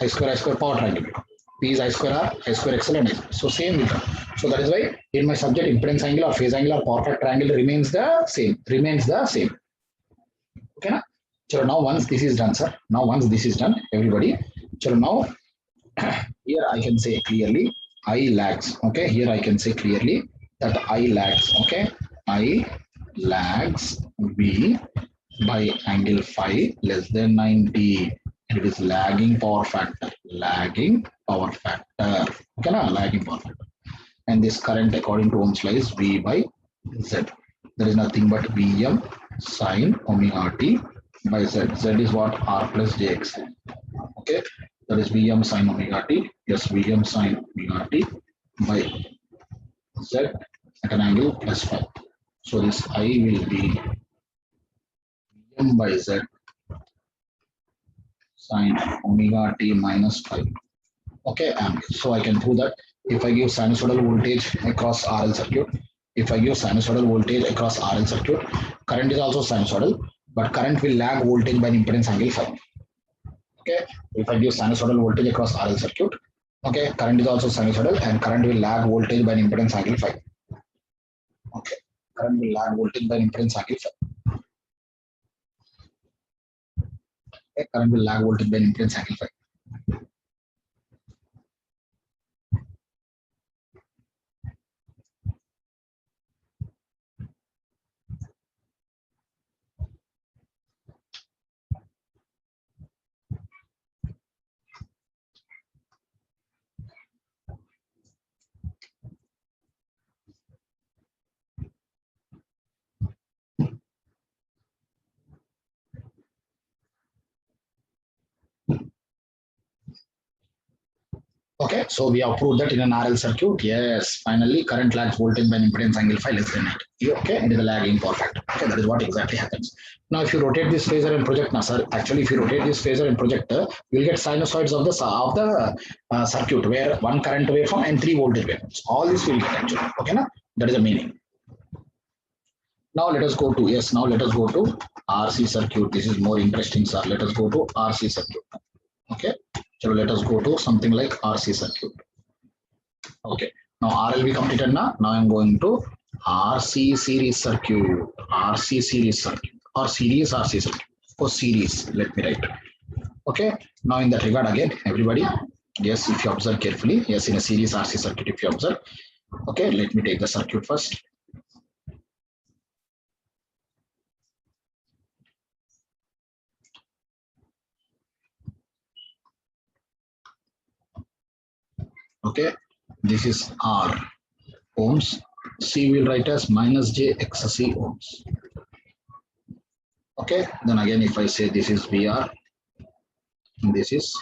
I square, power triangle will come. P is I square R, I square XL and I square. So same will come. So that is why in my subject, impedance angle or phase angle or power factor angle remains the same. Okay? Na? So now once this is done, sir. Now once this is done, everybody. So now here I can say clearly I lags. Okay? Here I can say clearly that I lags. Okay? I lags V by angle phi less than 90. It is lagging power factor. Lagging power factor. Okay, na? Lagging power factor. And this current according to Ohm's law is V by Z. There is nothing but Vm sine omega t by Z. Z is what? R plus Jx. Okay. That is Vm sine omega t. Yes, Vm sine omega t by Z at an angle plus phi. So this I will be Vm by Z sine omega t minus phi. Okay, so I can prove that if I give sinusoidal voltage across RL circuit, current is also sinusoidal, but current will lag voltage by an impedance angle phi. Okay, if I give sinusoidal voltage across RL circuit, okay, current is also sinusoidal and current will lag voltage by an impedance angle phi. Okay, current will lag voltage by an impedance angle phi. Okay, current will lag voltage by an impedance angle phi. Okay, so we have proved that in an RL circuit. Yes, finally, current lags voltage by an impedance angle phi less than 90. Okay, it is a lagging power factor. Okay, that is what exactly happens. Now, if you rotate this phasor and project, now, sir, actually, if you rotate this phasor and projector, you will get sinusoids of the circuit where one current waveform and three voltage waveforms. All this will get actually. Okay, now that is the meaning. Now let us go to Now let us go to RC circuit. This is more interesting, sir. Let us go to RC circuit. Okay. So let us go to something like RC circuit. Okay. Now RL be completed now. Now I'm going to RC series circuit. RC series circuit or series RC circuit. For series, let me write. Okay. Now in that regard again, everybody. Yes, if you observe carefully. Yes, in a series RC circuit, if you observe. Okay, let me take the circuit first. Okay, this is R ohms. C will write as minus J XC ohms. Okay, then again if I say this is VR, this is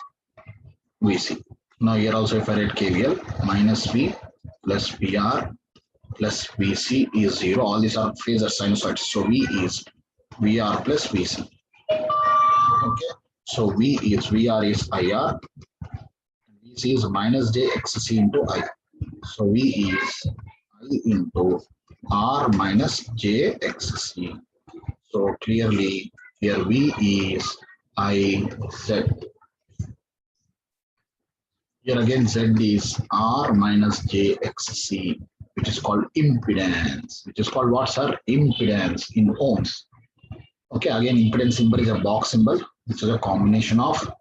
VC. Now here also if I write KVL, minus V plus VR plus VC is 0. All these are phasor sinusoids. So V is VR plus VC. Okay, so VR is IR, VC is minus J XC into I. So V is I into R minus JXC. So clearly here V is IZ. Here again Z is R minus JXC, which is called impedance, which is called what, sir? Impedance in ohms. Okay, again impedance symbol is a box symbol, which is a combination of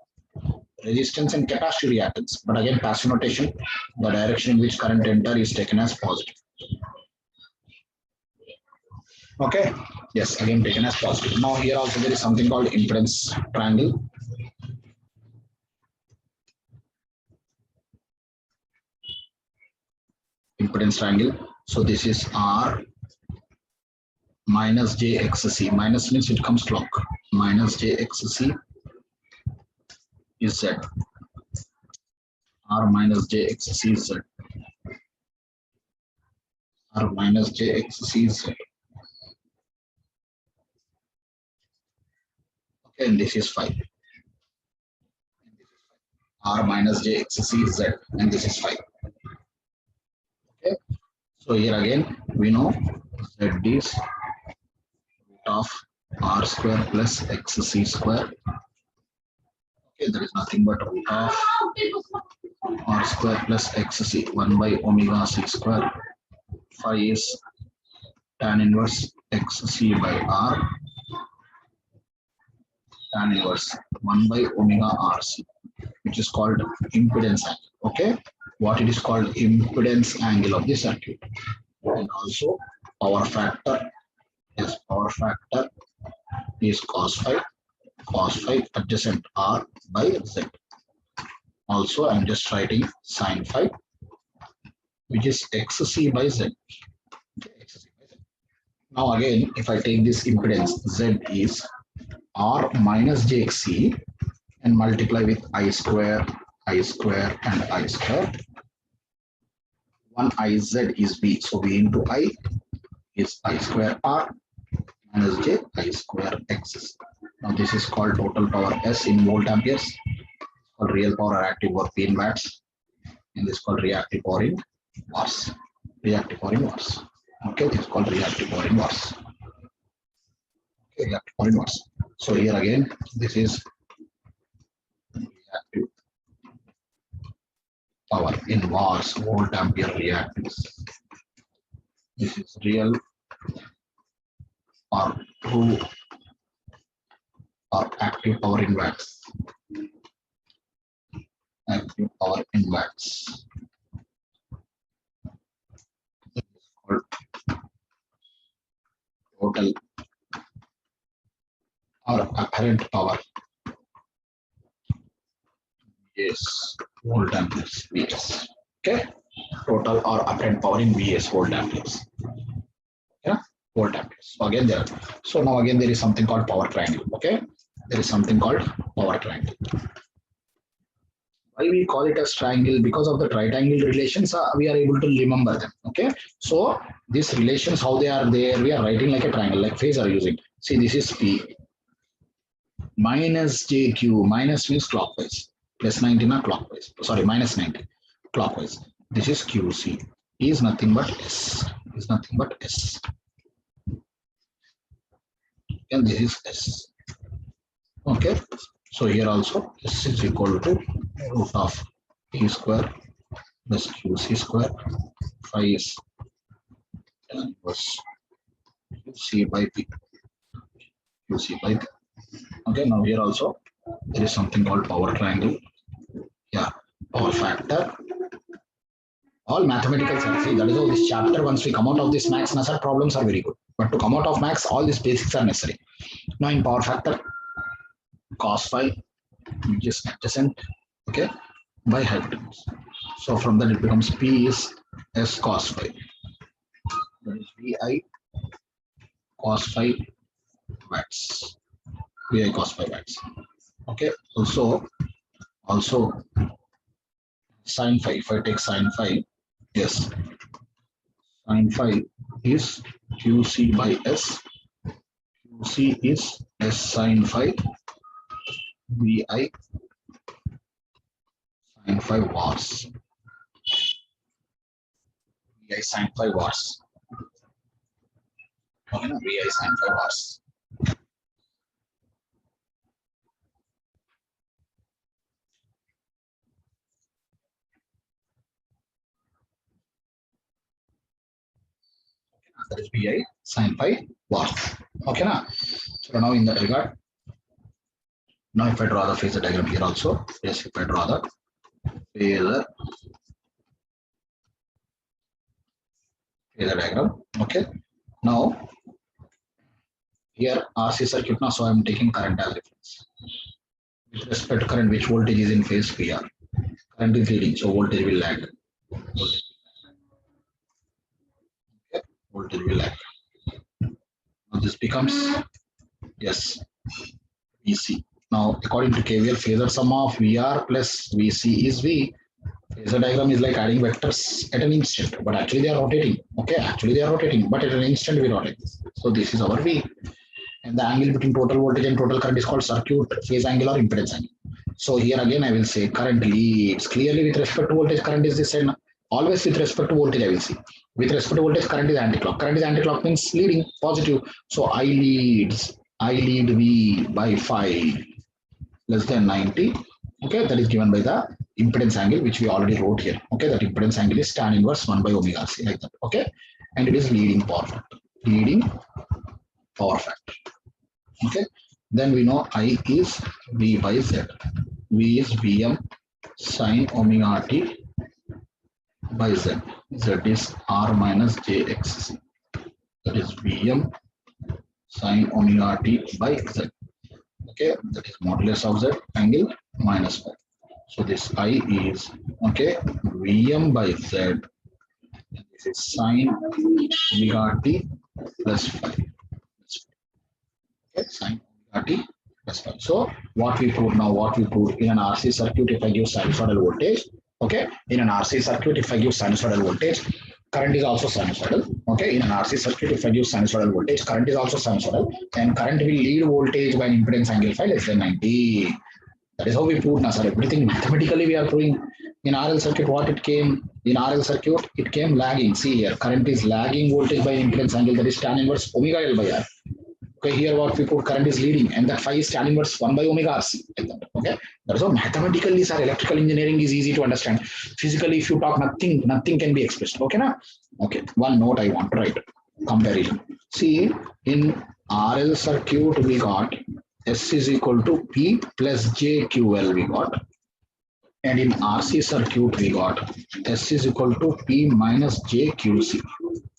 resistance and capacitive reactance. But again, passive notation, the direction in which current enter is taken as positive. Okay, yes, again taken as positive. Now here also there is something called impedance triangle. Impedance triangle. So this is R minus JXC. Minus means it comes clock. Minus JXC is Z. R minus JXC is Z. R minus JXC is Z. Okay, and this is 5. R minus JXC is Z, and this is 5. Okay, so here again we know Z is root of R square plus XC square. Okay, there is nothing but root of R square plus XC 1 by omega C square. Phi is tan inverse XC by R, tan inverse 1 by omega RC, which is called impedance angle. Okay, what it is called impedance angle of the circuit. And also power factor. Yes, power factor is cos phi adjacent R by Z. Also, I'm just writing sin phi, which is XC by Z. Now again, if I take this impedance, Z is R minus JXC and multiply with I square, and I square. One IZ is V, so V into I is I square R minus J I square X. Now this is called total power S in volt amperes, called real power or active power P in watts, and this is called reactive power in watts. Reactive power in watts. Okay, this is called reactive power in watts. Okay, reactive power in watts. So here again, this is reactive power in watts, volt ampere reactance. This is real or true or active power in watts. Active power in watts. Called total or apparent power. Yes, volt amperes. Yes. Okay. Total or apparent power in VS, volt amperes. Yeah, volt amperes. So again there. So now again there is something called power triangle. Okay. There is something called power triangle. Why we call it as triangle? Because of the triangle relations, we are able to remember them. Okay. So these relations, how they are there, we are writing like a triangle, like phase are using. See, this is P minus JQ. Minus means clockwise. Plus 90 not clockwise. Sorry, minus 90 clockwise. This is QC. E is nothing but S. Is nothing but S. And this is S. Okay. So here also S is equal to root of P square plus QC square. Phi is tan inverse QC by P. QC by P. Okay. Now here also there is something called power triangle. Yeah. Power factor. All mathematical science. See, that is how this chapter, once we come out of this max, NASA problems are very good. But to come out of max, all these basics are necessary. Now in power factor, cos phi, which is adjacent, okay, by hypotenuse. So from that it becomes P is S cos phi. That is VI cos phi watts. VI cos phi watts. Okay. Also sin phi. If I take sin phi, yes, sin phi is QC by S. QC is S sin phi VI sin phi watts. VI sin phi watts. Okay, now VI sin phi bars. That is VI sin phi bars. Okay, now. So now in that regard, now if I draw the phasor diagram here also, yes, if I draw the phasor diagram, okay. Now here RC circuit now, so I am taking current as reference. With respect to current, which voltage is in phase VR? Current is leading, so voltage will lag. Voltage, okay. Voltage will lag. Now this becomes, yes, VC. Now according to KVL, phasor sum of VR plus VC is V. Phasor diagram is like adding vectors at an instant, but actually they are rotating. Okay, actually they are rotating, but at an instant we rotate this. So this is our V. And the angle between total voltage and total current is called circuit phase angle or impedance angle. So here again I will say current leads. Clearly with respect to voltage, current is this side. Always with respect to voltage I will see. With respect to voltage, current is anti-clock. Current is anti-clock means leading, positive. So I lead V by 5 less than 90. Okay, that is given by the impedance angle which we already wrote here. Okay, that impedance angle is tan inverse 1 by omega c, like that. Okay, and it is leading power factor. Leading power factor. Okay, then we know I is V by Z. V is Vm sin omega t by Z. Z is R minus JXC. That is Vm sin omega t by Z. Okay, that is modulus of Z angle minus 5. So this I is, okay, Vm by Z. This is sin omega t plus 5. Okay, sin omega t plus 5. So what we prove now, what we prove in an RC circuit, if I give sinusoidal voltage, okay, in an RC circuit, if I give sinusoidal voltage, current is also sinusoidal. Okay, in an RC circuit, if I give sinusoidal voltage, current is also sinusoidal, and current will lead voltage by an impedance angle phi less than 90. That is how we prove now, sir. Everything mathematically we are proving. In RL circuit, what it came? In RL circuit, it came lagging. See here, current is lagging voltage by impedance angle, that is tan inverse omega L by R. Okay, here what we put, current is leading, and that phi is tan inverse 1 by omega RC, like that. Okay, that is how mathematically, sir, electrical engineering is easy to understand. Physically, if you talk, nothing can be expressed. Okay, now? Okay, one note I want to write, comparison. See, in RL circuit, we got S is equal to P plus JQL we got. And in RC circuit, we got S is equal to P minus JQC.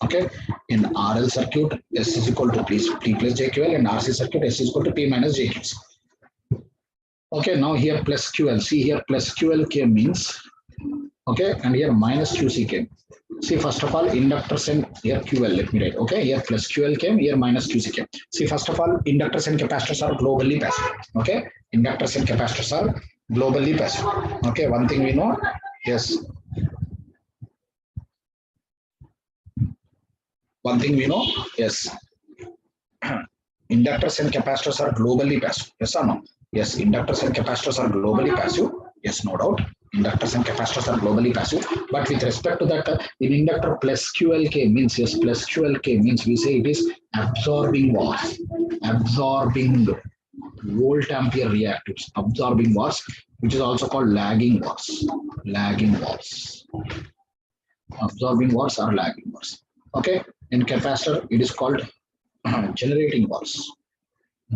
Okay. In RL circuit, S is equal to P plus JQL, and RC circuit, S is equal to P minus JQC. Okay. Now here plus QL. See here plus QL came means, okay, and here minus QC came. See, first of all, inductors and here QL, let me write. Okay, here plus QL came, here minus QC came. See, first of all, inductors and capacitors are globally passive. Okay, inductors and capacitors are globally passive. Okay, one thing we know, yes. One thing we know, yes. Inductors and capacitors are globally passive. Yes or no? Yes, inductors and capacitors are globally passive. Yes, no doubt. Inductors and capacitors are globally passive, but with respect to that, in inductor plus QLK means, yes, plus QLK means we say it is absorbing was, absorbing volt ampere reactives, absorbing was, which is also called lagging was, lagging was, absorbing was or lagging was. Okay, in capacitor it is called generating was,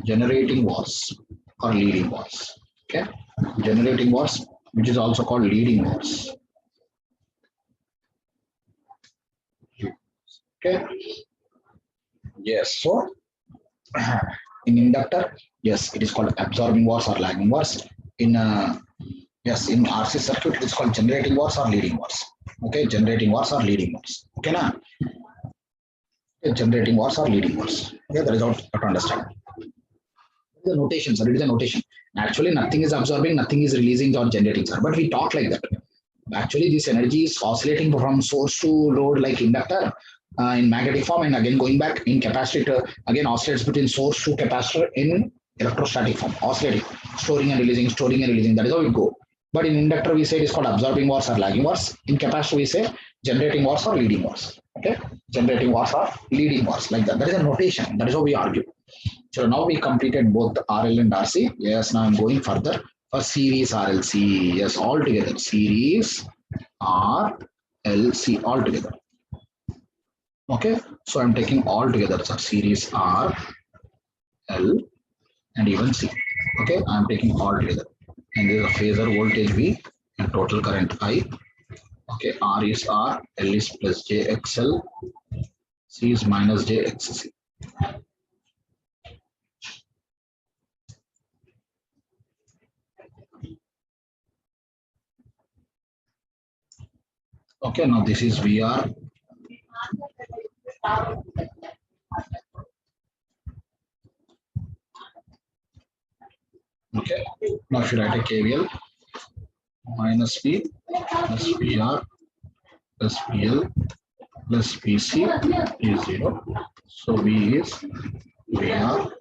generating was or leading was. Okay, generating was, which is also called leading was. Okay. Yes. So in inductor, yes, it is called absorbing was or lagging was. In yes, in RC circuit, it is called generating was or leading was. Okay, generating was or leading was. Okay, now generating was or leading was. Okay, that is how to understand. The notation, sir. It is a notation. Actually, nothing is absorbing, nothing is releasing or generating, sir. But we talk like that. Actually, this energy is oscillating from source to load like inductor in magnetic form, and again going back in capacitor, again oscillates between source to capacitor in electrostatic form, oscillating, storing and releasing, storing and releasing. That is how it go. But in inductor, we say it is called absorbing was or lagging was. In capacitor, we say generating was or leading was. Okay. generating wars or leading wars, like that. That is a notation. That is how we argue. So now we completed both RL and RC. Yes, now I'm going further for series RLC. Yes, all together. Series RLC all together. Okay, so I'm taking all together. So series R, L, and even C. Okay, I'm taking all together. And there is a phasor voltage V and total current I. Okay, R is R, L is plus JXL, C is minus JXC. Okay, now this is VR. Okay, now if you write a KVL, minus P plus VR plus PL plus PC is 0. So V is VR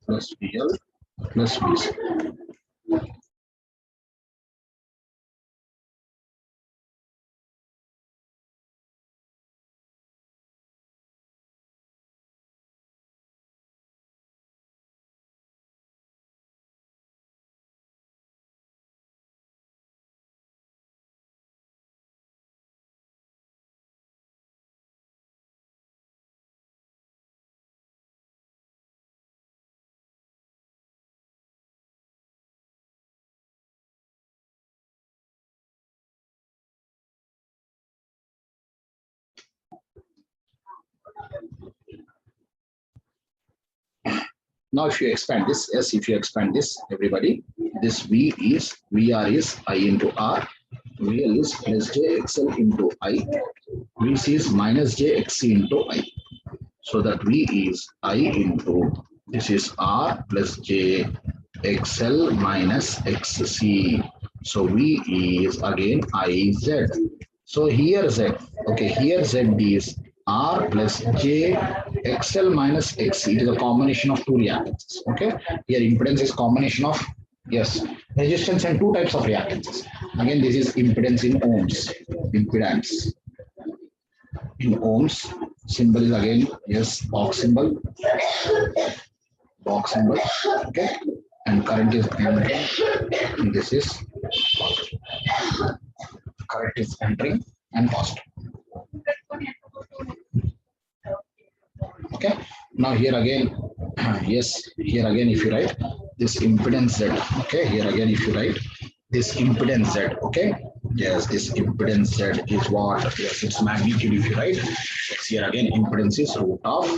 plus PL plus PC. Now if you expand this, yes, if you expand this, everybody, this V is VR is I into R, VL is plus JXL into I, VC is minus JXC into I. So that V is I into, this is R plus JXL minus XC. So V is again IZ. So here Z, okay, here Z is R plus J XL minus XC. It is a combination of two reactances. Okay, here impedance is combination of, yes, resistance and two types of reactances. Again, this is impedance in ohms. Impedance in ohms. Symbol is again, yes, box symbol. Box symbol. Okay, and current is entering. This is current is entering and positive. Okay, now here again, yes, here again if you write this impedance Z, okay, here again if you write this impedance Z, okay, yes, this impedance Z is what, yes, its magnitude if you write, yes, here again impedance is root of,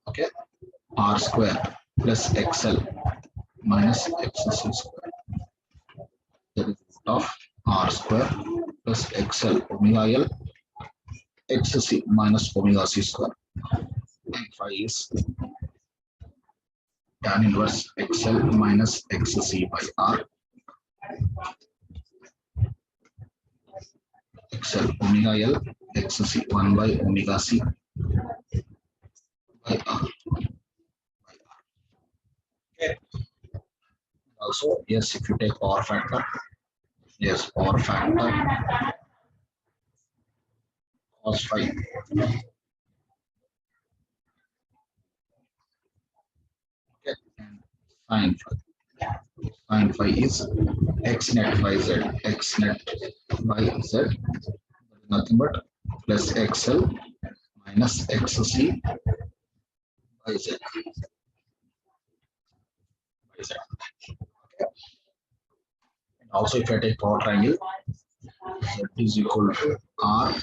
okay, R square plus XL minus XC square, that is root of R square plus XL omega L XC minus omega C square. Phi is tan inverse XL minus XC by R. XL omega L XC 1 by omega C by R. Okay. Also, yes, if you take power factor, yes, power factor cos phi. Okay, and sine phi is x net by z, x net by z, nothing but plus xl minus xc by z. Okay. And also, if I take power triangle, z is equal to r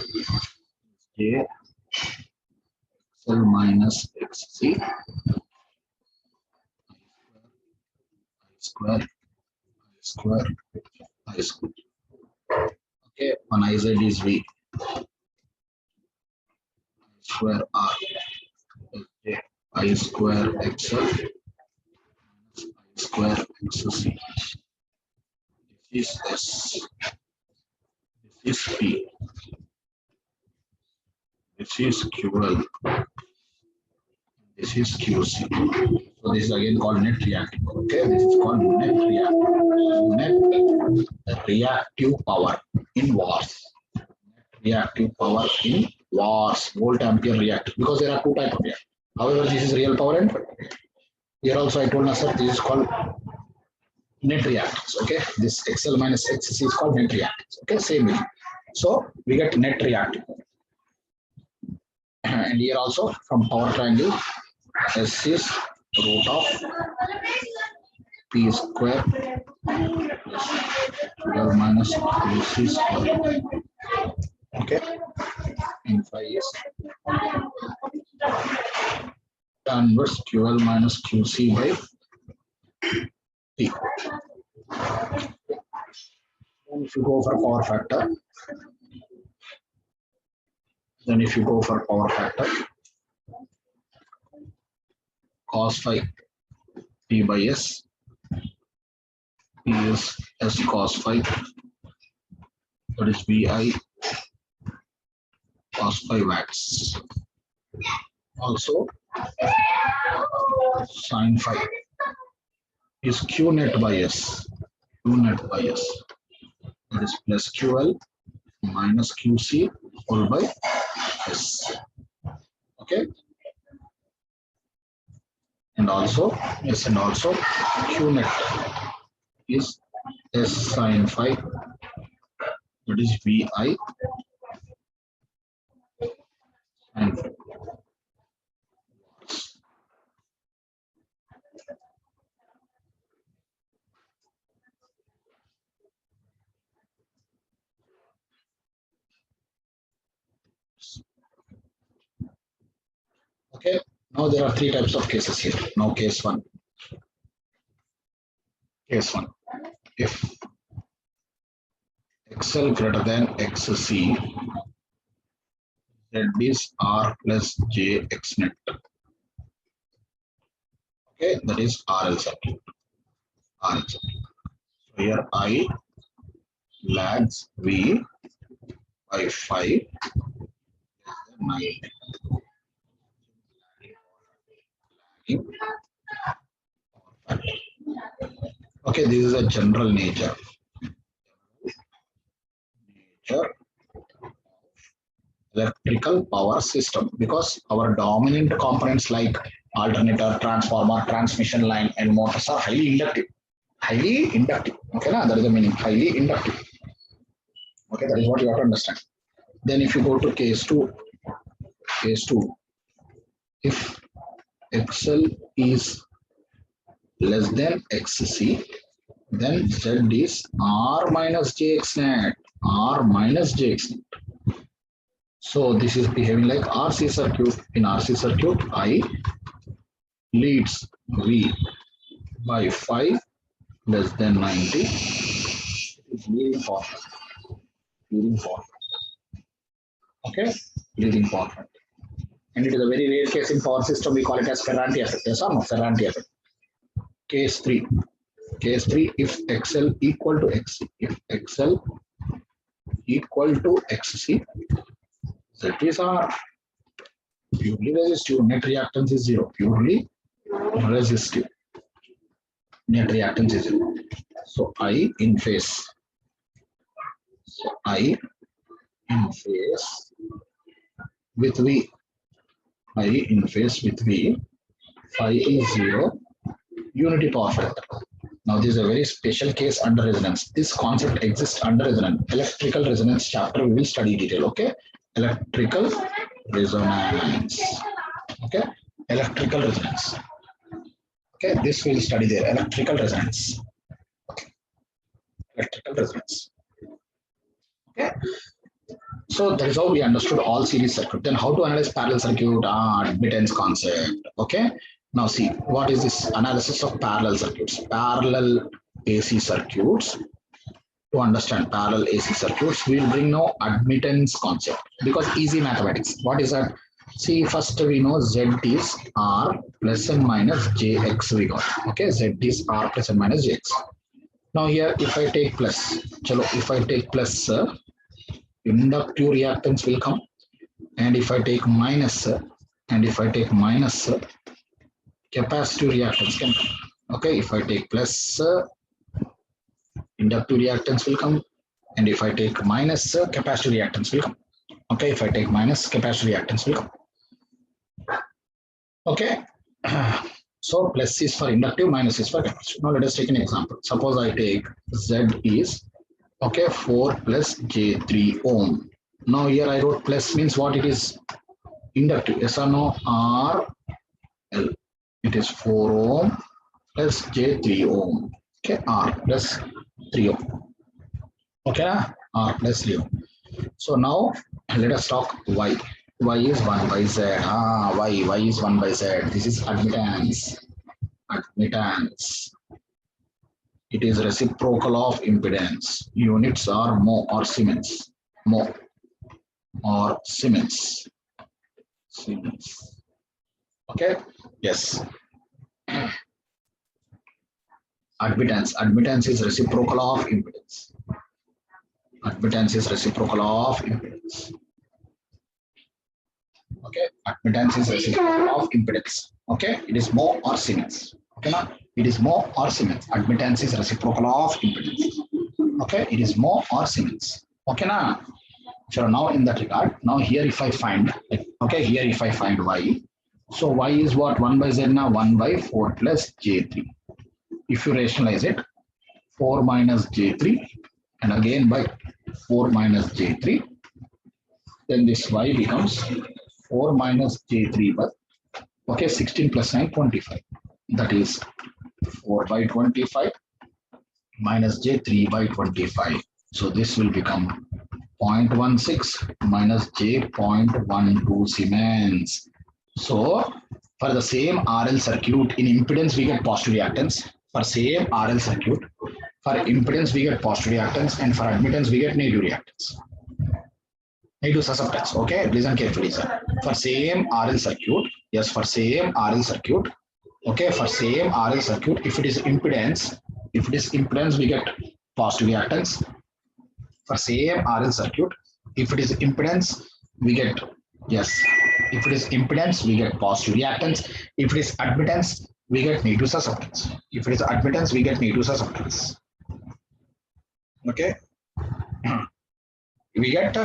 j xl minus xc square square I square. Okay, one iz is v square r j I square xl I square xc. This is s. This is p. This is ql. This is qc. So this is again called net reactive. Okay, this is called net reactive. Net reactive power in wars. Net reactive power in watts, volt ampere reactor, because there are two types of reactor. However, this is real power and here also I told us that this is called net reactance. Okay, this XL minus XC is called net reactance. Okay, same way. So we get net reactance. And here also from power triangle, S is root of P square plus 12 minus QC square. Okay, and phi is tan inverse QL minus QC by T. And if you go for power factor, cos phi P by S, P is S cos phi, that is VI cos phi watts. Also, sin phi is Q net by S, that is plus QL minus QC whole by S. Okay, and also Q net is S sin phi, that is VI sin phi. Okay, now there are three types of cases here. Now case one. If XL greater than XC, Z is R plus J X net. Okay, that is RL circuit. So here I lags V by 5 9. Okay, this is a general nature of electrical power system, because our dominant components like alternator, transformer, transmission line, and motors are highly inductive. Okay, that is the meaning, highly inductive. Okay, that is what you have to understand. Then if you go to case 2, if XL is less than XC, then Z is R minus JX net. So this is behaving like RC circuit. In RC circuit, I leads V by 5 less than 90. It is leading power. Okay, leading power. And it is a very rare case in power system. We call it as Ferranti effect. Yes or no? Ferranti effect. Case 3, if XL equal to XC, Z is R. Purely resistive, net reactance is 0. Purely resistive, net reactance is 0. So I in phase. With V. Phi is 0. Unity power factor. Now this is a very special case under resonance. This concept exists under resonance. Electrical resonance chapter we will study detail. Okay, electrical resonance. Okay, electrical resonance. Okay, this we will study there. Electrical resonance. Okay. So that is how we understood all series circuit. Then how to analyze parallel circuit? Admittance concept. Okay. Now see, what is this analysis of parallel circuits? Parallel AC circuits. To understand parallel AC circuits, we will bring now admittance concept, because easy mathematics. What is that? See, first we know Z is R plus and minus JX we got. Okay, Z is R plus and minus JX. Now here, if I take plus, inductive reactance will come, and if I take minus, capacitive reactance can come. Okay, if I take plus, inductive reactance will come, and if I take minus, capacitive reactance will come. Okay, if I take minus, capacitor reactance will come. Okay. So plus is for inductive, minus is for capacitive. Now let us take an example. Suppose I take Z is okay 4 plus J3 ohm. Now here I wrote plus means what it is? Inductive. Yes or no? R L. It is 4 ohm plus J3 ohm. Okay, R plus 3 ohm. Okay, R plus 3 ohm. So now let us talk Y. Y is 1 by Z. Y is 1 by Z. This is admittance. Admittance. It is reciprocal of impedance. Units are mho or Siemens. Mho or Siemens. Siemens. Okay. Yes. Admittance. Admittance is reciprocal of impedance. Admittance is reciprocal of impedance. Okay. Admittance is reciprocal of impedance. Okay. It is mho or Siemens. Okay. Now it is mho or Siemens. Admittance is reciprocal of impedance. Okay. It is mho or Siemens. Okay. Now. So now in that regard, now here if I find, okay, here if I find Y, so Y is what? 1 by Z now, 1 by 4 plus J3. If you rationalize it, 4 minus J3 and again by 4 minus J3, then this Y becomes 4 minus J3 by, okay, 16 plus 9, 25. That is 4 by 25 minus J3 by 25. So this will become 0.16 minus J.12 Siemens. So for the same RL circuit, in impedance we get positive reactance. For same RL circuit, for impedance we get positive reactance, and for admittance we get negative reactance. Negative susceptance. Okay, listen carefully, sir. For same RL circuit, yes, for same RL circuit, okay, for same RL circuit, if it is impedance, we get positive reactance. For same RL circuit, if it is impedance, we get, yes, if it is impedance, we get positive reactance. If it is admittance, we get negative susceptance. If it is admittance, we get negative susceptance. Okay. We get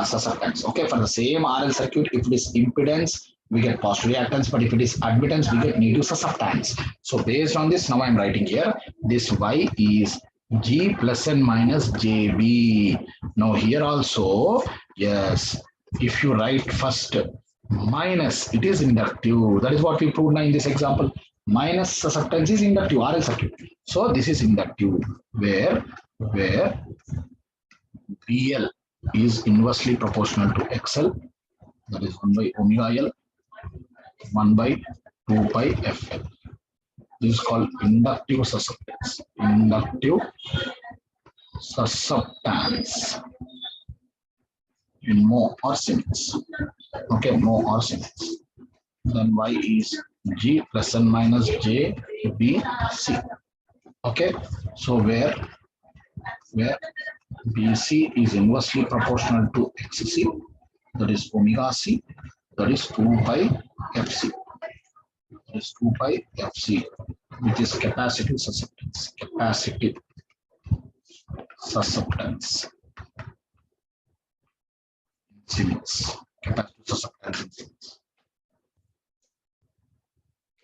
susceptance. Okay, for the same RL circuit, if it is impedance, we get positive reactance, but if it is admittance, we get negative susceptance. So based on this, now I'm writing here, this Y is G plus and minus JB. Now here also, yes, if you write first minus, it is inductive. That is what we proved now in this example. Minus susceptance is inductive, RL circuit. So this is inductive, where BL is inversely proportional to XL. That is 1 by omega L, 1 by 2 pi FL. This is called inductive susceptance. Inductive susceptance in mho or Siemens. Okay, mho or Siemens. Then Y is G plus and minus J B C. Okay, so where BC is inversely proportional to XC, that is omega C, that is 2 pi FC. That is 2 pi FC, which is capacitive susceptance. Capacitive susceptance. Siemens. Capacitive susceptance in Siemens.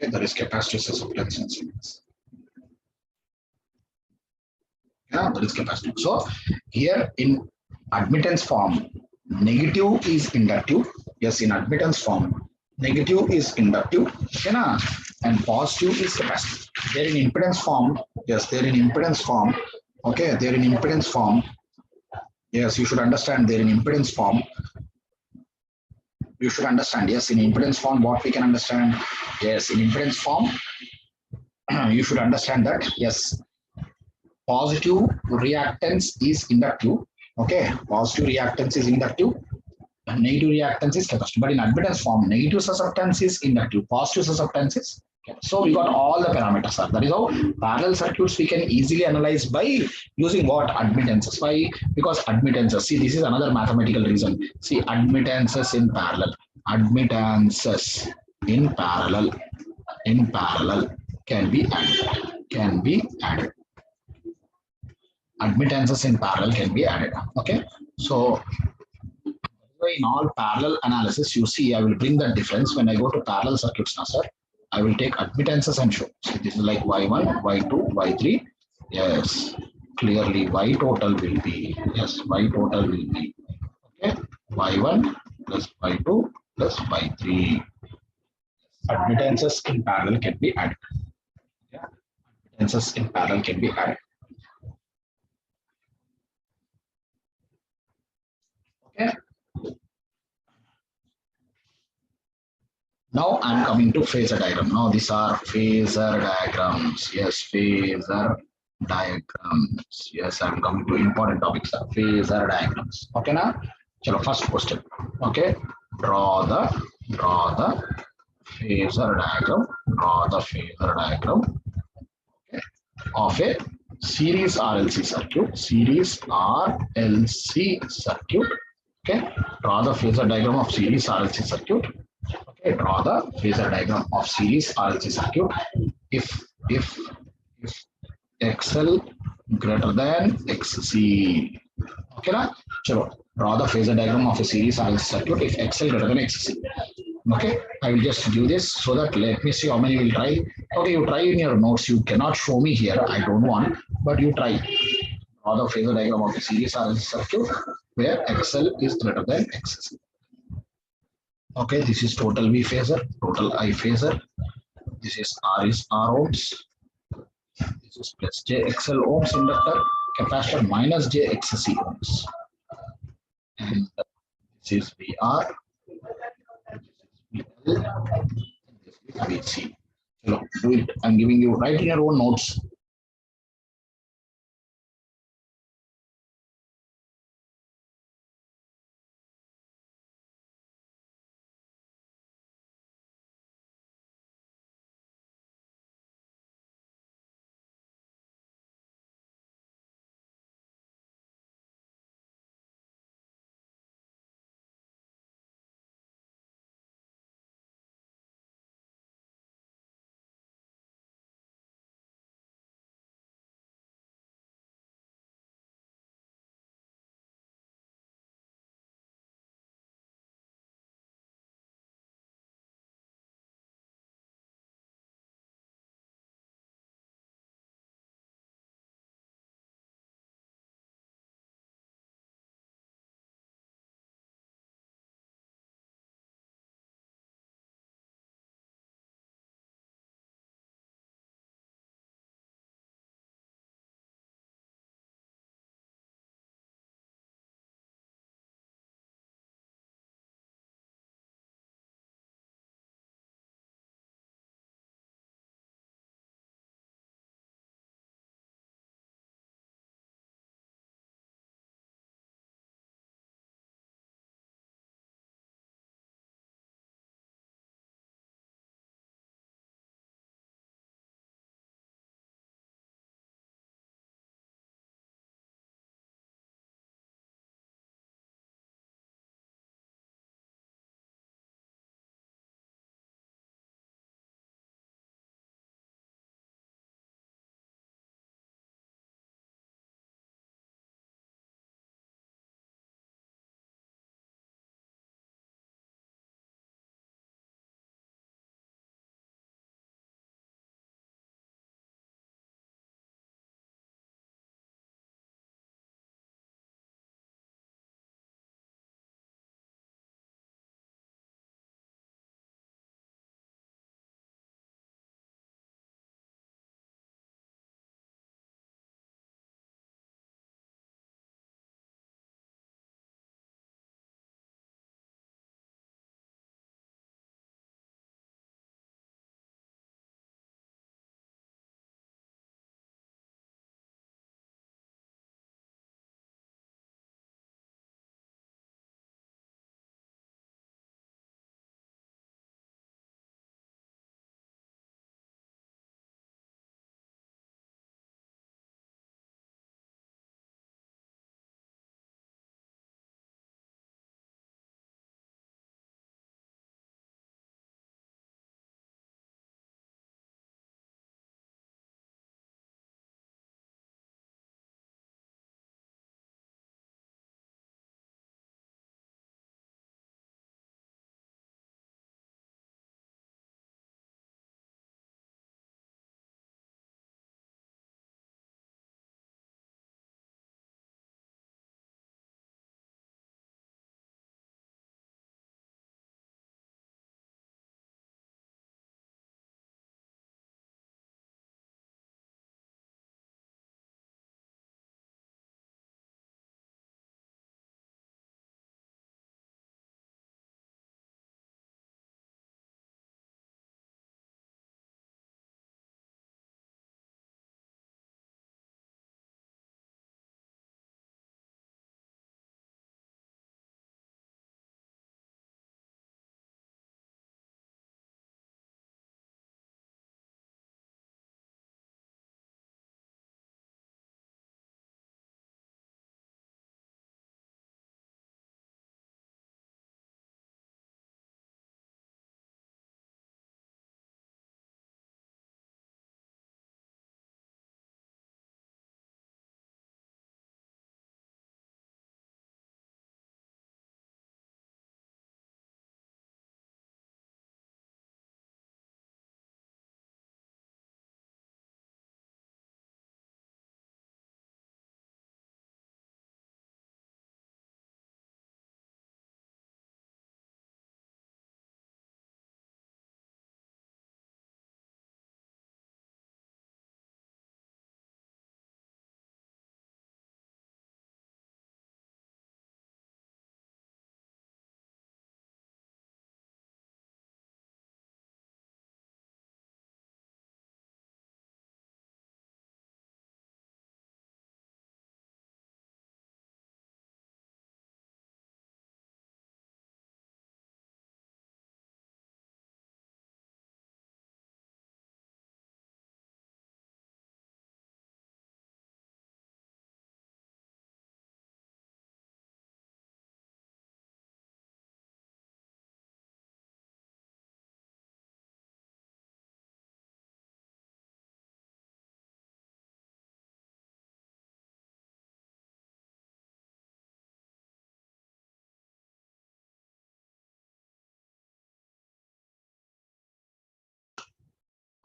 Okay, that is capacitive susceptance in Siemens. Yeah, that is capacitive. So here in admittance form, negative is inductive. Yes, in admittance form, negative is inductive, okay, na? And positive is capacitive. They're in impedance form. Yes, they're in impedance form. Okay, they're in impedance form. Yes, you should understand they're in impedance form. You should understand. Yes, in impedance form, what we can understand. Yes, in impedance form, you should understand that. Yes, positive reactance is inductive. Okay, positive reactance is inductive. Negative reactance is capacitive. But in admittance form, negative susceptance is inductive. Positive susceptance is capacitive. So we got all the parameters. Sir. That is how parallel circuits we can easily analyze by using what? Admittances. Why? Because admittances. See, this is another mathematical reason. See, admittances in parallel. Admittances in parallel can be added. Admittances in parallel can be added. Okay, so So in all parallel analysis, you see, I will bring that difference when I go to parallel circuits now, sir. I will take admittances and show. So this is like Y1, Y2, Y3. Yes, clearly Y total will be, yes, Y total will be, okay, Y1 plus Y2 plus Y3. Admittances in parallel can be added. Yeah. Admittances in parallel can be added. Okay. Now I'm coming to phasor diagram. Now these are phasor diagrams. Yes, phasor diagrams. Yes, I'm coming to important topics. Phasor diagrams. Okay, now, chalo, first question. Okay, draw the phasor diagram. Draw the phasor diagram, okay, of a series RLC circuit. Series RLC circuit. Okay, draw the phasor diagram of series RLC circuit. Okay, draw the phasor diagram of series RLC circuit. If if if XL greater than XC. Okay, na? Chalo, draw the phasor diagram of a series RLC circuit if XL greater than XC. Okay, I will just do this so that let me see how many will try. Okay, you try in your notes. You cannot show me here. I don't want, but you try. Draw the phasor diagram of a series RLC circuit where XL is greater than XC. Okay, this is total V phasor, total I phasor. This is R is R ohms. This is plus JXL ohms inductor, capacitor minus JXC ohms. And this is VR, this is VL, this is VC. So do it. I'm giving you, write in your own notes.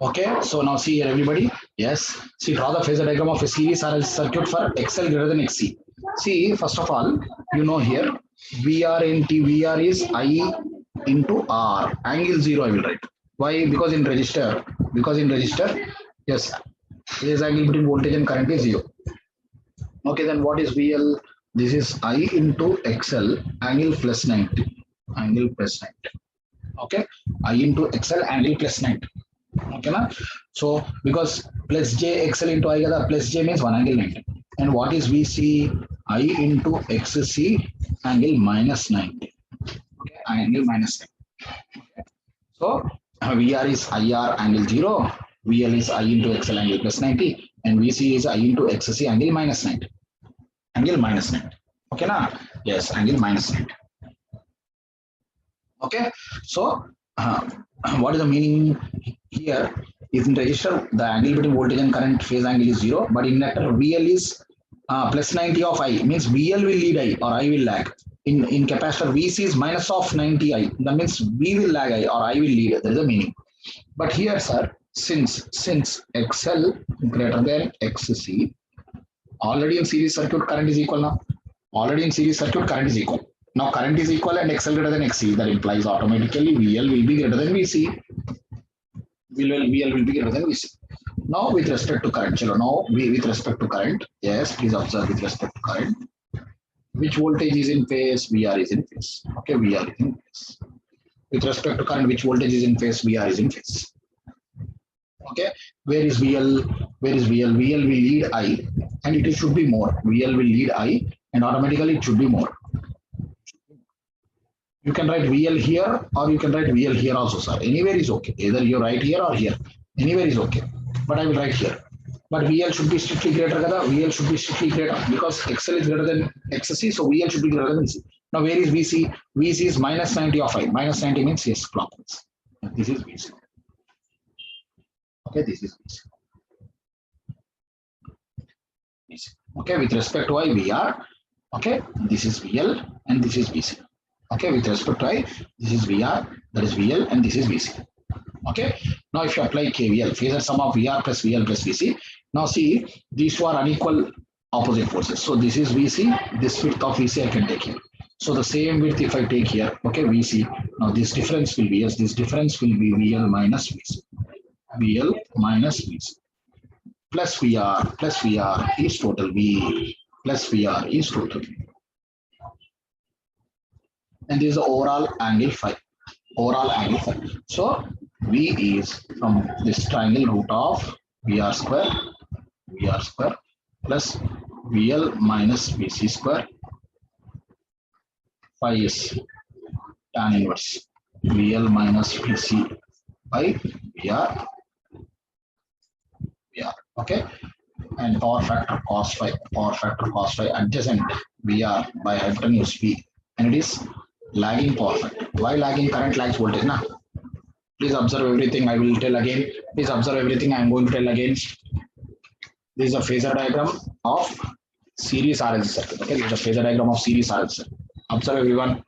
Okay, so now see here everybody. Yes, see, draw the phasor diagram of a series RLC circuit for XL greater than XC. See, first of all, you know here VR into VR is I into R. Angle 0 I will write. Why? Because in register, yes, phase angle between voltage and current is 0. Okay, then what is VL? This is I into XL angle plus 90. Angle plus 90. Okay, I into XL angle plus 90. Okay, na? So because plus J XL into I kada, plus J means 1 angle 90. And what is VC? I into XC angle minus 90. Okay, angle minus 90. So VR is IR angle 0, VL is I into XL angle plus 90, and VC is I into XC angle minus 90. Angle minus 90. Okay, na? Yes, angle minus 90. Okay, so what is the meaning here? Is in register the angle between voltage and current phase angle is 0, but in inductor VL is plus 90 of I, means VL will lead I or I will lag. In capacitor VC is minus of 90 I, that means V will lag I or I will lead. That is the meaning. But here, sir, since XL greater than XC, already in series circuit current is equal now. Already in series circuit current is equal. Now current is equal and XL greater than XC. That implies automatically VL will be greater than VC. VL will be greater than VC. Now with respect to current, with respect to current, yes, please observe with respect to current, which voltage is in phase? VR is in phase. Okay, VR is in phase. With respect to current, which voltage is in phase? VR is in phase. Okay, where is VL? Where is VL? VL will lead I, and it should be more. VL will lead I, and automatically it should be more. You can write VL here, or you can write VL here also, sir. Anywhere is okay. Either you write here or here. Anywhere is okay. But I will write here. But VL should be strictly greater, kada? VL should be strictly greater because XL is greater than XC, so VL should be greater than VC. Now where is VC? VC is minus 90 of I. Minus 90 means yes, clockwise. This is VC. Okay, this is VC. Okay, with respect to I, VR. Okay, this is VL and this is VC. Okay, with respect to I, this is VR, that is VL, and this is VC. Okay, now if you apply KVL, phasor sum of VR plus VL plus VC, now see, these two are unequal opposite forces. So this is VC, this width of VC I can take here. So the same width if I take here, okay, VC, now this difference will be, yes, this difference will be VL minus VC. VL minus VC. Plus VR is total V, plus VR is total V. And this is the overall angle phi. Overall angle phi. So V is from this triangle root of VR square plus VL minus VC square. Phi is tan inverse VL minus VC by VR. Okay. And power factor cos phi adjacent VR by hypotenuse V. And it is lagging power factor. Why lagging? Current lags voltage, na? Please observe everything. I will tell again. Please observe everything. I am going to tell again. This is a phasor diagram of series RLC circuit. Okay, this is a phasor diagram of series RLC circuit. Observe everyone.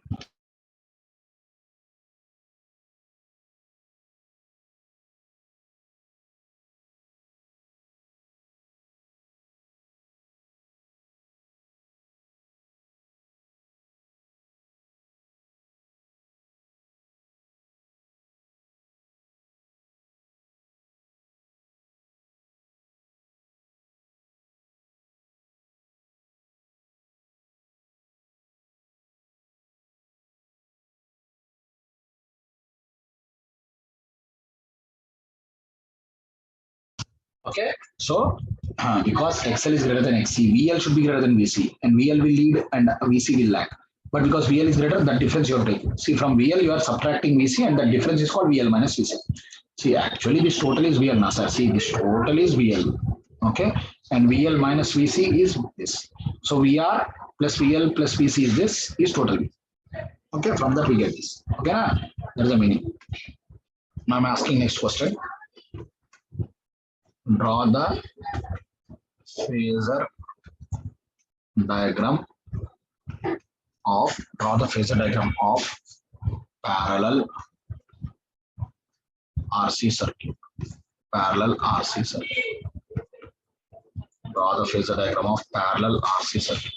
Okay, so because XL is greater than XC, VL should be greater than VC, and VL will lead and VC will lag. But because VL is greater, that difference you have to take. See, from VL you are subtracting VC, and that difference is called VL minus VC. See, actually this total is VL, na sir. See, this total is VL. Okay, and VL minus VC is this. So VR plus VL plus VC is this, is total V. Okay, from that we get this. Okay, na? That is the meaning. Now I'm asking next question. Draw the phasor diagram of parallel RC circuit. parallel RC circuit. Draw the phasor diagram of parallel RC circuit.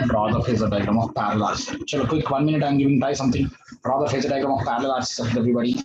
Draw the phasor diagram of parallel RC circuit. Chalo, quick 1 minute. I'm giving try something. Draw the phasor diagram of parallel RC circuit, everybody.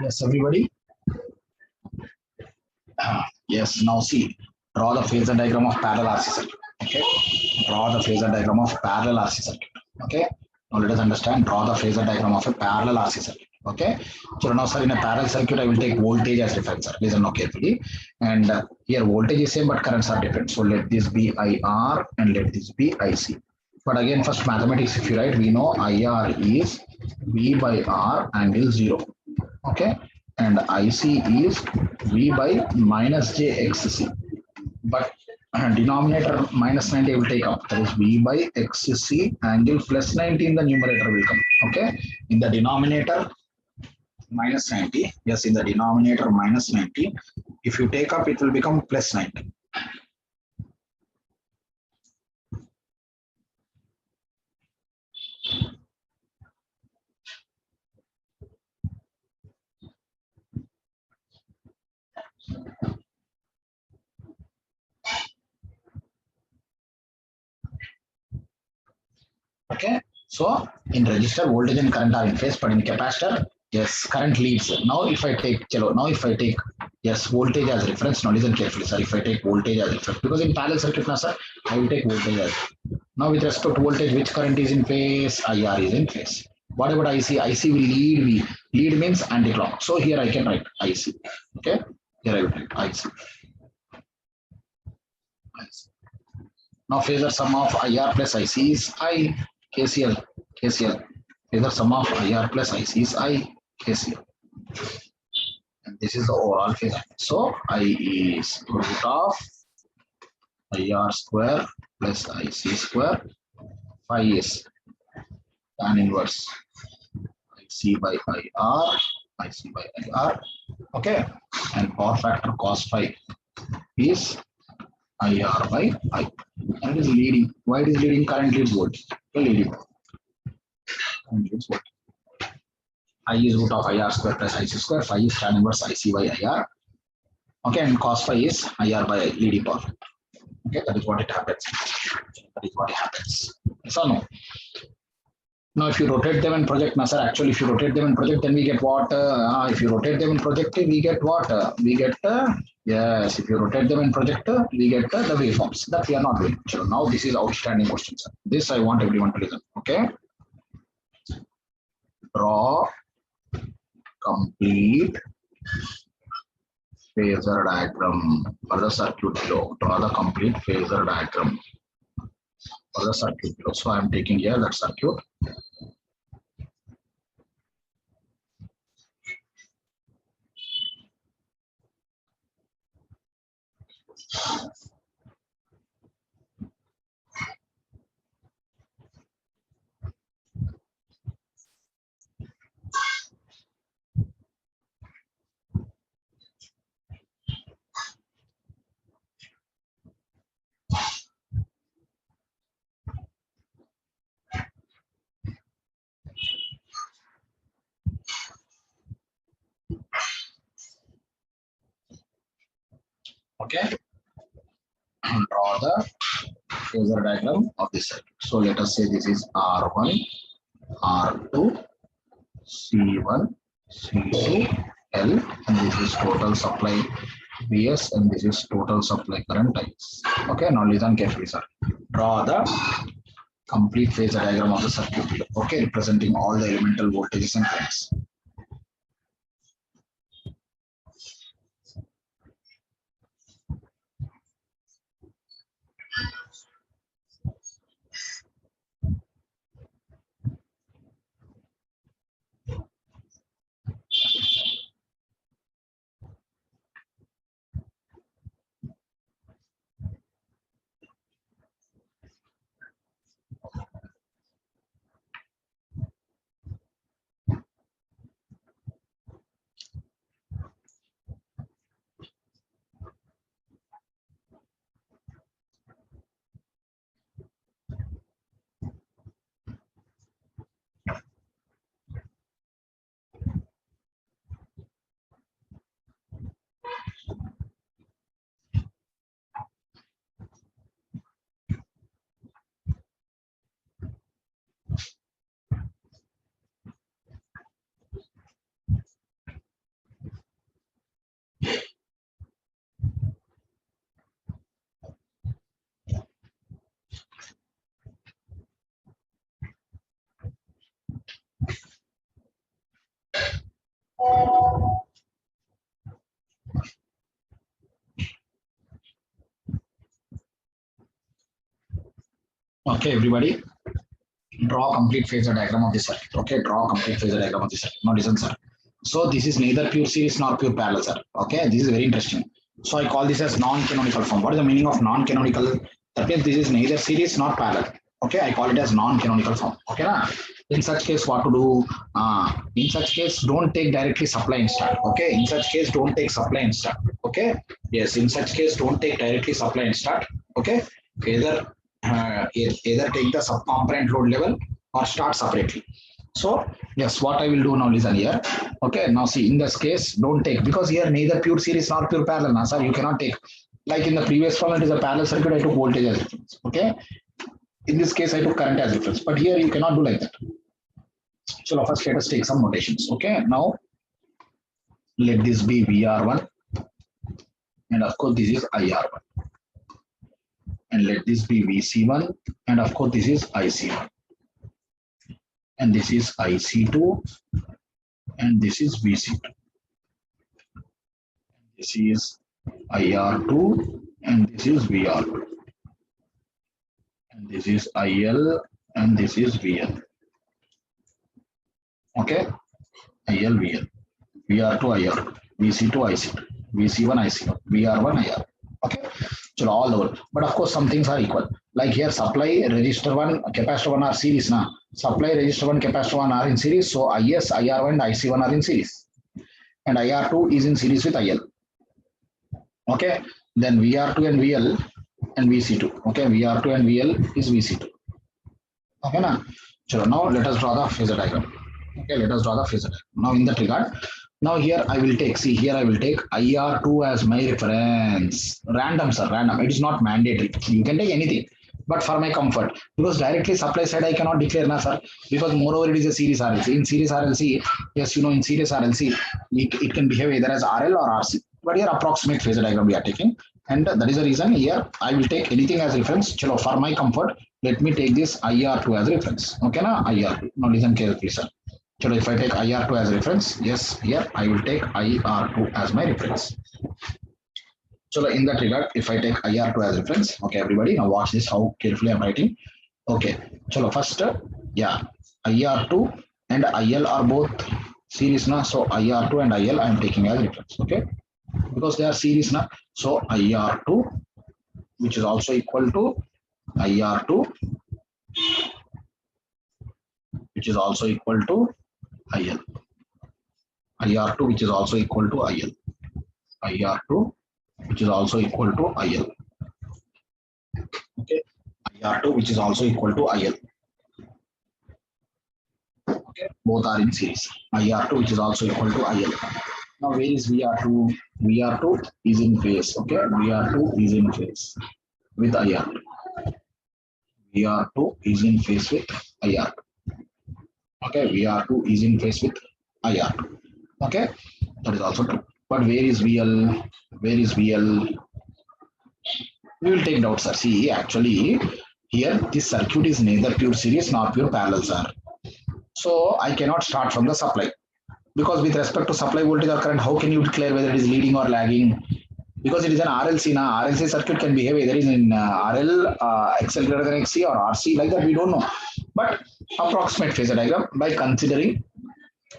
Yes, everybody. Yes, now see, draw the phasor diagram of parallel RC circuit. Okay, draw the phasor diagram of parallel RC circuit. Okay, now let us understand. Draw the phasor diagram of a parallel RC circuit. Okay, so now, sir, in a parallel circuit, I will take voltage as reference. Sir, listen now carefully. And here voltage is same, but currents are different. So let this be IR and let this be IC. But again, first mathematics, if you write, we know IR is V by R angle 0. Okay, and IC is V by minus JXC. But denominator minus 90 will take up. That is V by XC angle plus 90 in the numerator will come. Okay. In the denominator minus 90. Yes, in the denominator minus 90. If you take up, it will become plus 90. Okay. So in resistor, voltage and current are in phase, but in capacitor, yes, current leads. Now if I take, yes, voltage as reference. Now listen carefully, sir. If I take voltage as reference, because in parallel circuit now, sir, I will take voltage as. Now with respect to voltage, which current is in phase? IR is in phase. What about IC? IC will lead V. Lead means anti-clock. So here I can write IC. Okay. Here I will write IC. Now phasor sum of IR plus IC is I. KCL. Phasor sum of IR plus IC is I. KCL. And this is the overall phasor. So I is root of IR square plus IC square. Phi is tan inverse IC by IR. Okay. And power factor cos phi is IR by I. And it is leading. Why it is leading? Current leads voltage. Leading. Current leads voltage. I is root of IR square plus IC square. Phi is tan inverse IC by IR. Okay, and cos phi is IR by leading power. Okay, that is what it happens. Yes or no? Now, if you rotate them and project, sir, actually, if you rotate them and project, then we get what? If you rotate them and project, we get what? Yes, if you rotate them and project, we get the waveforms that we are not doing. So now this is outstanding question, sir. This I want everyone to listen. Okay. Draw complete phasor diagram for the circuit below. Draw the complete phasor diagram for the circuit below. So I am taking here that circuit. Okay, draw the phasor diagram of this circuit. So let us say this is R1, R2, C1, C2, L, and this is total supply Vs, and this is total supply current Is. Okay, now listen carefully, sir. Draw the complete phasor diagram of the circuit below. Okay, representing all the elemental voltages and currents. Okay, everybody, draw complete phasor diagram of this circuit. Okay, draw complete phasor diagram of this circuit. Now listen, sir. So this is neither pure series nor pure parallel, sir. Okay, this is very interesting. So I call this as non-canonical form. What is the meaning of non-canonical? That means this is neither series nor parallel. Okay, I call it as non-canonical form. Okay, na? In such case, what to do? In such case, don't take directly supply and start. Okay, in such case, don't take supply and start. Okay, yes, in such case, don't take directly supply and start. Okay, either take the subcomponent load level or start separately. So yes, what I will do now, listen here. Okay, now see, in this case, don't take, because here neither pure series nor pure parallel, na, sir, you cannot take. Like in the previous one, it is a parallel circuit, I took voltage as reference. Okay, in this case, I took current as reference, but here you cannot do like that. So first let us take some notations. Okay, now let this be VR1, and of course this is IR1, and let this be VC1, and of course this is IC1, and this is IC2, and this is VC2. This is IR2, and this is VR2, and this is IL, and this is VL. Okay, IL, VL, VR2, IR, VC2, IC2, VC1, IC1, VR1, IR. Okay, so all the whole. But of course, some things are equal. Like here, supply, resistor 1, capacitor 1 are series now. Supply, resistor 1, capacitor 1 are in series. So IS, IR1, and IC1 are in series. And IR2 is in series with IL. Okay, then VR2 and VL and VC2. Okay, VR2 and VL is VC2. Okay, now, so now let us draw the phasor diagram. Okay, let us draw the phasor diagram. Now in that regard, now here I will take, see here I will take IR2 as my reference. Random, sir, random. It is not mandatory. You can take anything, but for my comfort, because directly supply side I cannot declare, na, sir, because moreover it is a series RLC. In series RLC, yes, you know, in series RLC, it can behave either as RL or RC. But here approximate phasor diagram we are taking, and that is the reason here I will take anything as reference. Chalo, for my comfort, let me take this IR2 as reference. Okay, na, IR2. Now listen carefully, sir. So if I take IR2 as reference, yes, here I will take IR2 as my reference. So in that regard, if I take IR2 as reference, okay, everybody, now watch this, how carefully I'm writing. Okay, so first, yeah, IR2 and IL are both series now. So IR2 and IL I am taking as reference, okay, because they are series now. So IR2, which is also equal to IR2, which is also equal to IL. IR2, which is also equal to IL. IR2, which is also equal to IL. Okay, IR2, which is also equal to IL. Okay, both are in series. IR2, which is also equal to IL. Now, where is VR2? VR2 is in phase. Okay, VR2 is in phase with IR2. VR2 is in phase with IR2. Okay, VR2 is in phase with IR2. Okay, that is also true. But where is VL? Where is VL? We will take notes, sir. See, actually, here this circuit is neither pure series nor pure parallel, sir. So I cannot start from the supply, because with respect to supply voltage or current, how can you declare whether it is leading or lagging? Because it is an RLC now. RLC circuit can behave either in RL, XL greater than XC, or RC, like that we don't know. But approximate phasor diagram by considering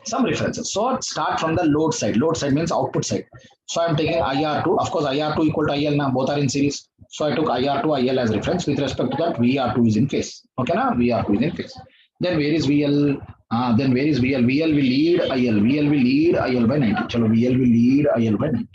some references. So start from the load side. Load side means output side. So I'm taking IR2. Of course, IR2 equal to IL now. Both are in series. So I took IR2, IL as reference. With respect to that, VR2 is in phase. Okay, now VR2 is in phase. Then where is VL? Then where is VL? VL will lead IL. VL will lead IL by 90. Chalo, VL will lead IL by 90.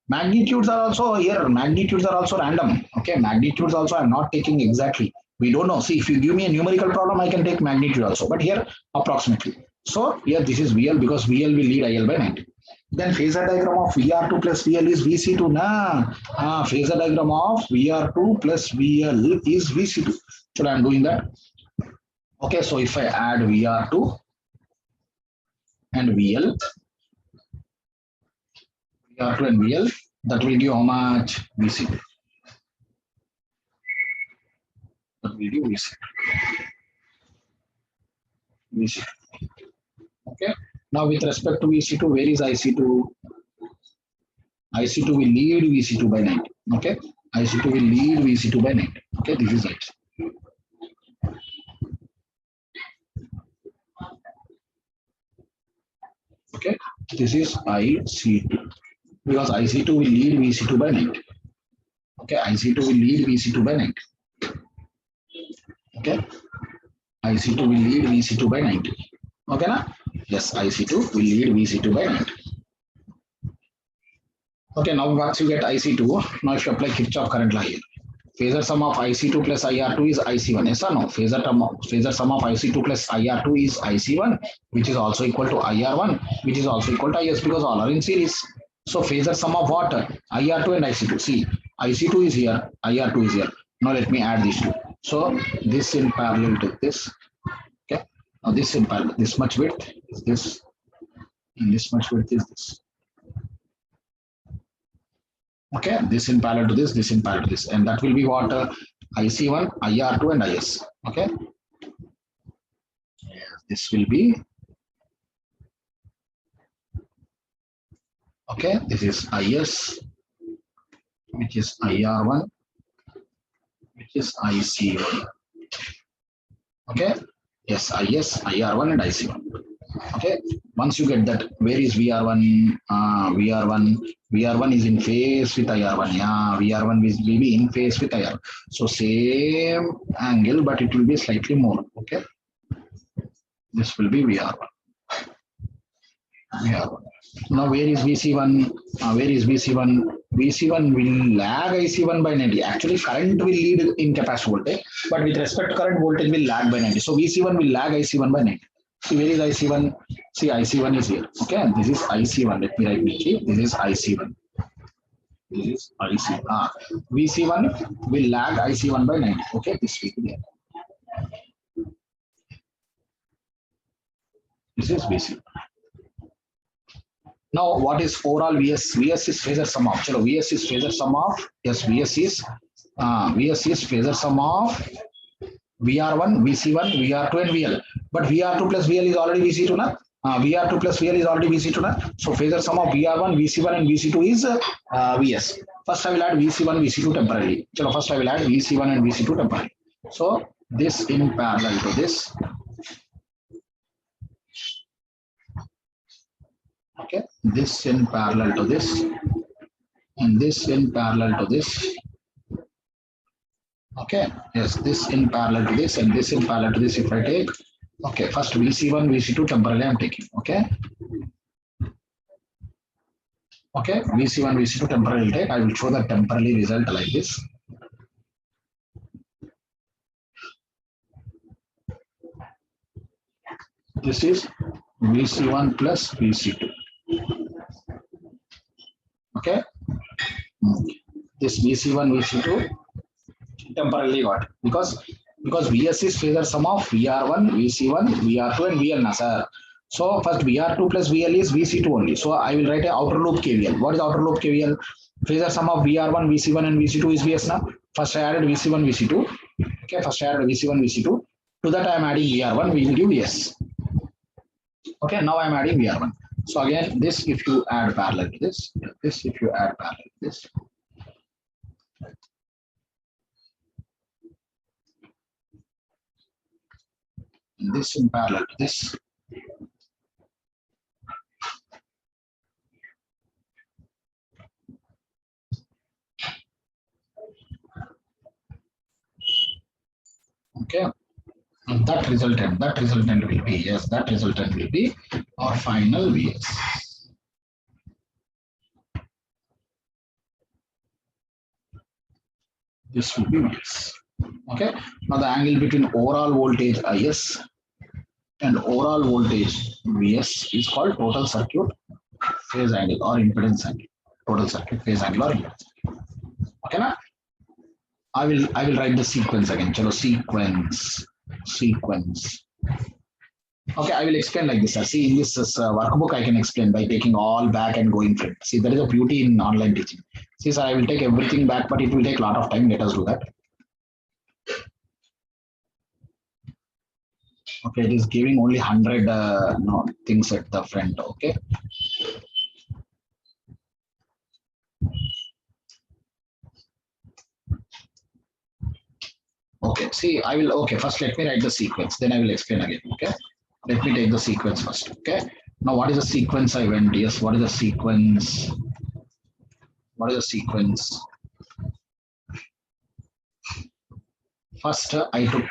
Magnitudes are also here. Magnitudes are also random. Okay, magnitudes also I'm not taking exactly. We don't know. See, if you give me a numerical problem, I can take magnitude also. But here, approximately. So here this is VL, because VL will lead IL by 90. Then phasor diagram of VR2 plus VL is VC2. Nah, phasor diagram of VR2 plus VL is VC2. So I'm doing that. Okay, so if I add VR2 and VL, VR2 and VL, that will give how much? VC2. That will give VC2. VC2. Okay. Now with respect to VC2, where is IC2? IC2 will lead VC2 by 90. Okay. IC2 will lead VC2 by 90. Okay, this is it. Okay, this is IC2 because IC2 will lead VC2 by 90. Okay, IC2 will lead VC2 by 90. Okay, IC2 will lead VC2 by 90. Okay, na? Yes, IC2 will lead VC2 by 90. Okay, now once you get IC2, now if you apply Kirchhoff current law here, phasor sum of IC2 plus IR2 is IC1. Yes or no? Phasor sum of IC2 plus IR2 is IC1, which is also equal to IR1, which is also equal to IS because all are in series. So phasor sum of what? IR2 and IC2. See, IC2 is here, IR2 is here. Now let me add these two. So this in parallel to this. Okay. Now this in parallel. This much width is this, and this much width is this. Okay, this in parallel to this in parallel to this, and that will be what? IC1, IR2, and IS. Okay, this will be. Okay, this is IS, which is IR1, which is IC1. Okay, yes, IS, IR1, and IC1. Okay, once you get that, where is VR1? VR1 is in phase with IR1. Yeah, VR1 will be in phase with IR. So same angle, but it will be slightly more. Okay, this will be VR1. VR1. Now where is VC1? Where is VC1? VC1 will lag IC1 by 90. Actually, current will lead in capacitor voltage, but with respect to current, voltage will lag by 90. So VC1 will lag IC1 by 90. See, where is IC1? See, IC1 is here. Okay, this is IC1. Let me write neatly. This is IC1. This is IC. VC1 will lag IC1 by 90. Okay, this will be there. This is VC1. Now, what is overall VS? VS is phasor sum of. Chalo, VS is phasor sum of. Yes, VS is phasor sum of VR1, VC1, VR2, and VL. But VR2 plus VL is already VC2 na. VR2 plus VL is already VC2 na. So phasor sum of VR1, VC1, and VC2 is VS. First, I will add VC1, VC2 temporarily. Chalo, first I will add VC1 and VC2 temporarily. So this in parallel to this. Okay, this in parallel to this, and this in parallel to this. Okay, yes, this in parallel to this, and this in parallel to this. If I take, okay, first VC1, VC2 temporarily I'm taking. Okay, okay, VC1, VC2 temporarily take. I will show the temporary result like this. This is VC1 plus VC2. Okay, this VC1, VC2 temporarily got because VS is phasor sum of VR1, VC1, VR2, and VL na sir. So first VR2 plus VL is VC2 only. So I will write a outer loop KVL. What is outer loop KVL? Phasor sum of VR1, VC1, and VC2 is VS na. First I added VC1, VC2. Okay, first I added VC1, VC2. To that I am adding VR1. We will give VS. Okay, now I am adding VR1. So again, this if you add parallel to this, this if you add parallel to this. And this in parallel to this. Okay, and that resultant will be, yes, that resultant will be our final VS. This will be VS. Okay, now the angle between overall voltage IS and overall voltage VS is called total circuit phase angle or impedance angle. Total circuit phase angle or impedance angle. Okay, na? I will write the sequence again. Chalo, sequence. Okay, I will explain like this. Sir. See, in this workbook, I can explain by taking all back and going front. See, there is a beauty in online teaching. See, sir, I will take everything back, but it will take a lot of time. Let us do that. Okay, it is giving only 100 things at the front. Okay. Okay, see, first let me write the sequence, then I will explain again. Okay, let me take the sequence first. Okay, Now, what is the sequence I went? Yes, what is the sequence? What is the sequence? First, I took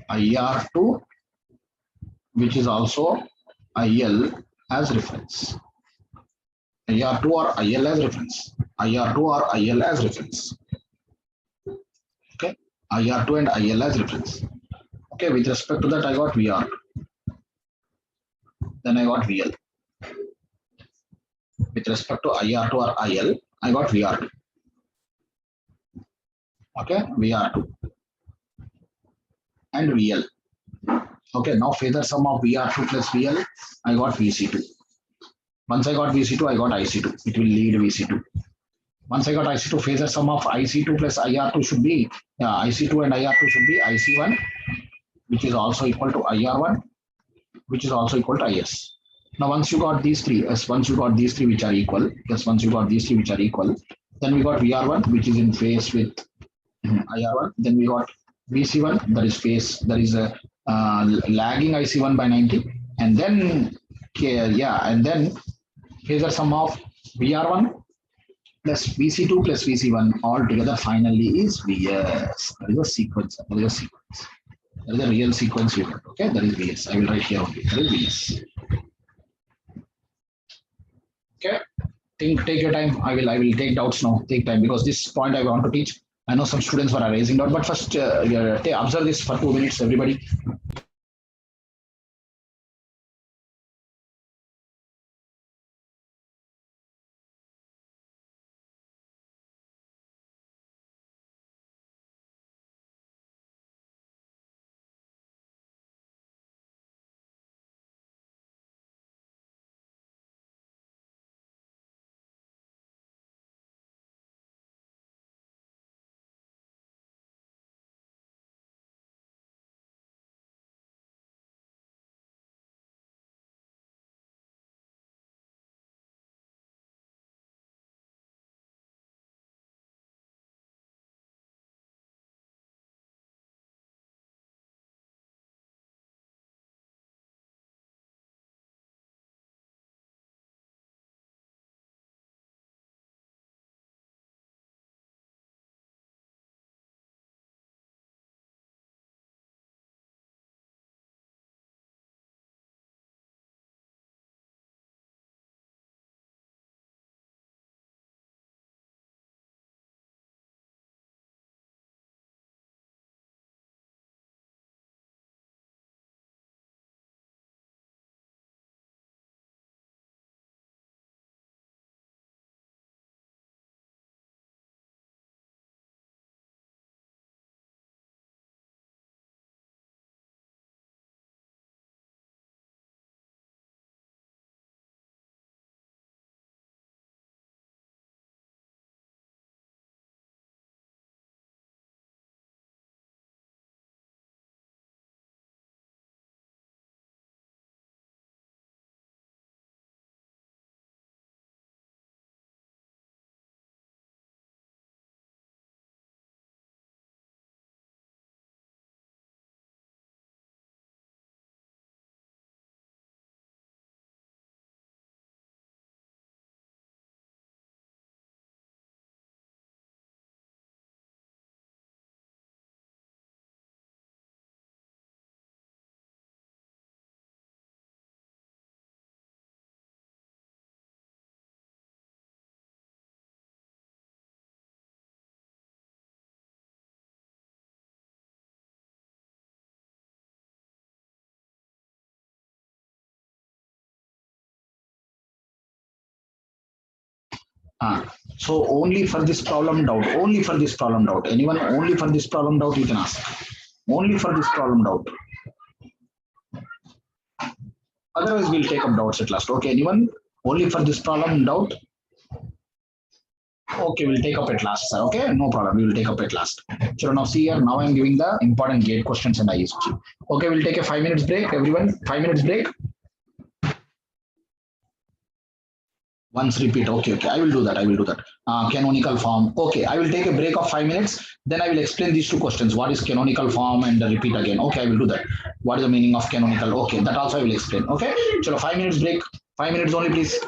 IR2, which is also IL as reference. IR2 or IL as reference. IR2 or IL as reference. Okay, IR2 and IL as reference. Okay, with respect to that, I got VR. Then I got VL. With respect to IR2 or IL, I got VR2. Okay, VR2 and VL. Okay, now phasor sum of VR2 plus VL, I got VC2. Once I got VC2, I got IC2. It will lead VC2. Once I got IC2, phasor sum of IC2 plus IR2 should be, IC2 and IR2 should be IC1, which is also equal to IR1, which is also equal to IS. Now, once you got these three, once you got these three which are equal, once you got these three which are equal, then we got VR1, which is in phase with IR1. Then we got VC1, that is phase, that is lagging IC1 by 90. And then, and then phasor sum of VR1 plus VC2 plus VC1 all together finally is VS. That is a sequence. That is a sequence. That is a real sequence you got. Okay, that is VS. I will write here only. That is VS. Okay, take your time. I will take doubts now. Take time because this point I want to teach. I know some students were raising doubt, but first observe this for 2 minutes, everybody. So only for this problem doubt, only for this problem doubt. Anyone only for this problem doubt you can ask. Only for this problem doubt. Otherwise, we'll take up doubts at last. Okay, anyone only for this problem doubt? Okay, we'll take up at last, sir. Okay, no problem. We will take up at last. So now see here. Now I'm giving the important gate questions and ISG. Okay, we'll take a 5 minutes break. Everyone, 5 minutes break. Once repeat. Okay, okay. I will do that. I will do that. Canonical form. Okay, I will take a break of 5 minutes. Then I will explain these two questions. What is canonical form and repeat again. Okay, I will do that. What is the meaning of canonical? Okay, that also I will explain. Okay. So 5 minutes break. 5 minutes only, please.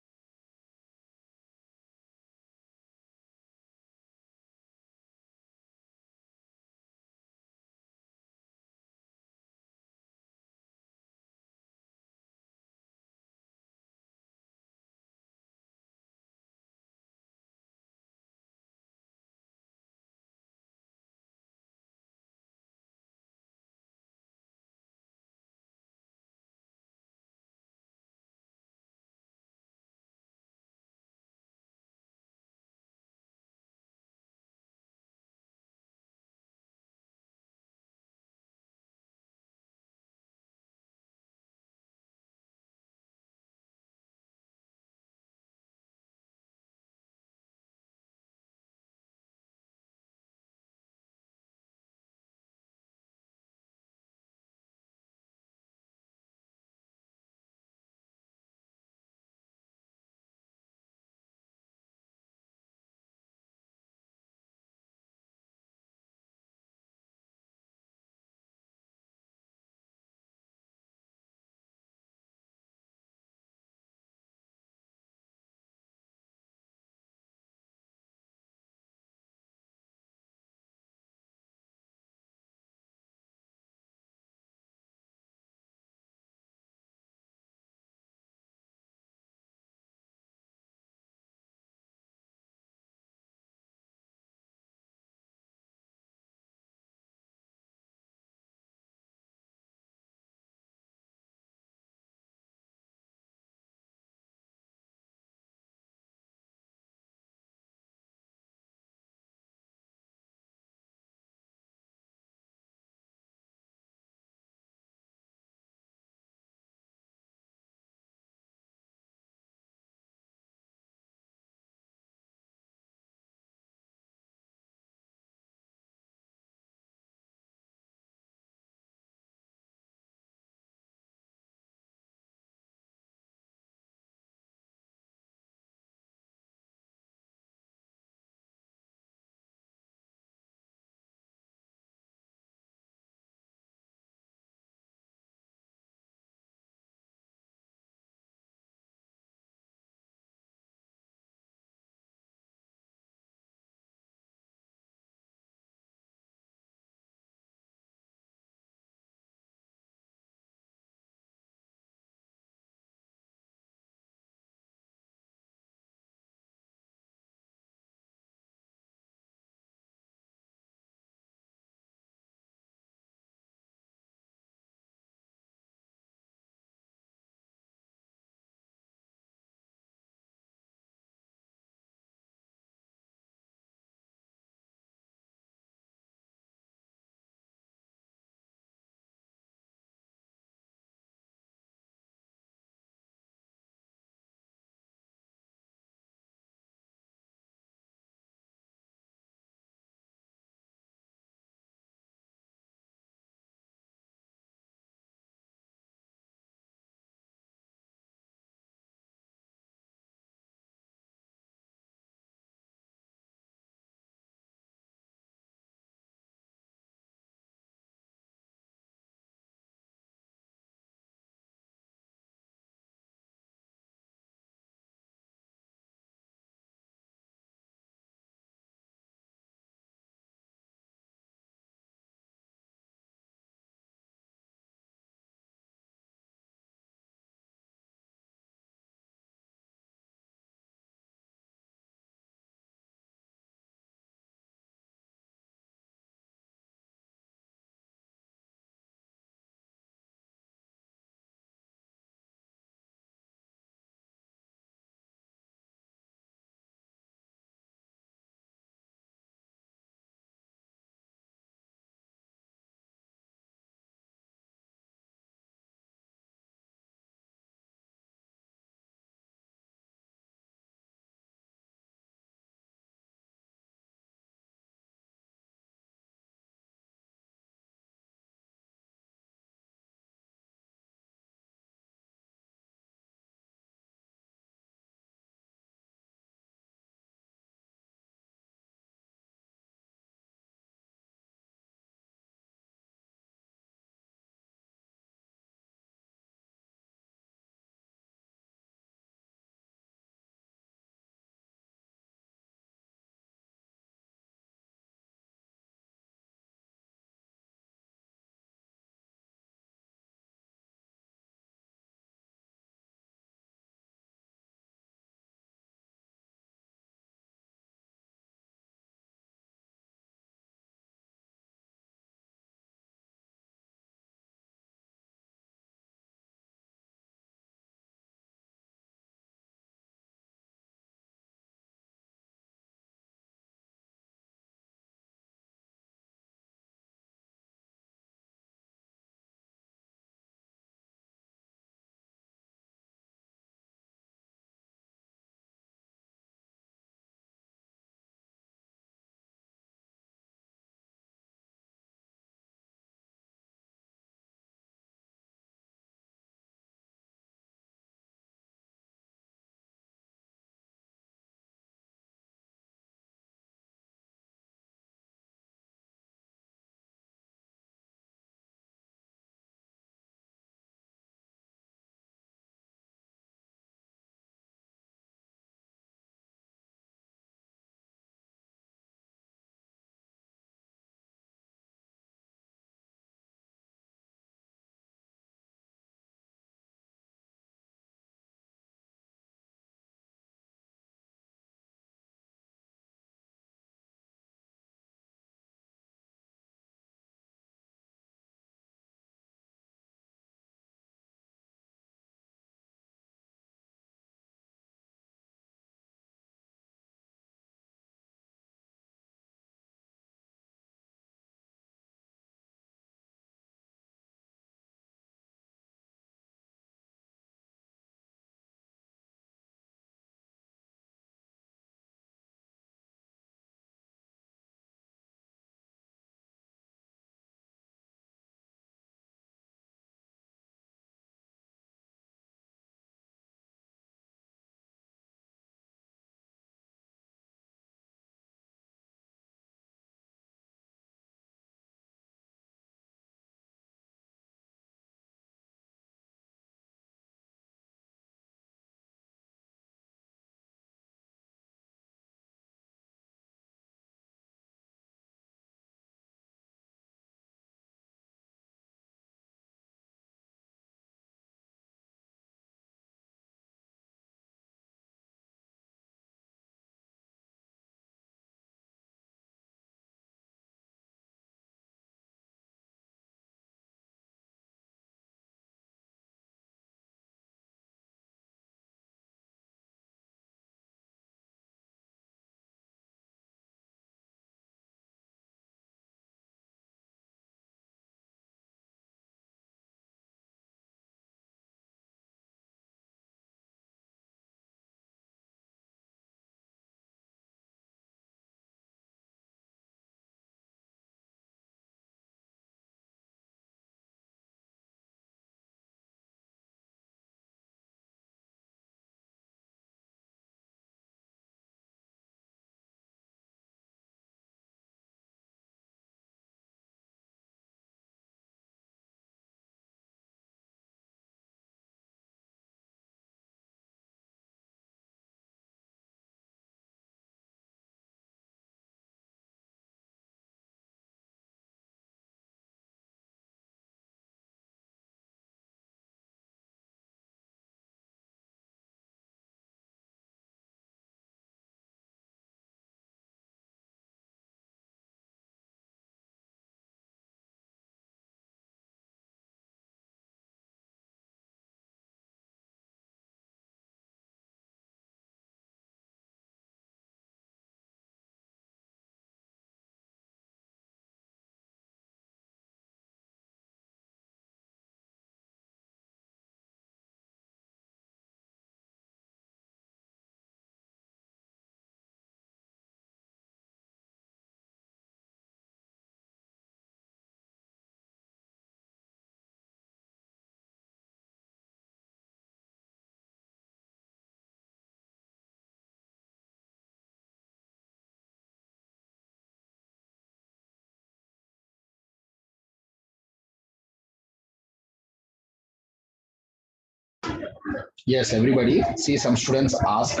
Yes, everybody. See, some students asked,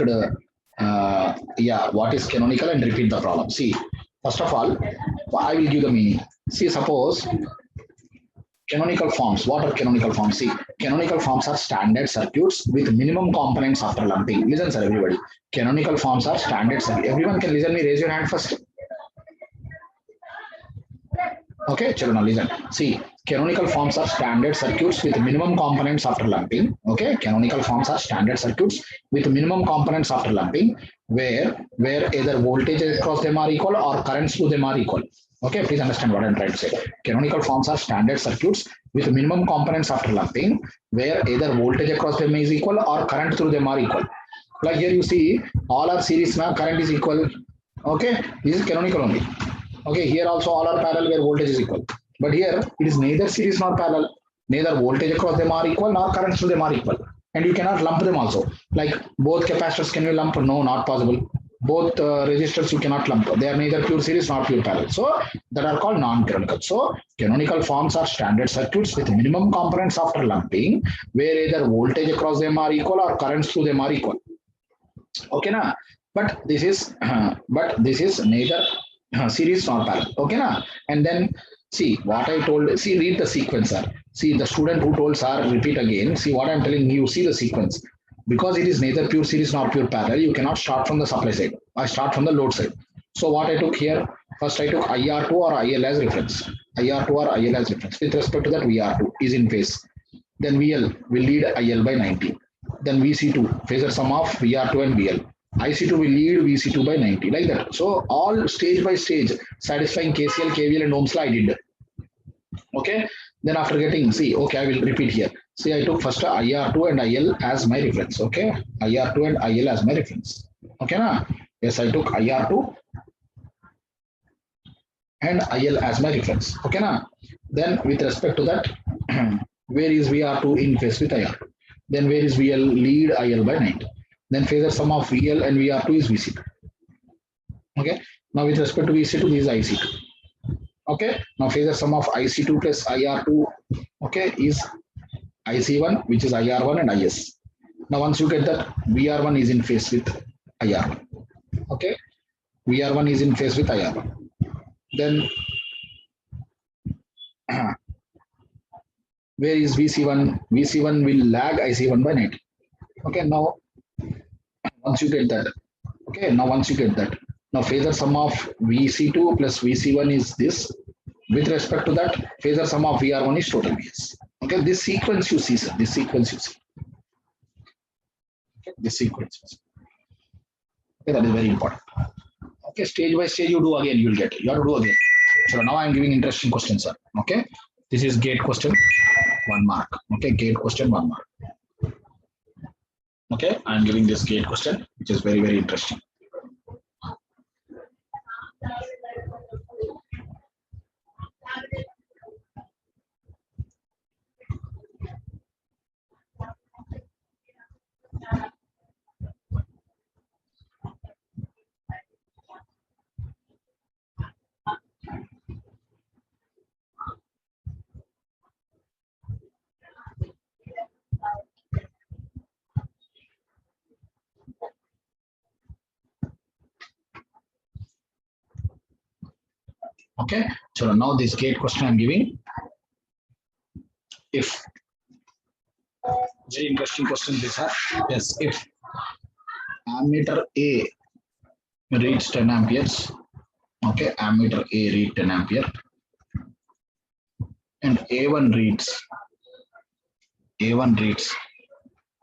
yeah, what is canonical and repeat the problem. See, first of all, I will give the meaning. See, suppose canonical forms. What are canonical forms? See, canonical forms are standard circuits with minimum components after lumping. Listen, sir, everybody. Canonical forms are standard circuits. Everyone can listen me. Raise your hand first. Okay, children, now listen. See, canonical forms are standard circuits with minimum components after lumping. Okay, canonical forms are standard circuits with minimum components after lumping, where either voltages across them are equal or currents through them are equal. Okay, please understand what I'm trying to say. Canonical forms are standard circuits with minimum components after lumping, where either voltage across them is equal or current through them are equal. Like here you see, all are series now, current is equal. Okay, this is canonical only. Okay, here also all are parallel where voltage is equal. But here it is neither series nor parallel. Neither voltage across them are equal nor currents through them are equal. And you cannot lump them also. Like both capacitors can you lump? No, not possible. Both resistors you cannot lump. They are neither pure series nor pure parallel. So that are called non-canonical. So canonical forms are standard circuits with minimum components after lumping, where either voltage across them are equal or currents through them are equal. Okay, na? But this is neither series nor parallel. Okay, na? And then see what I told. See, read the sequence, sir. See the student who told sir, repeat again. See what I'm telling you. See the sequence. Because it is neither pure series nor pure parallel, you cannot start from the supply side. I start from the load side. So what I took here, first I took IR2 or IL as reference. IR2 or IL as reference. With respect to that, VR2 is in phase. Then VL will lead IL by 90. Then VC2, phasor sum of VR2 and VL. IC2 will lead VC2 by 90, like that. So all stage by stage, satisfying KCL, KVL, and Ohm's law I did. Okay. Then after getting, see, okay, I will repeat here. See, I took first IR2 and IL as my reference. Okay. IR2 and IL as my reference. Okay, na? Yes, I took IR2 and IL as my reference. Okay, na? Then with respect to that, where is VR2 in phase with IR2? Then where is VL lead IL by 90? Then phasor sum of VL and VR2 is VC2. Okay. Now with respect to VC2, this is IC2. Okay. Now phasor sum of IC2 plus IR2, okay, is IC1, which is IR1 and IS. Now once you get that, VR1 is in phase with IR1. Okay. VR1 is in phase with IR1. Then where is VC1? VC1 will lag IC1 by 90. Okay. Now once you get that, okay, now once you get that, now phasor sum of VC2 plus VC1 is this. With respect to that, phasor sum of VR1 is total VS. Okay, this sequence you see, sir. This sequence you see. Okay, this sequence. Okay, that is very important. Okay, stage by stage you do again, you will get it. You have to do again. So now I am giving interesting questions, sir. Okay, this is gate question, 1 mark. Okay, gate question, 1 mark. Okay, I am giving this gate question, which is very, very interesting. Okay, so now this gate question I'm giving. If very interesting question this has. Yes, if ammeter A reads 10 amperes, okay, ammeter A read 10 ampere, and A1 reads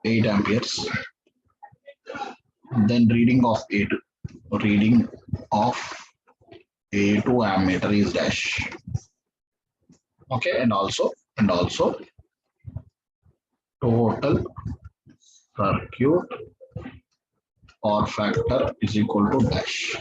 8 amperes, then reading of A2 ammeter is dash. Okay, and also total circuit or factor is equal to dash.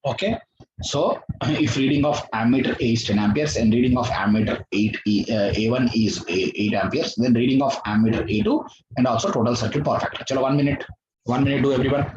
Okay. So if reading of ammeter A is 10 amperes and reading of ammeter 8 A1 is 8 amperes, then reading of ammeter A2 and also total circuit power factor. Chalo, 1 minute. 1 minute to everyone.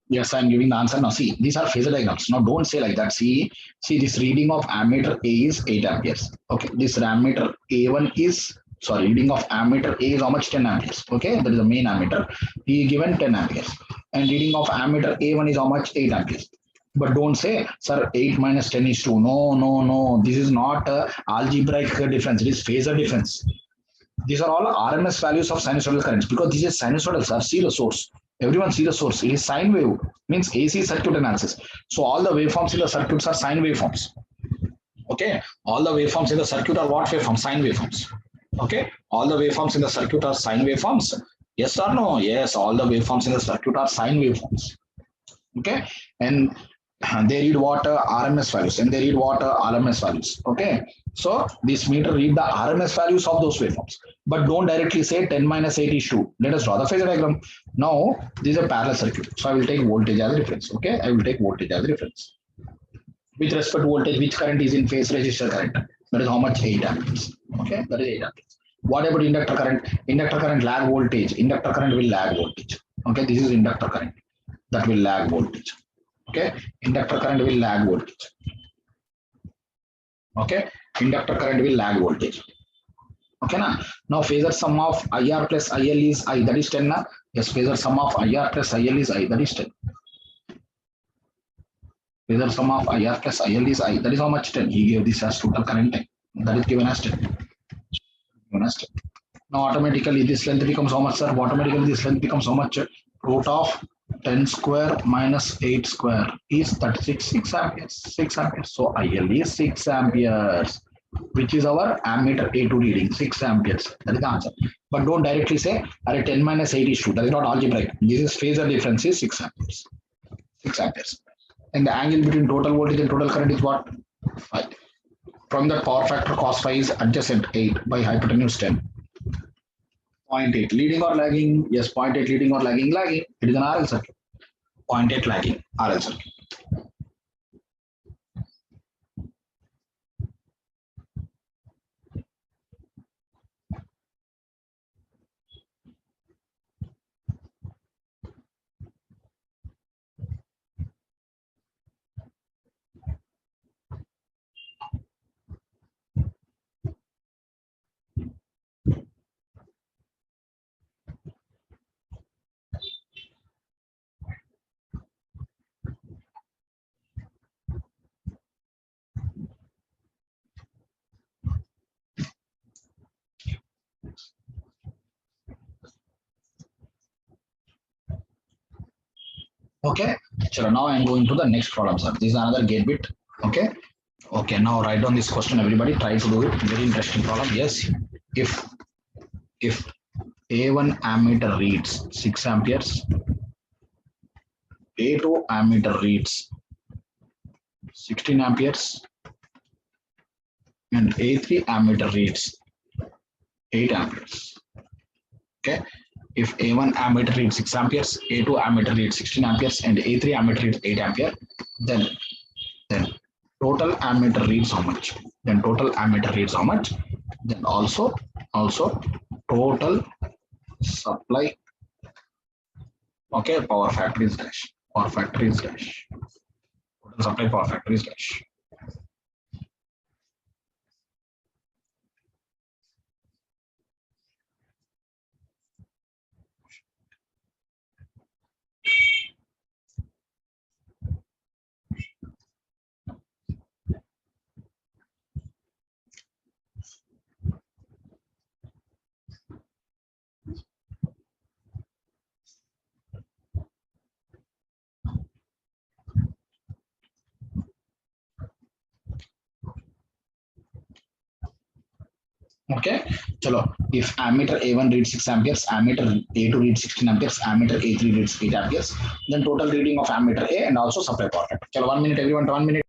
Yes, I'm giving the answer now. See, these are phasor diagrams. Now, don't say like that. See, this reading of ammeter A is 8 amperes. Okay, this ammeter A1 is, sorry, reading of ammeter A is how much? 10 amperes. Okay, that is the main ammeter. He given 10 amperes. And reading of ammeter A1 is how much? 8 amperes. But don't say, sir, 8 minus 10 is 2. No, no, no. This is not algebraic difference. It is phasor difference. These are all RMS values of sinusoidal currents because this is sinusoidal, sir. See the source. Everyone see the source. It is sine wave, means AC circuit analysis. So all the waveforms in the circuits are sine waveforms. Okay. All the waveforms in the circuit are what waveforms? Sine waveforms. Okay. All the waveforms in the circuit are sine waveforms. Yes or no? Yes. All the waveforms in the circuit are sine waveforms. Okay. And they read what RMS values, and they read what RMS values. Okay, so this meter read the RMS values of those waveforms, but don't directly say 10 minus 8 is 2. Let us draw the phasor diagram. Now this is a parallel circuit, so I will take voltage as a reference. Okay, I will take voltage as a reference. With respect to voltage, which current is in phase? Resistor current. That is how much? 8 amperes. Okay, that is 8 amperes. What about inductor current? Inductor current lag voltage. Inductor current will lag voltage. Okay, this is inductor current that will lag voltage. Okay, inductor current will lag voltage. Okay, inductor current will lag voltage. Okay, now phasor sum of IR plus IL is I, that is 10 na? Yes, phasor sum of IR plus IL is I, that is 10. Phasor sum of IR plus IL is I, that is how much? 10. He gave this as total current time, that is given as 10. Given as 10. Now automatically this length becomes how much, sir? Automatically this length becomes how much? Root of 10 square minus 8 square is 36 6 amperes. 6 amperes. So IL is 6 amperes, which is our ammeter A2 reading, 6 amperes. That is the answer. But don't directly say, 10 minus 8 is 2. That is not algebraic. This is phasor difference is 6 amperes. 6 amperes. And the angle between total voltage and total current is what? 5. From the power factor cos phi is adjacent 8 by hypotenuse 10. 0.8 leading or lagging? Yes, 0.8 leading or lagging? Lagging. It is an RL circuit. 0.8 lagging RL circuit. Okay, so now I am going to the next problem, sir. This is another gate bit. Okay, okay. Now write down this question. Everybody, try to do it. Very interesting problem. Yes, if A1 ammeter reads 6 amperes, A2 ammeter reads 16 amperes, and A3 ammeter reads 8 amperes. Okay, if A1 ammeter reads 6 amperes, A2 ammeter reads 16 amperes, and A3 ammeter reads 8 ampere, then total ammeter reads how much? Then total ammeter reads how much? Then also total supply. Okay, power factor is dash. Power factor is dash. Total supply power factor is dash. Okay, chalo. If ammeter A1 reads 6 amperes, ammeter A2 reads 16 amperes, ammeter A3 reads 8 amperes, then total reading of ammeter A and also supply power factor. Chalo, 1 minute, everyone, 1 minute.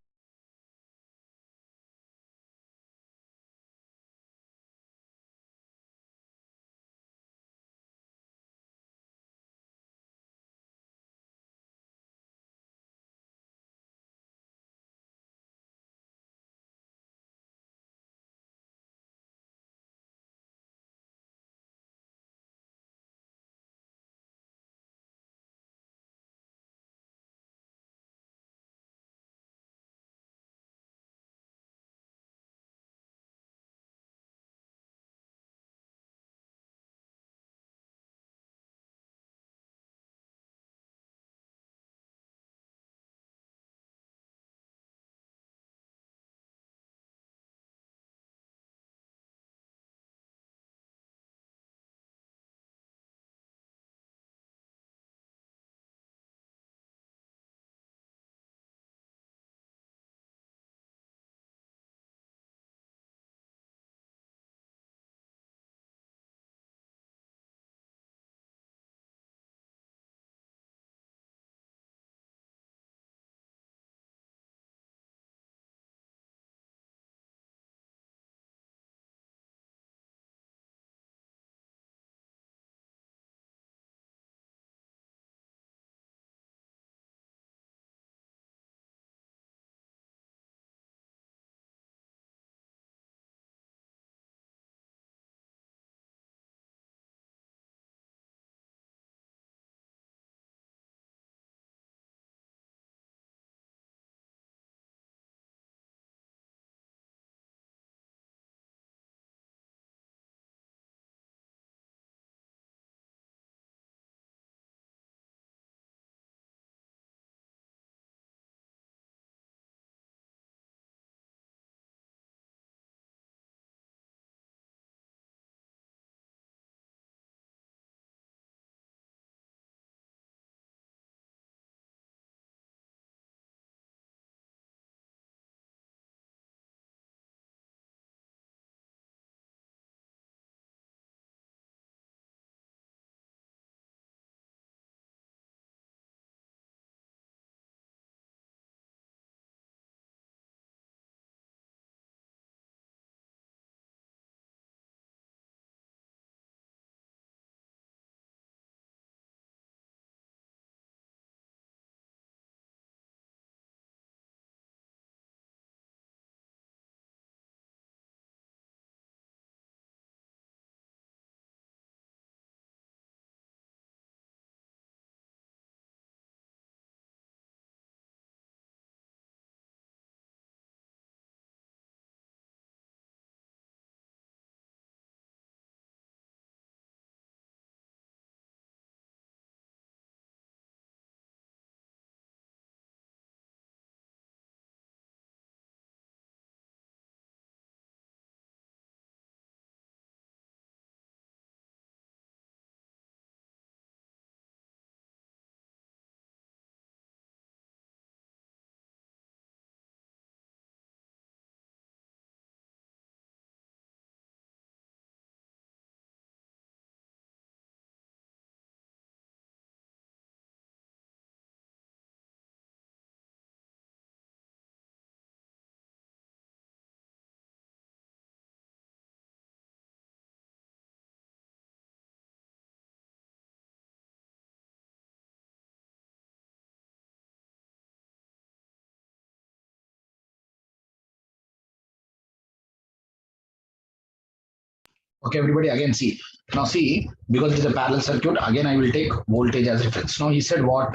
Okay, everybody, again see. Now see, because it is a parallel circuit, again I will take voltage as reference. Now he said what?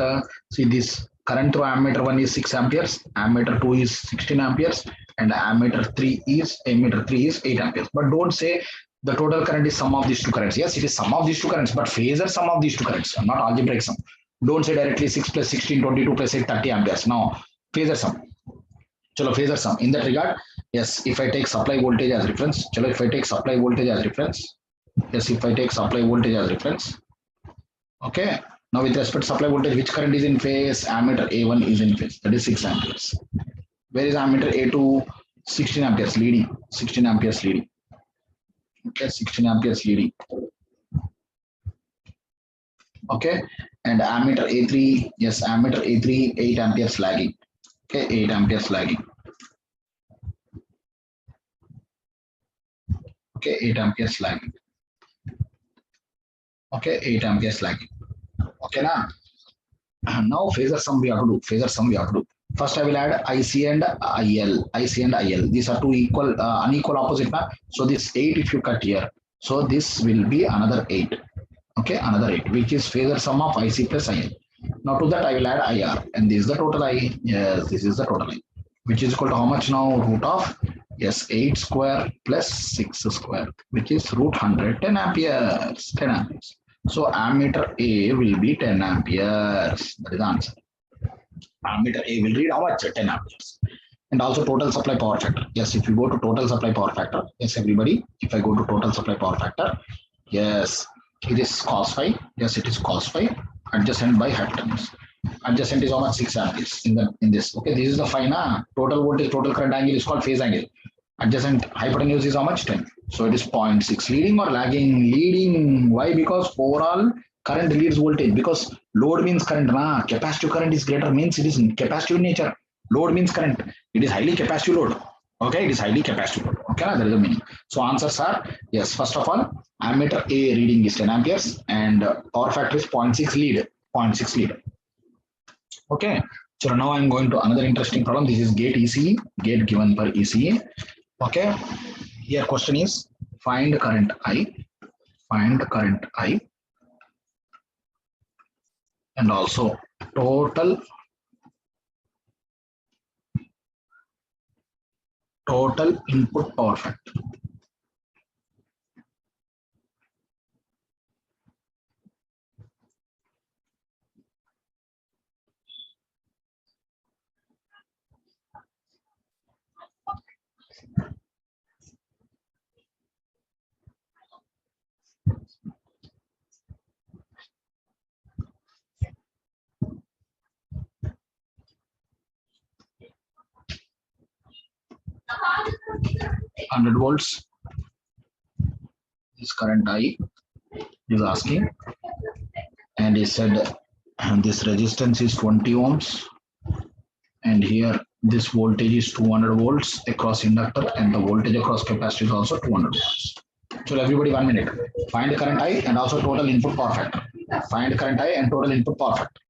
See, this current through ammeter 1 is 6 amperes, ammeter 2 is 16 amperes, and ammeter 3 is 8 amperes. But don't say the total current is sum of these two currents. Yes, it is sum of these two currents, but phasor sum of these two currents, not algebraic sum. Don't say directly 6 plus 16, 22 plus 8, 30 amperes. No, phasor sum. Chalo, phasor sum. In that regard, yes, if I take supply voltage as reference, chalo, if I take supply voltage as reference, yes, if I take supply voltage as reference, okay. Now with respect to supply voltage, which current is in phase? Ammeter A1 is in phase, that is 6 amperes. Where is ammeter A2? 16 amperes leading, 16 amperes leading. Okay, 16 amperes leading. Okay, and ammeter A3, yes, ammeter A3, 8 amperes lagging. Okay, 8 amperes lagging. Okay, 8 amperes lagging. Okay, 8 amperes lagging. Okay, now now phasor sum we have to do. Phasor sum we have to do. First, I will add IC and IL. IC and IL. These are two equal, unequal opposite. Na? So this 8, if you cut here, so this will be another 8. Okay, another 8, which is phasor sum of IC plus IL. Now to that I will add IR, and this is the total I. Yes, this is the total I, which is equal to how much now? Root of, yes, 8 square plus 6 square, which is root 100, 10 amperes. 10 amperes. So ammeter A will be 10 amperes. That is the answer. Ammeter A will read how much? 10 amperes. And also total supply power factor. Yes, if you go to total supply power factor, yes, everybody, if I go to total supply power factor, yes, it is cos phi. Yes, it is cos phi adjacent by hypotenuse. Adjacent is how much? 6 amperes in this. Okay, this is the phi na. Total voltage, total current angle is called phase angle. Adjacent hypotenuse is how much? 10. So it is 0.6. Leading or lagging? Leading. Why? Because overall current leads voltage. Because load means current. Na. Capacitive current is greater means it is capacitive in nature. Load means current. It is highly capacitive load. Okay, it is highly capacitive load. Okay, that is the meaning. So answers are yes. First of all, ammeter A reading is 10 amperes and power factor is 0.6 lead. 0.6 lead. Okay. So now I'm going to another interesting problem. This is gate ECE, gate given per ECE. Okay. Here question is find current I, and also total input power factor. Hundred volts is current I is asking, and he said and this resistance is 20 ohms, and here this voltage is 200 volts across inductor, and the voltage across capacitor is also 200 volts. So everybody 1 minute. Find current I and also total input power factor. Find current I and total input power factor.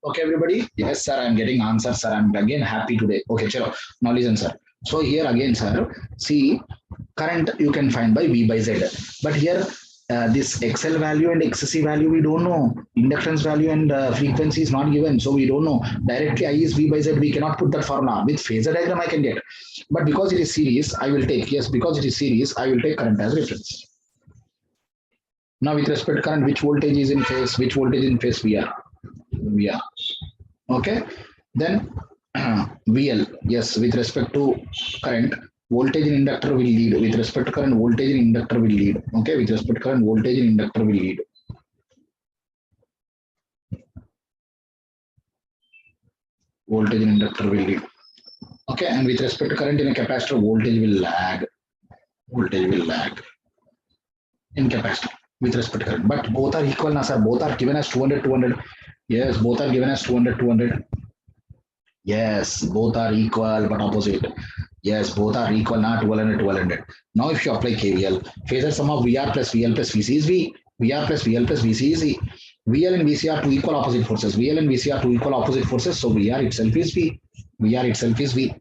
Okay, everybody. Yes, sir. I'm getting answers, sir. I'm again happy today. Okay, chalo. Now listen, sir. So here again, sir. See, current you can find by V by Z. But here, this XL value and XC value we don't know. Inductance value and frequency is not given, so we don't know. Directly I is V by Z. We cannot put that formula. With phasor diagram I can get. But because it is series, I will take, yes, because it is series, I will take current as reference. Now with respect to current, which voltage is in phase? Which voltage in phase we are? We are. Okay. Then VL, yes, with respect to current, voltage in inductor will lead. With respect to current, voltage in inductor will lead. Okay, with respect to current, voltage in inductor will lead. Voltage in inductor will lead. Okay, and with respect to current in a capacitor, voltage will lag. Voltage will lag in capacitor with respect to current. But both are equal now, sir. Both are given as 200, 200. Yes, both are given as 200, 200. Yes, both are equal but opposite. Yes, both are equal, not 1200, 1200. Now, if you apply KVL, phasor sum of VR plus VL plus VC is V. VR plus VL plus VC is E. VL and VC are two equal opposite forces. VL and VC are two equal opposite forces. So VR itself is V. VR itself is V.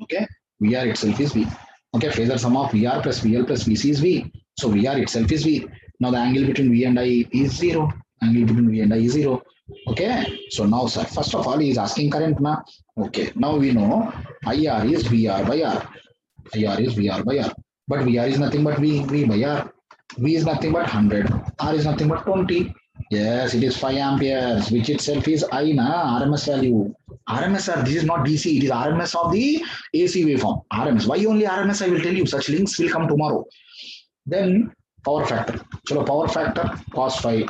Okay, VR itself is V. Okay, phasor sum of VR plus VL plus VC is V. So VR itself is V. Now the angle between V and I is zero. Angle between V and I is zero. Okay, so now, sir, first of all, he is asking current now. Okay, now we know IR is VR by R. IR is VR by R. But VR is nothing but V by R. V is nothing but 100. R is nothing but 20. Yes, it is 5 amperes, which itself is I na RMS value. RMS, sir, this is not DC. It is RMS of the AC waveform. RMS. Why only RMS? I will tell you. Such links will come tomorrow. Then power factor. Chalo, power factor cos 5.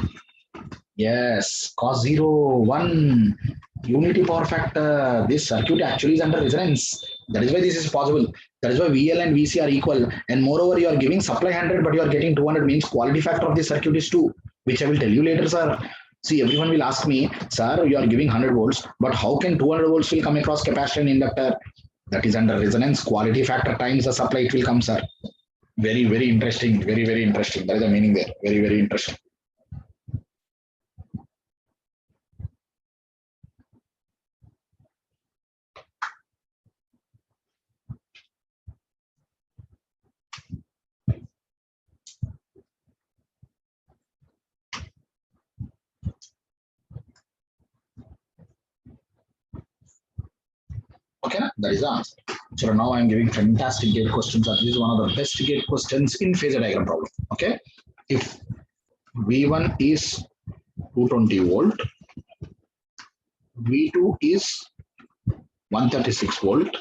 Yes, cos 0, 1, unity power factor. This circuit actually is under resonance. That is why this is possible. That is why VL and VC are equal. And moreover, you are giving supply 100, but you are getting 200 means quality factor of this circuit is 2, which I will tell you later, sir. See, everyone will ask me, sir, you are giving 100 volts, but how can 200 volts will come across capacitor and inductor? That is under resonance. Quality factor times the supply, it will come, sir. Very, very interesting. Very, very interesting. That is the meaning there. Very, very interesting. Okay, that is the answer. So now I'm giving fantastic gate questions. That is one of the best gate questions in phasor diagram problem. Okay, if V1 is 220 volt, V2 is 136 volt,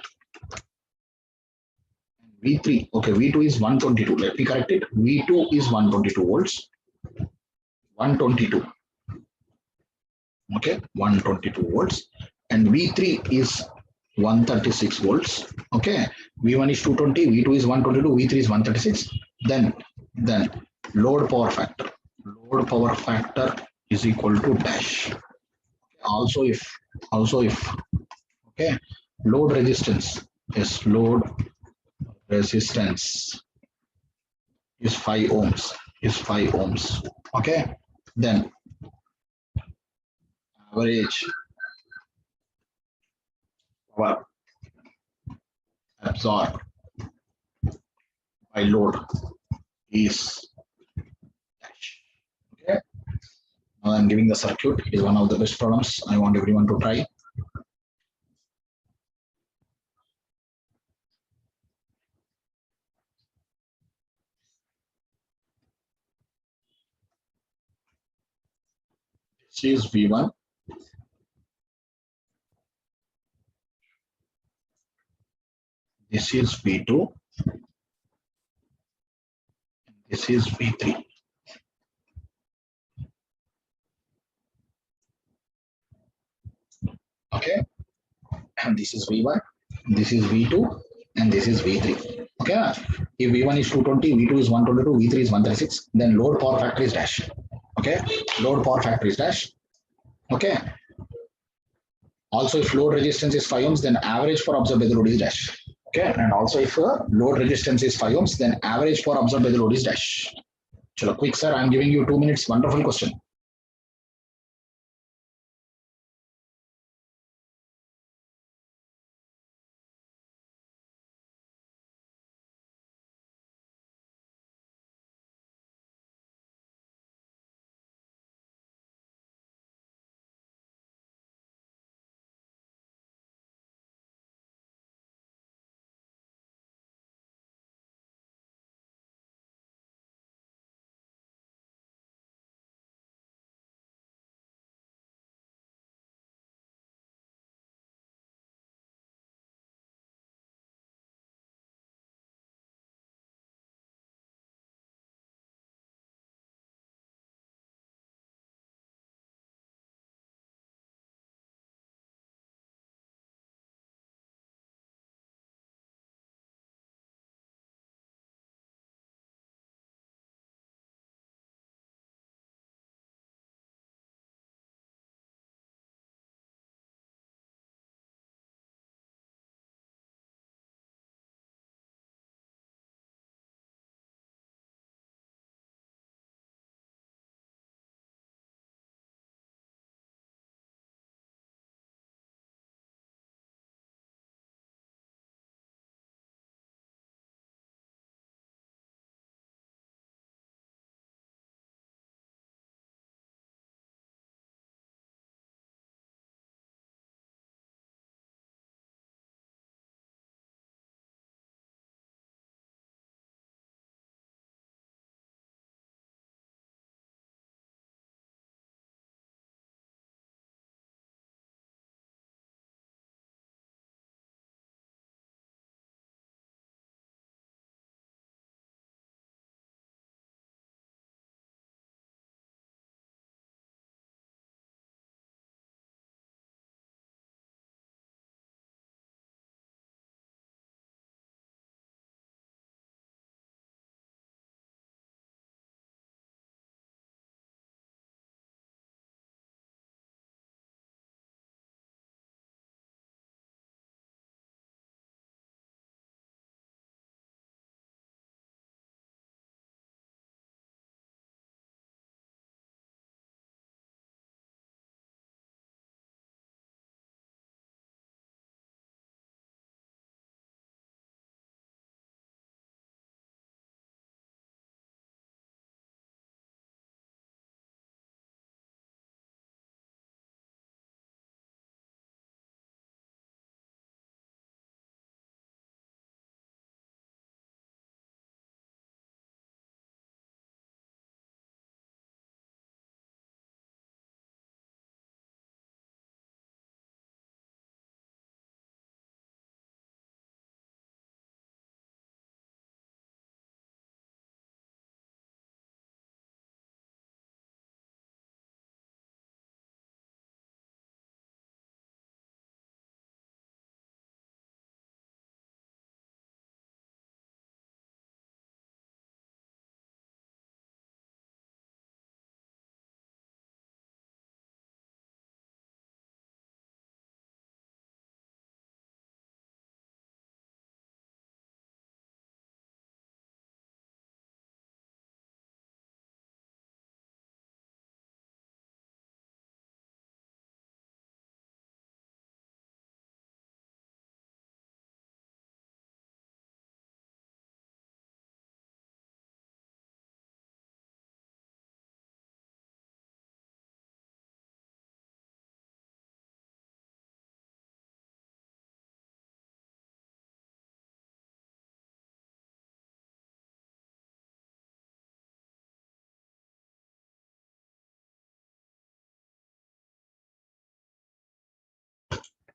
V3, okay, V2 is 122. Let me correct it. V2 is 122 volts, 122. Okay, 122 volts, and V3 is 136 volts. Okay, V1 is 220, V2 is 122, V3 is 136. Then load power factor. Load power factor is equal to dash. Also if okay, load resistance, yes, load resistance is 5 ohms. Okay, then average power absorbed by load is dash. Okay, now I'm giving the circuit. It is one of the best problems. I want everyone to try. This is V1. This is V2. This is V3. Okay, and this is V1, this is V2, and this is V3. Okay, if V1 is 220, V2 is 122, V3 is 136, then load power factor is dash. Okay, load power factor is dash. Okay, also if load resistance is 5 ohms, then average for observed by the load is dash. Okay, and also if load resistance is 5 ohms, then average for observed by the load is dash. Chalo, quick sir, I'm giving you 2 minutes. Wonderful question.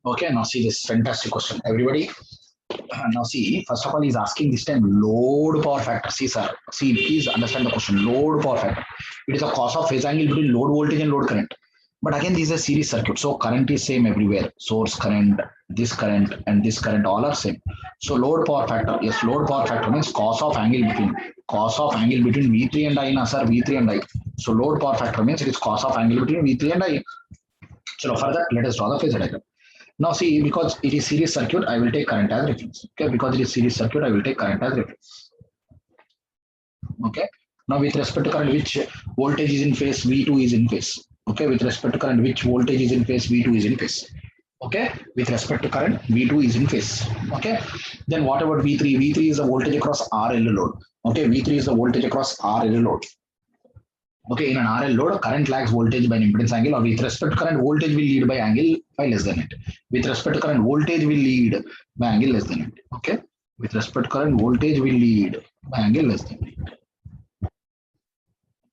Okay, now see this fantastic question. Everybody, now see, first of all, he's asking this time load power factor. See, sir, see, please understand the question. Load power factor. It is a cos of phase angle between load voltage and load current. But again, this is a series circuit. So current is same everywhere. Source current, and this current all are same. So load power factor. Yes, load power factor means cos of angle between V3 and I, na, sir, V3 and I. So load power factor means it is cos of angle between V3 and I. So for that, let us draw the phasor diagram. Now see, because it is series circuit, I will take current as reference. Okay, because it is series circuit, I will take current as reference. Okay. Now with respect to current, which voltage is in phase? V2 is in phase. Okay. With respect to current, which voltage is in phase? V2 is in phase. Okay. With respect to current, V2 is in phase. Okay. Then what about V3? V3 is the voltage across RL load. Okay. V3 is the voltage across RL load. Okay, in an RL load, current lags voltage by an impedance angle, or with respect to current, voltage will lead by angle phi less than it. With respect to current, voltage will lead by angle less than it. Okay, with respect to current, voltage will lead by angle less than it.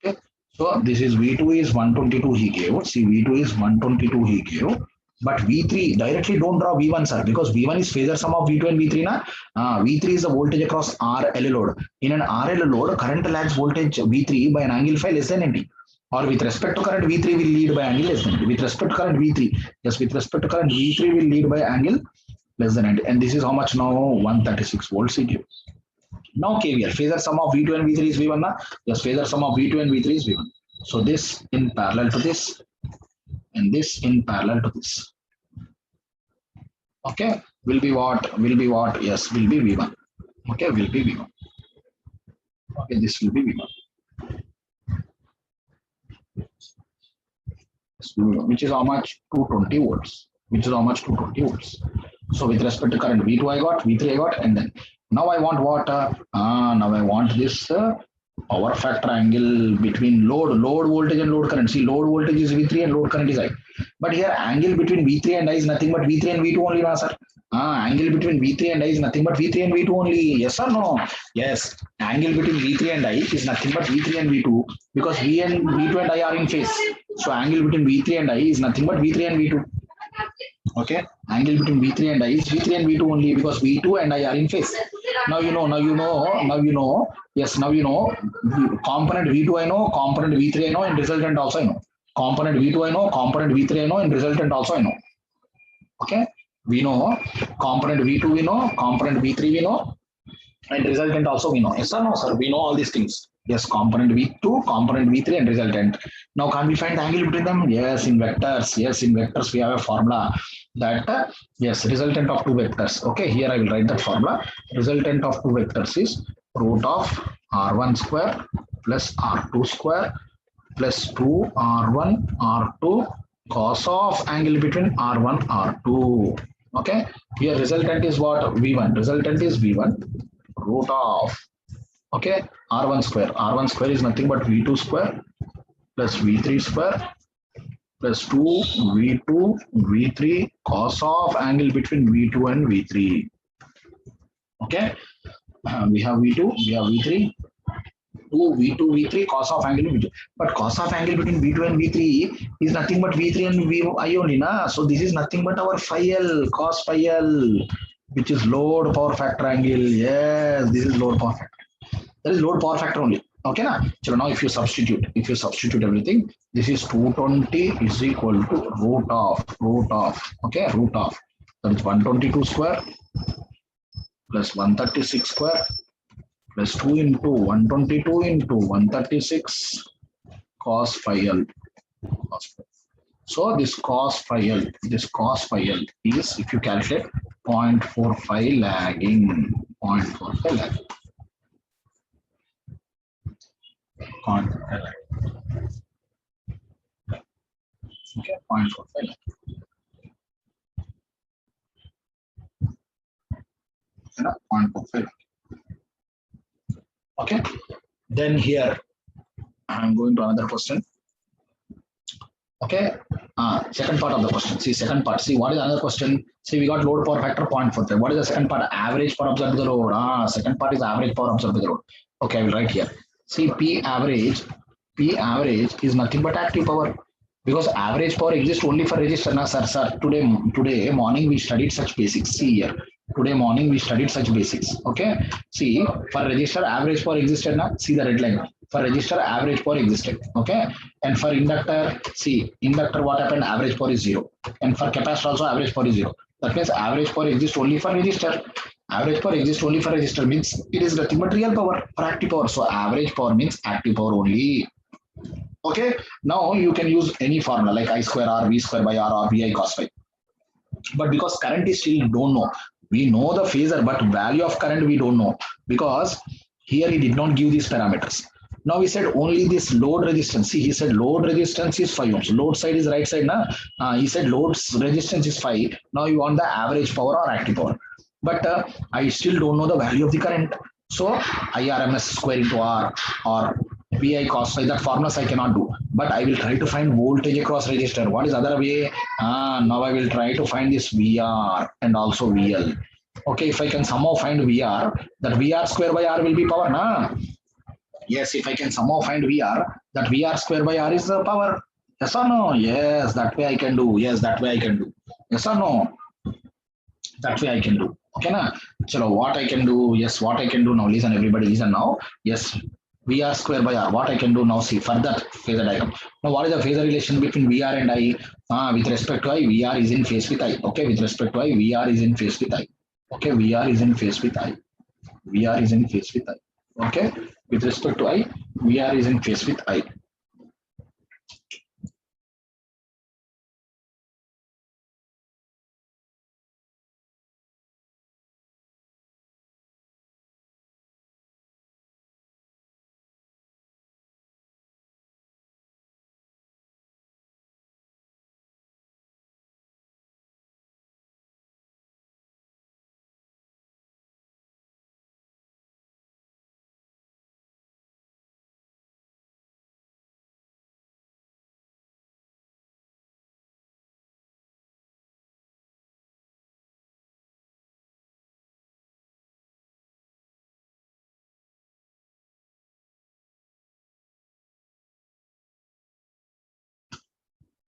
Okay, so this is V2 is 122 he gave. See, V2 is 122 he gave. But V3 directly don't draw V1, sir, because V1 is phasor sum of V2 and V3. V3 is the voltage across RL load. In an RL load, current lags voltage V3 by an angle phi less than ND. Or with respect to current, V3 will lead by angle less than ND. With respect to current, V3. Yes, with respect to current, V3 will lead by angle less than ND. And this is how much now? 136 volts he gives. Now KVL. Phasor sum of V2 and V3 is V1. Na? Yes, phasor sum of V2 and V3 is V1. So this in parallel to this, and this in parallel to this. Okay, will be what? Will be what? Yes, will be V1. Okay, will be V1. Okay, this will be V1. This will be V1, which is how much? 220 volts. Which is how much? 220 volts. So with respect to current, V2 I got, V3 I got, and then now I want what? Now I want this power factor angle between load voltage and load current. See, load voltage is V3 and load current is I. But here angle between V3 and I is nothing but V3 and V2 only, na, sir. Angle between V3 and I is nothing but V3 and V2 only. Yes or no? Yes. Angle between V3 and I is nothing but V3 and V2 because V2 and I are in phase. So angle between V3 and I is nothing but V3 and V2. Okay. Angle between V3 and I is V3 and V2 only because V2 and I are in phase. Now you know. Yes, now you know. Component V2 I know, component V3 I know, and resultant also I know. Component V2 I know, component V3 I know, and resultant also I know. Okay, we know component V2 we know, component V3 we know, and resultant also we know. Yes or no, sir? We know all these things. Yes, component V2, component V3, and resultant. Now, can we find the angle between them? Yes, in vectors. Yes, in vectors we have a formula that yes, resultant of two vectors. Okay, here I will write that formula. Resultant of two vectors is root of R1 square plus R2 square plus 2R1 R2 cos of angle between R1 R2. Okay, here resultant is what? V1. Resultant is V1 root of, okay, R1 square. R1 square is nothing but V2 square plus V3 square plus 2 V2 V3 cos of angle between V2 and V3. Okay, we have V2, we have V3. 2 V2 V3 cos of angle V2, but cos of angle between V2 and V3 is nothing but V3 and VI only, na? So this is nothing but our phi L, cos phi L, which is load power factor angle. Yes, this is load power factor. That is load power factor only. Okay, na? So now if you substitute everything, this is 220 is equal to root of, okay, root of, that is 122 square plus 136 square plus 2 into 122 into 136 cos phi L. So this cos phi L is, if you calculate, 0.45 lagging. 0.45 lagging. 0.45 lagging. Okay, 0.45 lagging. Yeah, 0.45 lagging. Okay, then here I'm going to another question. Okay, second part of the question. See, second part. See, what is another question? See, we got load power factor 0.45. What is the second part? Average power absorbed by the load. Second part is average power absorbed by the load. Okay, I will write here. See, P average is nothing but active power. Because average power exists only for register. Na, sir, today morning we studied such basics. See here. Today morning we studied such basics. Okay. See, for register, average power existed. Na? See the red line. For register, average power existed. Okay. And for inductor, see, inductor what happened? Average power is zero. And for capacitor also average power is zero. That means average power exists only for register. Average power exists only for register means it is nothing but real power for active power. So average power means active power only. Okay, now you can use any formula like I square R, V square by R or VI cos phi. But because current is still don't know, we know the phasor, but value of current we don't know because here he did not give these parameters. Now he said only this load resistance. See, he said load resistance is 5 ohms. Load side is right side. Na? He said load resistance is 5. Now you want the average power or active power. But I still don't know the value of the current. So IRMS square into R or VI cos phi, that formulas I cannot do. But I will try to find voltage across resistor. What is other way? Now I will try to find this VR and also VL. Okay, if I can somehow find VR, that VR square by R will be power. Na? Yes, if I can somehow find VR, that VR square by R is the power. Yes or no? Yes, that way I can do. Yes, that way I can do. Yes or no? That way I can do. Okay, na? Chalo, what I can do? Yes, what I can do now. Listen, everybody, listen now. Yes, VR square by R. What I can do now? See, for that phasor diagram. Now, what is the phasor relation between VR and I? With respect to I, VR is in phase with I. Okay, with respect to I, VR is in phase with I. Okay, VR is in phase with I. VR is in phase with I. Okay, with respect to I, VR is in phase with I.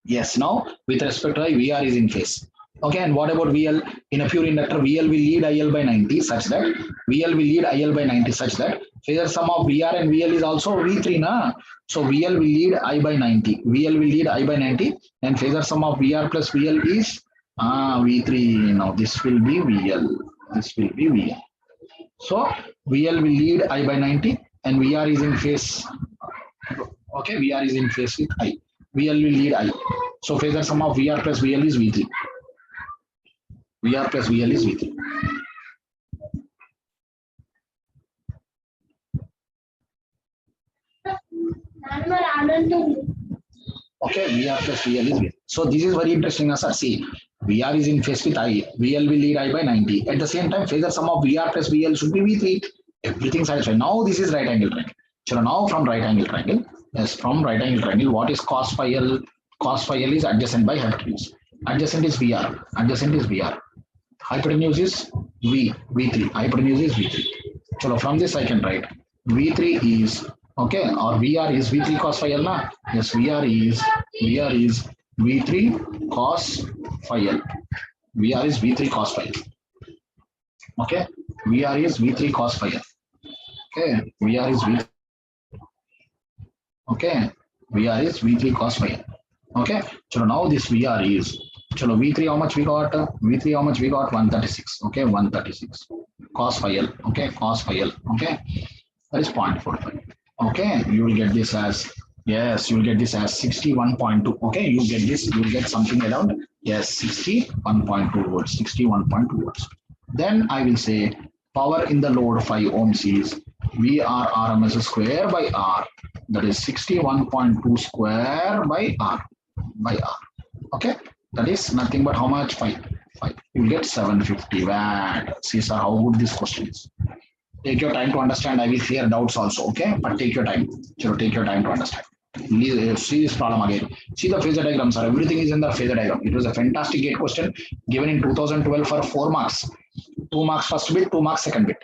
Yes, now with respect to I, VR is in phase. Okay, and what about VL? In a pure inductor, VL will lead IL by 90 such that VL will lead IL by 90 such that phasor sum of VR and VL is also V3, na? So VL will lead I by 90. VL will lead I by 90 and phasor sum of VR plus VL is V3. Now this will be VL. This will be VL. So VL will lead I by 90 and VR is in phase. Okay, VR is in phase with I. VL will lead I. So phasor sum of VR plus VL is V3. VR plus VL is V3. Okay, VR plus VL is V. So this is very interesting, sir. See, VR is in phase with I. VL will lead I by 90. At the same time, phasor sum of VR plus VL should be V3. Everything satisfied. Now this is right angle triangle. So now from right angle triangle, yes, from right angle triangle, what is cos phi L? Cos phi L is adjacent by hypotenuse. Adjacent is VR. Adjacent is VR. Hypotenuse is V3. Hypotenuse is V3. So from this I can write V3 is okay, or VR is V3 cos phi L, na? Yes, VR is V3 cos phi L. VR is V3 cos phi L. Okay, VR is V3 cos phi L. Okay, VR is V. Okay, VR is V3 cos phi L. Okay, so now this VR is. Chalo, V3 how much we got? V3 how much we got? 136. Okay, 136 cos phi L. Okay, cos phi L. Okay, that is 0.45. Okay, you will get this as, yes, you will get this as 61.2. Okay, you get this, you will get something around, yes, 61.2 volts, 61.2 volts. Then I will say power in the load 5 ohms is VR RMS square by R. That is 61.2 square by R. Okay, that is nothing but how much? 5. You will get 750 watt. See, sir, how good this question is. Take your time to understand. I will clear doubts also. Okay, but take your time. So take your time to understand. See this problem again. See the phasor diagram, sir. Everything is in the phasor diagram. It was a fantastic gate question given in 2012 for 4 marks. 2 marks first bit, 2 marks second bit.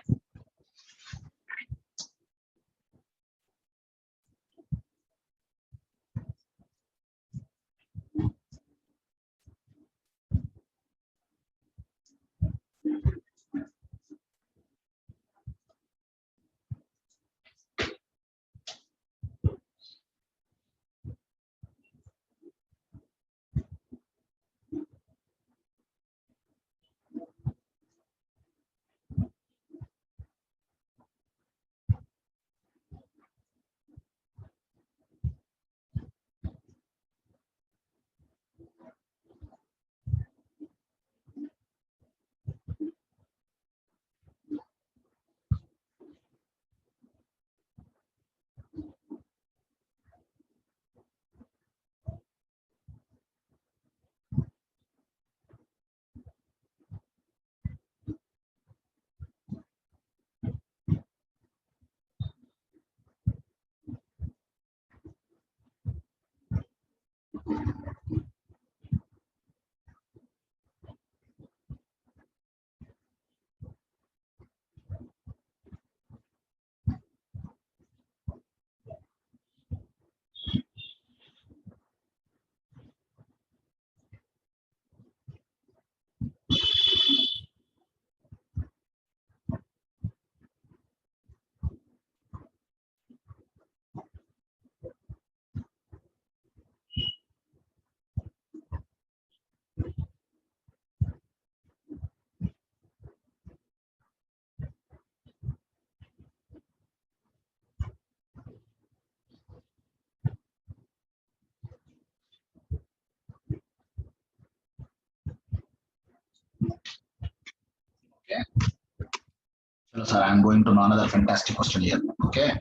Hello, sir. I'm going to know another fantastic question here. Okay.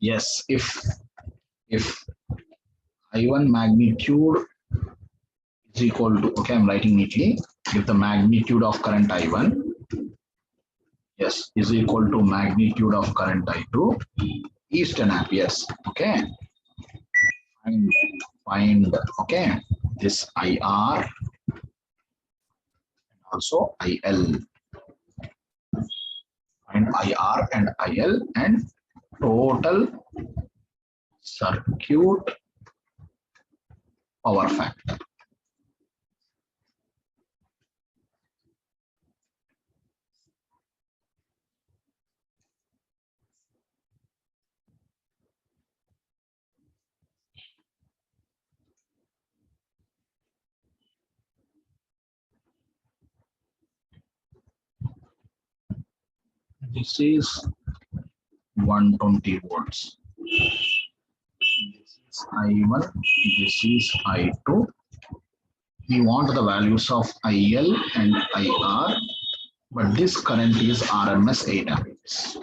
Yes. If I1 magnitude is equal to, okay, I'm writing neatly. If the magnitude of current I1, yes, is equal to magnitude of current I2 is 10 amperes. Okay. Find okay, this IR also IL. Find IR and IL and total circuit power factor. This is 120 volts. This is I1, this is I2. We want the values of IL and IR, but this current is RMS 8 amperes.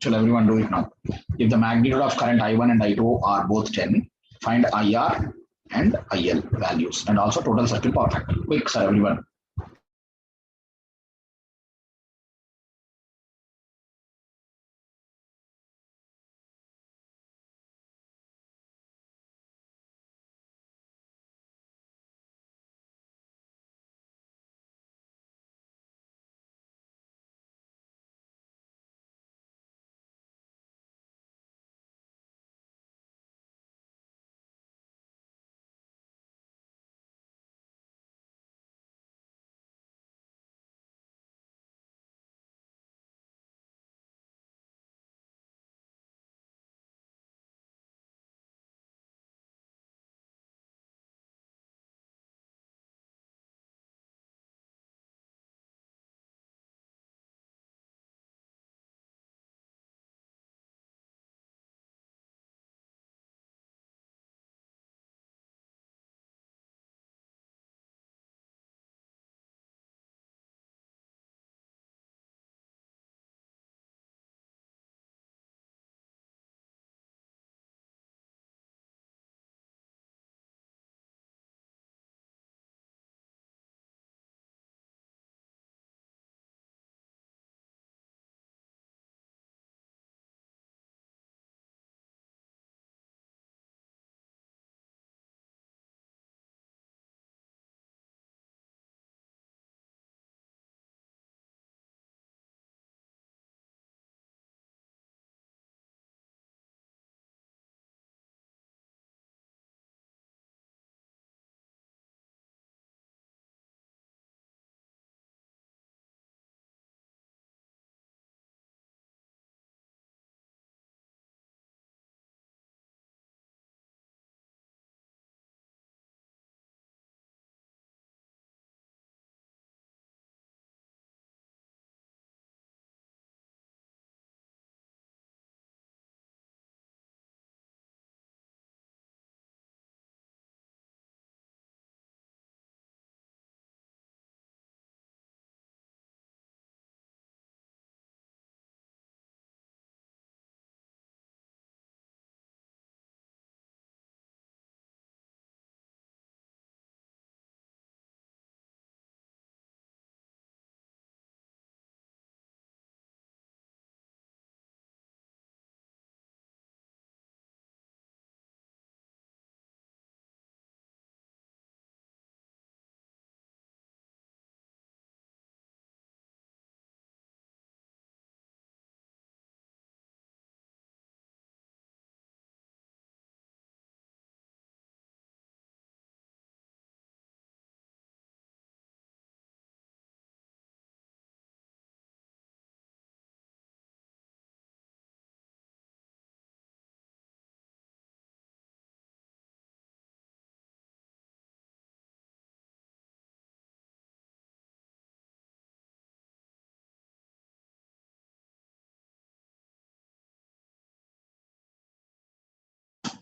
Shall everyone do it now? If the magnitude of current I1 and I2 are both 10, find IR and IL values and also total circuit power factor. Quick, sir, everyone.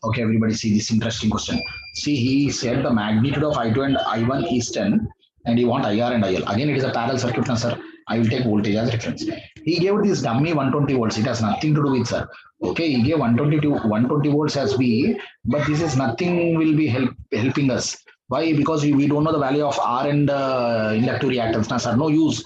Okay, everybody see this interesting question. See, he said the magnitude of I2 and I1 is 10 and you want IR and IL. Again, it is a parallel circuit, sir. I will take voltage as reference. He gave this dummy 120 volts. It has nothing to do with sir. Okay, he gave 120 to 120 volts as B, but this is nothing will be helping us. Why? Because we don't know the value of R and inductive reactance. Now, sir, no use.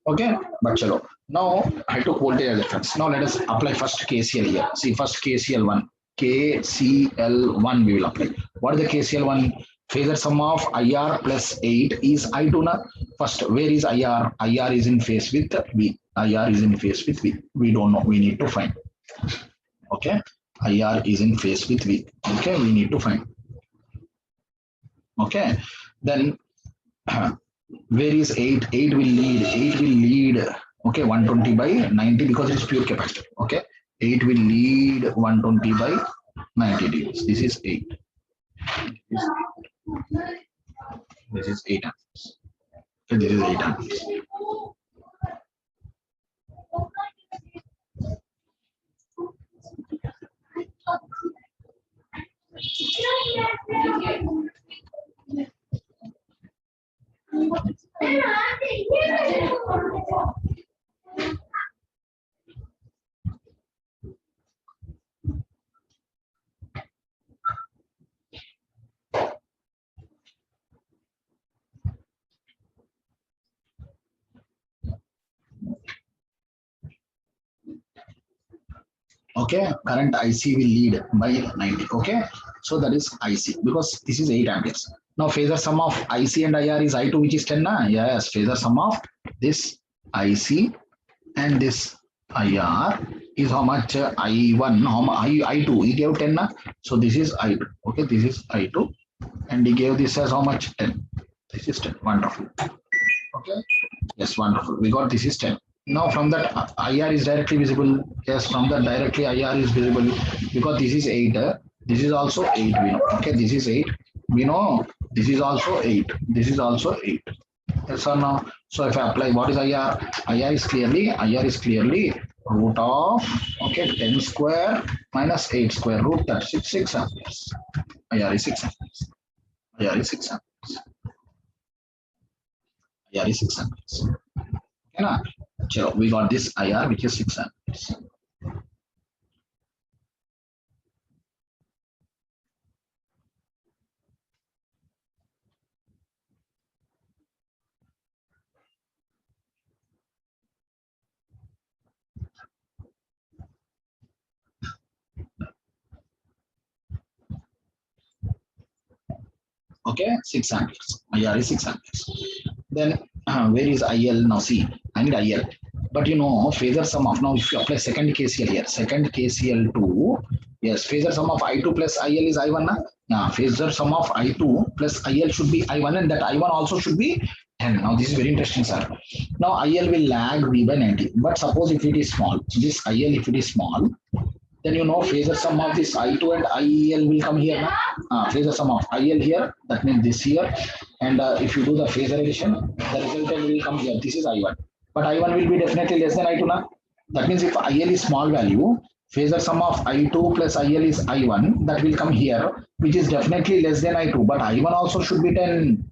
Okay, but chalo. Now I took voltage as reference. Now let us apply first KCL here. See, first KCL one. KCL1 we will apply. What is the KCL1? Phasor sum of IR plus 8 is I2 na. First, where is IR? IR is in phase with V. IR is in phase with V. We don't know. We need to find. Okay. IR is in phase with V. Okay. We need to find. Okay. Then where is 8? 8 will lead. 8 will lead. Okay. 120 by 90 because it's pure capacitor. Okay. 8 will lead 120 by 90 degrees. This is 8. This is 8 amperes. Okay, this is 8 amperes. Okay, current IC will lead by 90. Okay, so that is IC because this is 8 amperes. Now phasor sum of IC and IR is I2, which is 10 na? Yes, phasor sum of this IC and this IR is how much? I1, how much? I2, he gave 10 na? So this is I2. Okay, this is I2 and he gave this as how much? 10. This is 10. Wonderful. Okay, yes, wonderful. We got this is 10. Now from that IR is directly visible. Yes, from that directly IR is visible because this is 8. This is also 8. We know. Okay, this is 8. We know this is also 8. This is also 8. Yes or no? So if I apply what is IR? IR is clearly root of 10 square minus 8 square root 6 amperes. IR is 6 amperes. IR is 6 amperes. IR is 6 amperes. Okay, na? So we got this IR which is 6 amperes. Okay, 6 amperes. IR is 6 amperes. Then where is IL? Now see, I need IL. But you know, phasor sum of, now if you apply second KCL here, second KCL2, yes, phasor sum of I2 plus IL is I1. Now, phasor sum of I2 plus IL should be I1 and that I1 also should be 10. Now, this is very interesting, sir. Now, IL will lag V by 90. But suppose if it is small, this IL, if it is small, then you know phasor sum of this I2 and IL will come here. Phasor sum of IL here, that means this here. And if you do the phasor addition, the resultant will come here. This is I1. But I1 will be definitely less than I2 now. That means if IL is small value, phasor sum of I2 plus IL is I1, that will come here, which is definitely less than I2. But I1 also should be 10.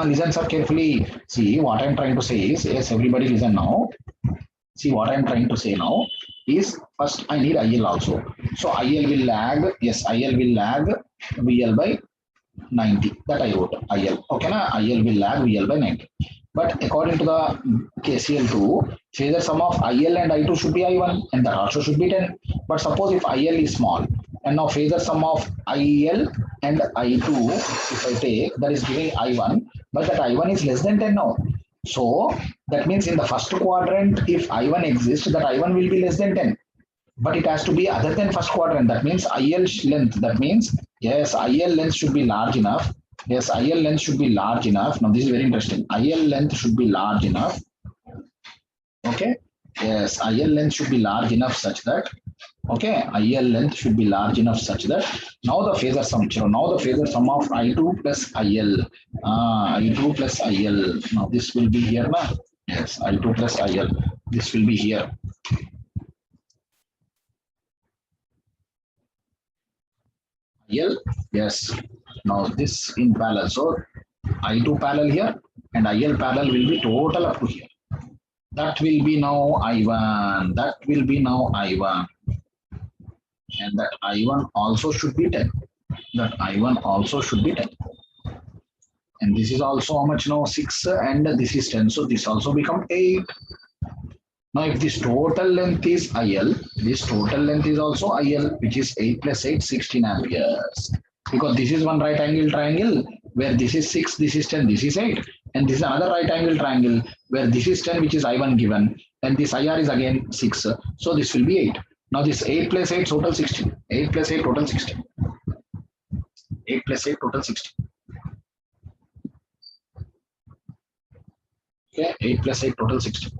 Listen, sir, carefully. See, what I'm trying to say is, yes, everybody listen now. See, what I'm trying to say now is, first I need IL also. So IL will lag, yes, IL will lag VL by 90. That I wrote, IL. Okay, na? IL will lag VL by 90. But according to the KCL2, phasor sum of IL and I2 should be I1 and that also should be 10. But suppose if IL is small and now phasor sum of IL and I2, if I take, that is giving I1, but that I1 is less than 10 now. So that means in the first quadrant, if I1 exists, that I1 will be less than 10. But it has to be other than first quadrant. That means IL length. That means, yes, IL length should be large enough. Yes, IL length should be large enough. Now, this is very interesting. IL length should be large enough. Okay. Yes, IL length should be large enough such that, okay, IL length should be large enough such that now the phasor sum. Now the phasor sum of I2 plus IL. I2 plus IL. Now this will be here now. Yes, I2 plus IL. This will be here. IL, yes. Now this in parallel. So I2 parallel here and IL parallel will be total up to here. That will be now I1. That will be now I1. And that I1 also should be 10. That I1 also should be 10. And this is also how much now? 6 and this is 10. So this also become 8. Now if this total length is IL, this total length is also IL, which is 8 plus 8, 16 amperes. Because this is one right angle triangle where this is 6, this is 10, this is 8. And this is another right angle triangle where this is 10, which is I1 given. And this IR is again 6. So this will be 8. Now this 8 plus 8 total 16. 8 plus 8 total 16. 8 plus 8 total 16. Okay, 8 plus 8 total 16.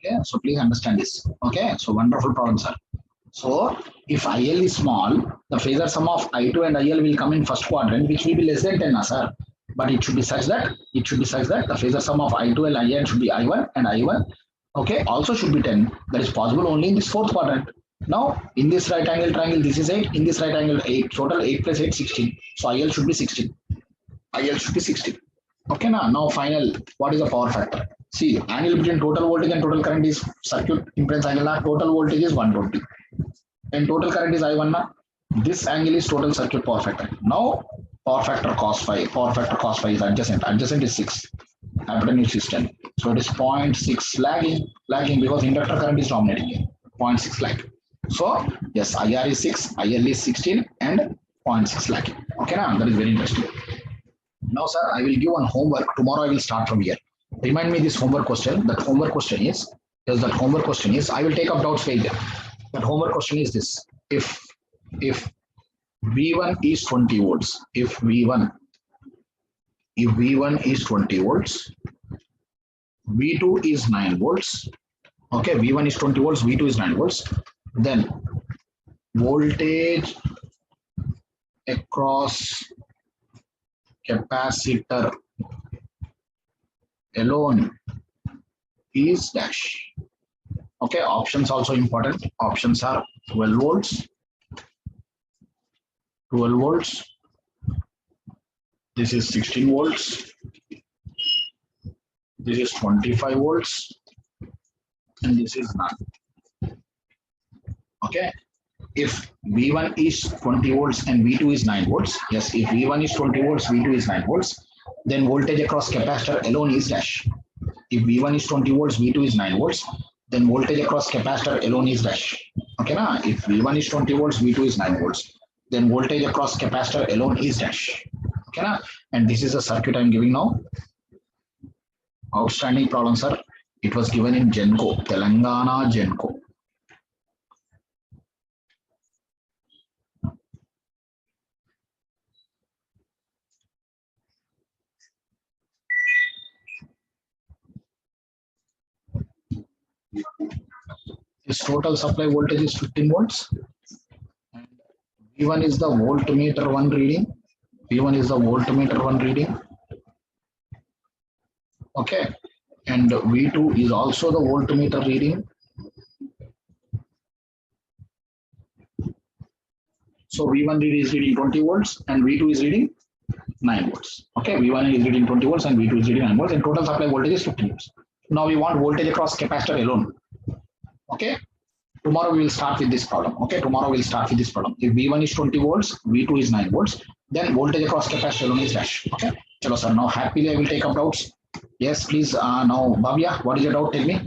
Okay, so please understand this. Okay, so wonderful problem, sir. So if IL is small, the phasor sum of I2 and IL will come in first quadrant, which will be less than 10, sir. But it should be such that the phasor sum of I2 and IN should be I1 and I1. Okay, also should be 10. That is possible only in this fourth quadrant. Now in this right angle triangle, this is 8. In this right angle 8. Total 8 plus 8, 16. So IL should be 16. IL should be 16. Okay, now final. What is the power factor? See, angle between total voltage and total current is circuit impedance angle. Total voltage is 120 and total current is I1 now. This angle is total circuit power factor. Now power factor cos phi. Power factor cos phi is adjacent. Adjacent is 6. Hypotenuse is 10. So it is 0.6 lagging. Lagging because inductor current is dominating here. 0.6 lag. So yes, IR is 6, IL is 16 and 0.6 lagging. Okay, now that is very interesting. Now, sir, I will give one homework. Tomorrow I will start from here. Remind me this homework question. That homework question is, yes, that homework question is, I will take up doubts later. That homework question is this. If V1 is 20 volts, if V1 is 20 volts, V2 is 9 volts. Okay, V1 is 20 volts, V2 is 9 volts. Then voltage across capacitor alone is dash. Okay, options also important. Options are 12 volts, 12 volts. This is 16 volts. This is 25 volts. And this is none. Okay. If V1 is 20 volts and V2 is 9 volts, yes, if V1 is 20 volts, V2 is 9 volts, then voltage across capacitor alone is dash. If V1 is 20 volts, V2 is 9 volts, then voltage across capacitor alone is dash. Okay, now if V1 is 20 volts, V2 is 9 volts, then voltage across capacitor alone is dash. Okay, now, and this is a circuit I'm giving now. Outstanding problem, sir. It was given in Genco, Telangana Genco. Its total supply voltage is 15 volts. And V1 is the voltmeter 1 reading. V1 is the voltmeter 1 reading. Okay. And V2 is also the voltmeter reading. So V1 is reading 20 volts and V2 is reading 9 volts. Okay, V1 is reading 20 volts and V2 is reading 9 volts and total supply voltage is 15 volts. Now we want voltage across capacitor alone. Okay, tomorrow we will start with this problem. Okay, tomorrow we will start with this problem. If V1 is 20 volts, V2 is 9 volts, then voltage across capacitor alone is dash. Okay, chalo sir, now happily I will take up doubts. Yes, please. Now, Bhavya, what is your doubt? Tell me.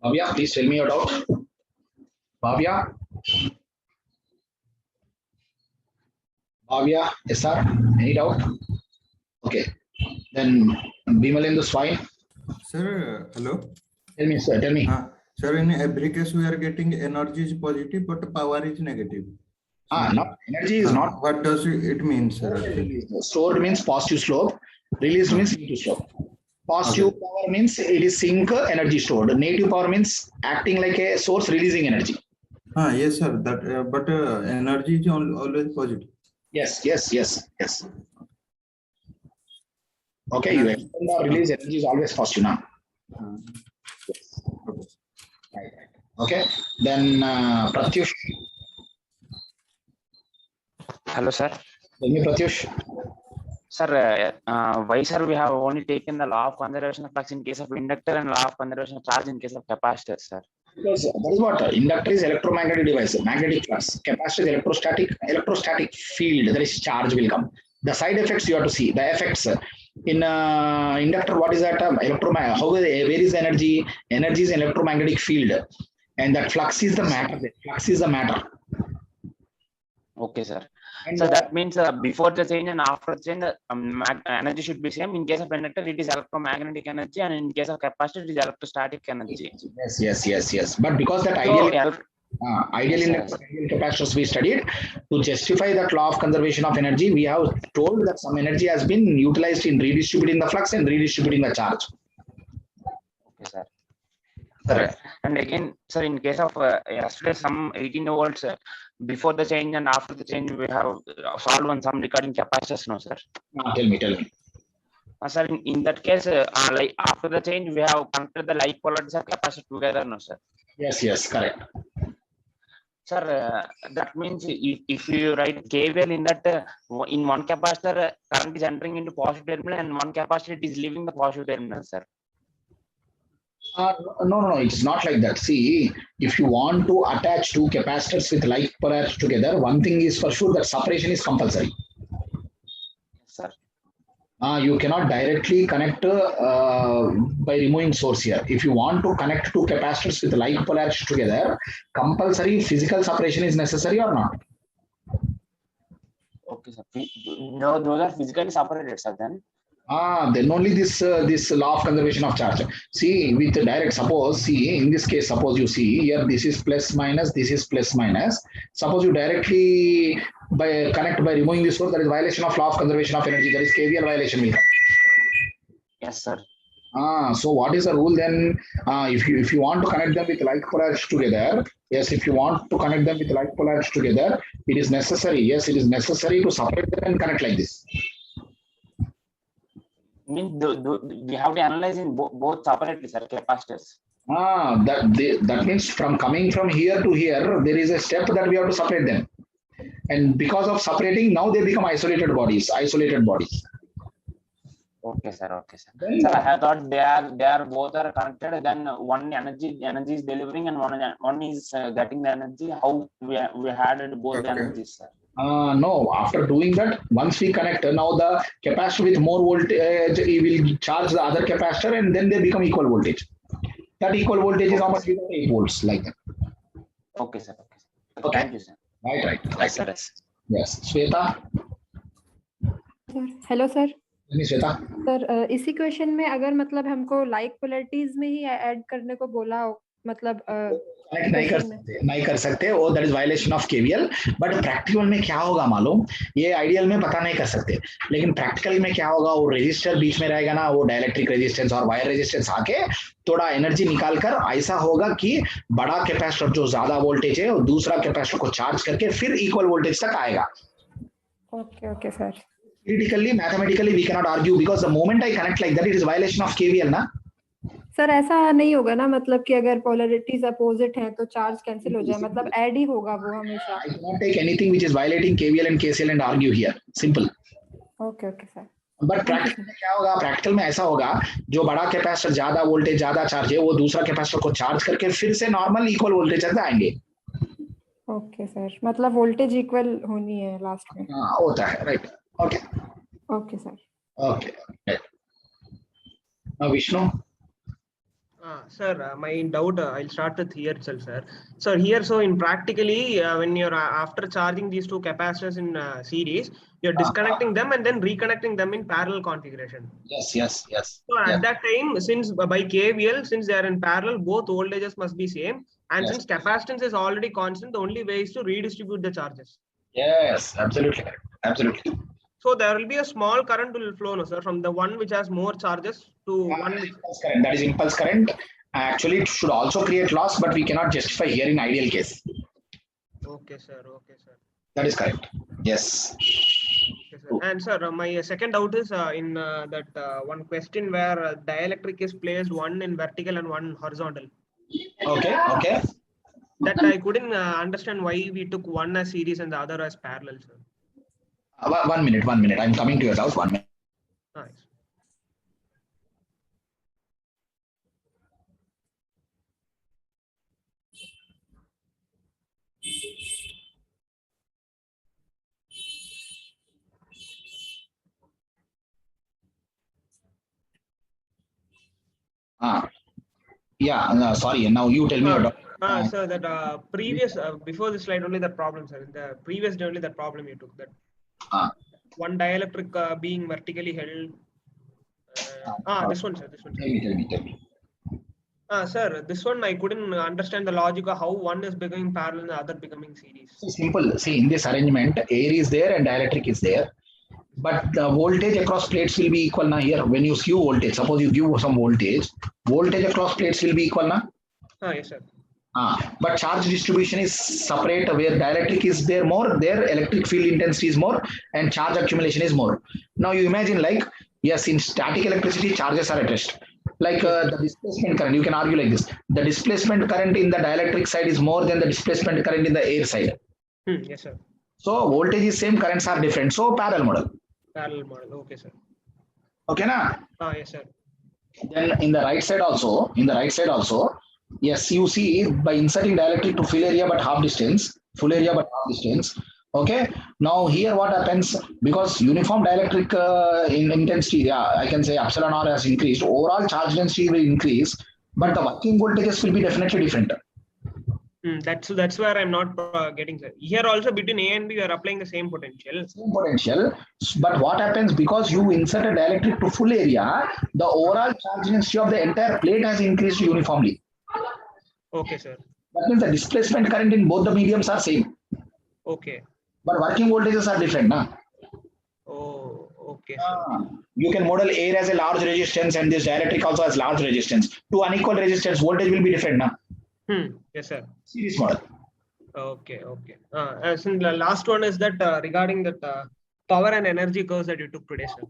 Bhavya, please tell me your doubt. Bhavya? Bhavya, yes sir, any doubt? Okay, then Bimalendu Swine. Sir, hello. Tell me, sir. Tell me. Sir, in every case we are getting energy is positive, but power is negative. No, energy is not. What does it mean, sir? Stored means positive slope. Released means negative slope. Positive power means it is sink energy stored. Negative power means acting like a source releasing energy. Yes, sir. That but energy is always positive. Yes. Okay, you expend or release energy is always positive now. Yes. Right. Okay. Then Pratyush. Hello, sir. Tell me, Pratyush. Sir, why, sir, we have only taken the law of conservation of flux in case of inductor and law of conservation of charge in case of capacitor, sir? Because that is what inductor is electromagnetic device, magnetic flux. Capacitor is electrostatic field. There is charge will come. The side effects you have to see. The effects in inductor. What is that? Where is the energy? Energy is an electromagnetic field, and that flux is the matter. The flux is the matter. Okay, sir. And so that means before the change and after the change, energy should be same. In case of inductor, it is electromagnetic energy, and in case of capacitor, it is electrostatic energy. Yes. But because that ideal inductor, ideal capacitors we studied, to justify that law of conservation of energy, we have told that some energy has been utilized in redistributing the flux and redistributing the charge. Okay, sir. Sir, and again, sir, in case of yesterday, some 18 volts before the change and after the change, we have solved on some regarding capacitors, no, sir? Tell me. Sir, in that case, like after the change, we have connected the like polarities of capacitor together, no, sir? Yes, correct. Sir, that means if you write KVL in that, in one capacitor, current is entering into positive terminal, and one capacitor it is leaving the positive terminal, sir. No, it's not like that. See, if you want to attach two capacitors with like polarities together, one thing is for sure that separation is compulsory. Sir. You cannot directly connect by removing source here. If you want to connect two capacitors with like polarities together, compulsory physical separation is necessary or not? Okay, sir. No, those are physically separated, sir, then? Then only this law of conservation of charge. See, with direct, in this case, suppose you see here, this is plus minus, this is plus minus. Suppose you directly connect by removing this source, that is violation of law of conservation of energy. That is KVL violation will come. Yes, sir. So what is the rule then? If you want to connect them with like polarities together, yes, if you want to connect them with like polarities together, it is necessary. Yes, it is necessary to separate them and connect like this. Means we have to analyze in both separately, sir, capacitors. That means from coming from here to here, there is a step that we have to separate them. And because of separating, now they become isolated bodies. Okay, sir. Then, sir, I have thought they are both are connected. Then one energy is delivering and one is getting the energy. How we had both the energies, sir? No, after doing that, once we connect, now the capacitor with more voltage, it will charge the other capacitor and then they become equal voltage. That equal voltage is how much? 8 volts, like that. Okay, sir. Okay. Thank you, sir. Right. Sir. Yes. Shweta? Hello, sir. Shweta sir इसी question में अगर मतलब हमको like polarities में ही add करने को बोला हो, मतलब नहीं कर सकते वो, that is violation of KVL. But practical में क्या होगा मालूम, ये आइडियल में पता नहीं कर सकते, लेकिन प्रैक्टिकल में क्या होगा, वो रेजिस्टर बीच में रहेगा ना, वो डाइलेक्ट्रिक रेजिस्टेंस और वायर रेजिस्टेंस आके थोड़ा एनर्जी निकाल कर ऐसा होगा कि बड़ा कैपेसिटर जो ज्यादा वोल्टेज है और दूसरा कैपेसिटर को चार्ज करके फिर इक्वल वोल्टेज तक आएगा. Okay sir. Theoretically, mathematically, we cannot argue because the moment I connect like that, it is violation of KVL, ना? सर ऐसा नहीं होगा ना, मतलब कि अगर पोलैरिटीज अपोजिट हैं तो चार्ज कैंसिल हो जाए, मतलब ऐड ही होगा वो हमेशा. I cannot take anything which is violating KVL and KCL and argue here. Simple. Okay sir. But practical में क्या होगा, प्रैक्टिकल में ऐसा होगा, जो बड़ा कैपेसिटर ज्यादा वोल्टेज ज्यादा चार्ज है, वो दूसरा कैपेसिटर को चार्ज करके फिर से नॉर्मल इक्वल वोल्टेज तक आएंगे. ओके सर, मतलब वोल्टेज इक्वल होनी है लास्ट में. हाँ होता है, right. Okay sir. Okay. Now Vishnu. Sir, my doubt, I'll start with here itself, sir. So here, so in practically, when you're after charging these two capacitors in series, you're disconnecting them and then reconnecting them in parallel configuration. Yes. So at that time, since by KVL, since they are in parallel, both voltages must be same. And Yes. since capacitance is already constant, the only way is to redistribute the charges. Yes, absolutely correct. Absolutely. So there will be a small current will flow, no, sir, from the one which has more charges to one which. Impulse current. That is impulse current. Actually, it should also create loss, but we cannot justify here in ideal case. Okay, sir. Okay, sir. That is correct. Yes. Okay, sir. And sir, my second doubt is in that one question where dielectric is placed one in vertical and one horizontal. Okay. That I couldn't understand why we took one as series and the other as parallel, sir. 1 minute. I'm coming to your house. 1 minute. Nice. Yeah. No, sorry. Now you tell me your doubt. Sir, that previous before the slide only that problem, sir. In the previous only that problem you took that one dielectric being vertically held. This one, sir. This one. Tell me. Sir, this one I couldn't understand the logic of how one is becoming parallel and the other becoming series. So simple. See, in this arrangement, air is there and dielectric is there. But the voltage across plates will be equal now here. When you give voltage, suppose you give some voltage across plates will be equal now. Yes, sir. But charge distribution is separate, where dielectric is there more, there electric field intensity is more, and charge accumulation is more. Now you imagine, like, yes, in static electricity, charges are at rest. Like the displacement current, you can argue like this: the displacement current in the dielectric side is more than the displacement current in the air side. Yes, sir. So voltage is same, currents are different. So parallel model. Parallel model. Okay, sir. Okay, na? Yes, sir. Then in the right side also, yes, you see by inserting dielectric to full area but half distance, okay. Now here what happens, because uniform dielectric in intensity, I can say epsilon r has increased, overall charge density will increase, but the working voltages will be definitely different. That's where I'm not getting, sir. Here also between A and B, you are applying the same potential. But what happens, because you insert a dielectric to full area, the overall charge density of the entire plate has increased uniformly. Okay, sir. That means the displacement current in both the mediums are same. Okay. But working voltages are different, na? Oh, okay, sir. You can model air as a large resistance and this dielectric also has large resistance. Two unequal resistance, voltage will be different, na? Yes, sir. Series model. Okay. As in the last one is that regarding that power and energy curves that you took today, sir.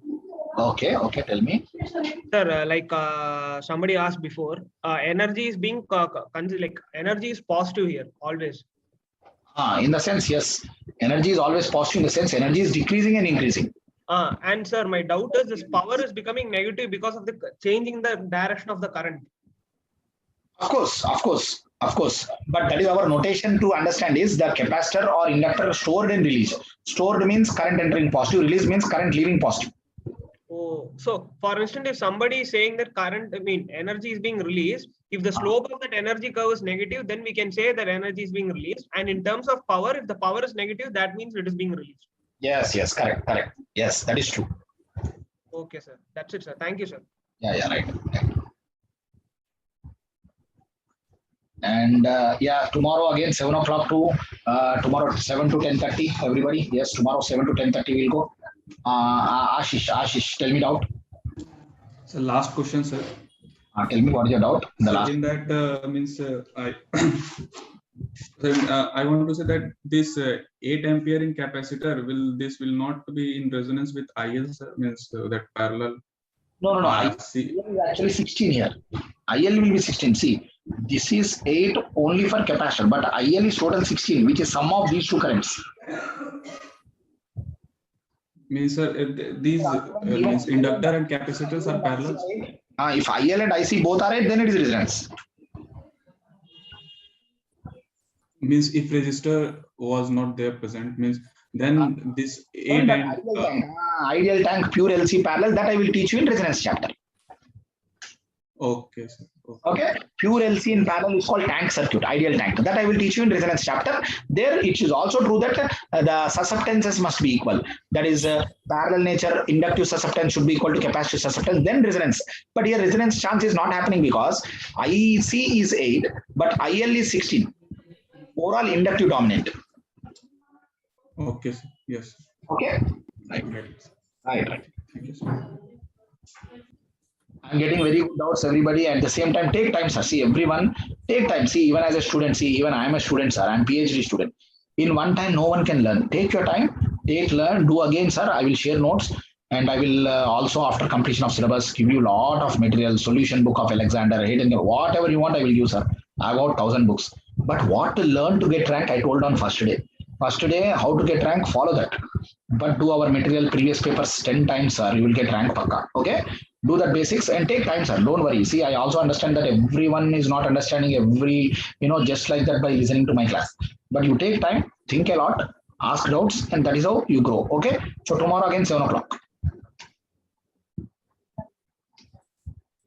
Okay, tell me. Sir, like somebody asked before, energy is being like energy is positive here always. In the sense, yes, energy is always positive, in the sense energy is decreasing and increasing. And sir, my doubt is this power is becoming negative because of the changing the direction of the current. Of course. But that is our notation to understand is the capacitor or inductor stored and released. Stored means current entering positive, released means current leaving positive. Oh, so for instance, if somebody is saying that energy is being released, if the slope of that energy curve is negative, then we can say that energy is being released. And in terms of power, if the power is negative, that means it is being released. Yes, correct. Yes, that is true. Okay, sir. That's it, sir. Thank you, sir. Yeah, right. And tomorrow again 7 o'clock to tomorrow 7 to 10:30. Everybody, yes, tomorrow 7 to 10:30 we'll go. Ashish, tell me doubt. So last question, sir. Tell me what is your doubt. The last. In that means I want to say that this 8 ampere in capacitor will not be in resonance with IL, sir, means that parallel. No. IL is actually 16 here. IL will be 16. See, this is 8 only for capacitor, but IL is total 16, which is sum of these two currents. Means these means inductor and capacitors are parallel. If IL and IC both are 8, then it is resonance. Means if resistor was not there present, means then this 8 and ideal tank pure LC parallel, that I will teach you in resonance chapter. Okay, sir. Okay, pure LC in parallel is called tank circuit, ideal tank. That I will teach you in resonance chapter. There it is also true that the susceptances must be equal. That is parallel nature, inductive susceptance should be equal to capacitive susceptance, then resonance. But here resonance chance is not happening because IC is 8, but IL is 16. Overall inductive dominant. Okay, sir. Yes. Okay. I get it. Right. Thank you, sir. I'm getting very good doubts, everybody. At the same time, take time, sir. See, everyone, take time. See, even as a student, see, even I'm a student, sir. I'm PhD student. In one time, no one can learn. Take your time, learn, do again, sir. I will share notes, and I will also, after completion of syllabus, give you a lot of material, solution book of Alexander, Hayden, whatever you want, I will give, sir. I have about 1,000 books. But what to learn to get rank, I told on first day. First day, how to get rank, follow that. But do our material previous papers 10 times, sir. You will get rank pakka. Okay? Do the basics and take time, sir. Don't worry. See, I also understand that everyone is not understanding every, just like that by listening to my class. But you take time, think a lot, ask doubts, and that is how you grow. Okay? So tomorrow again, 7 o'clock.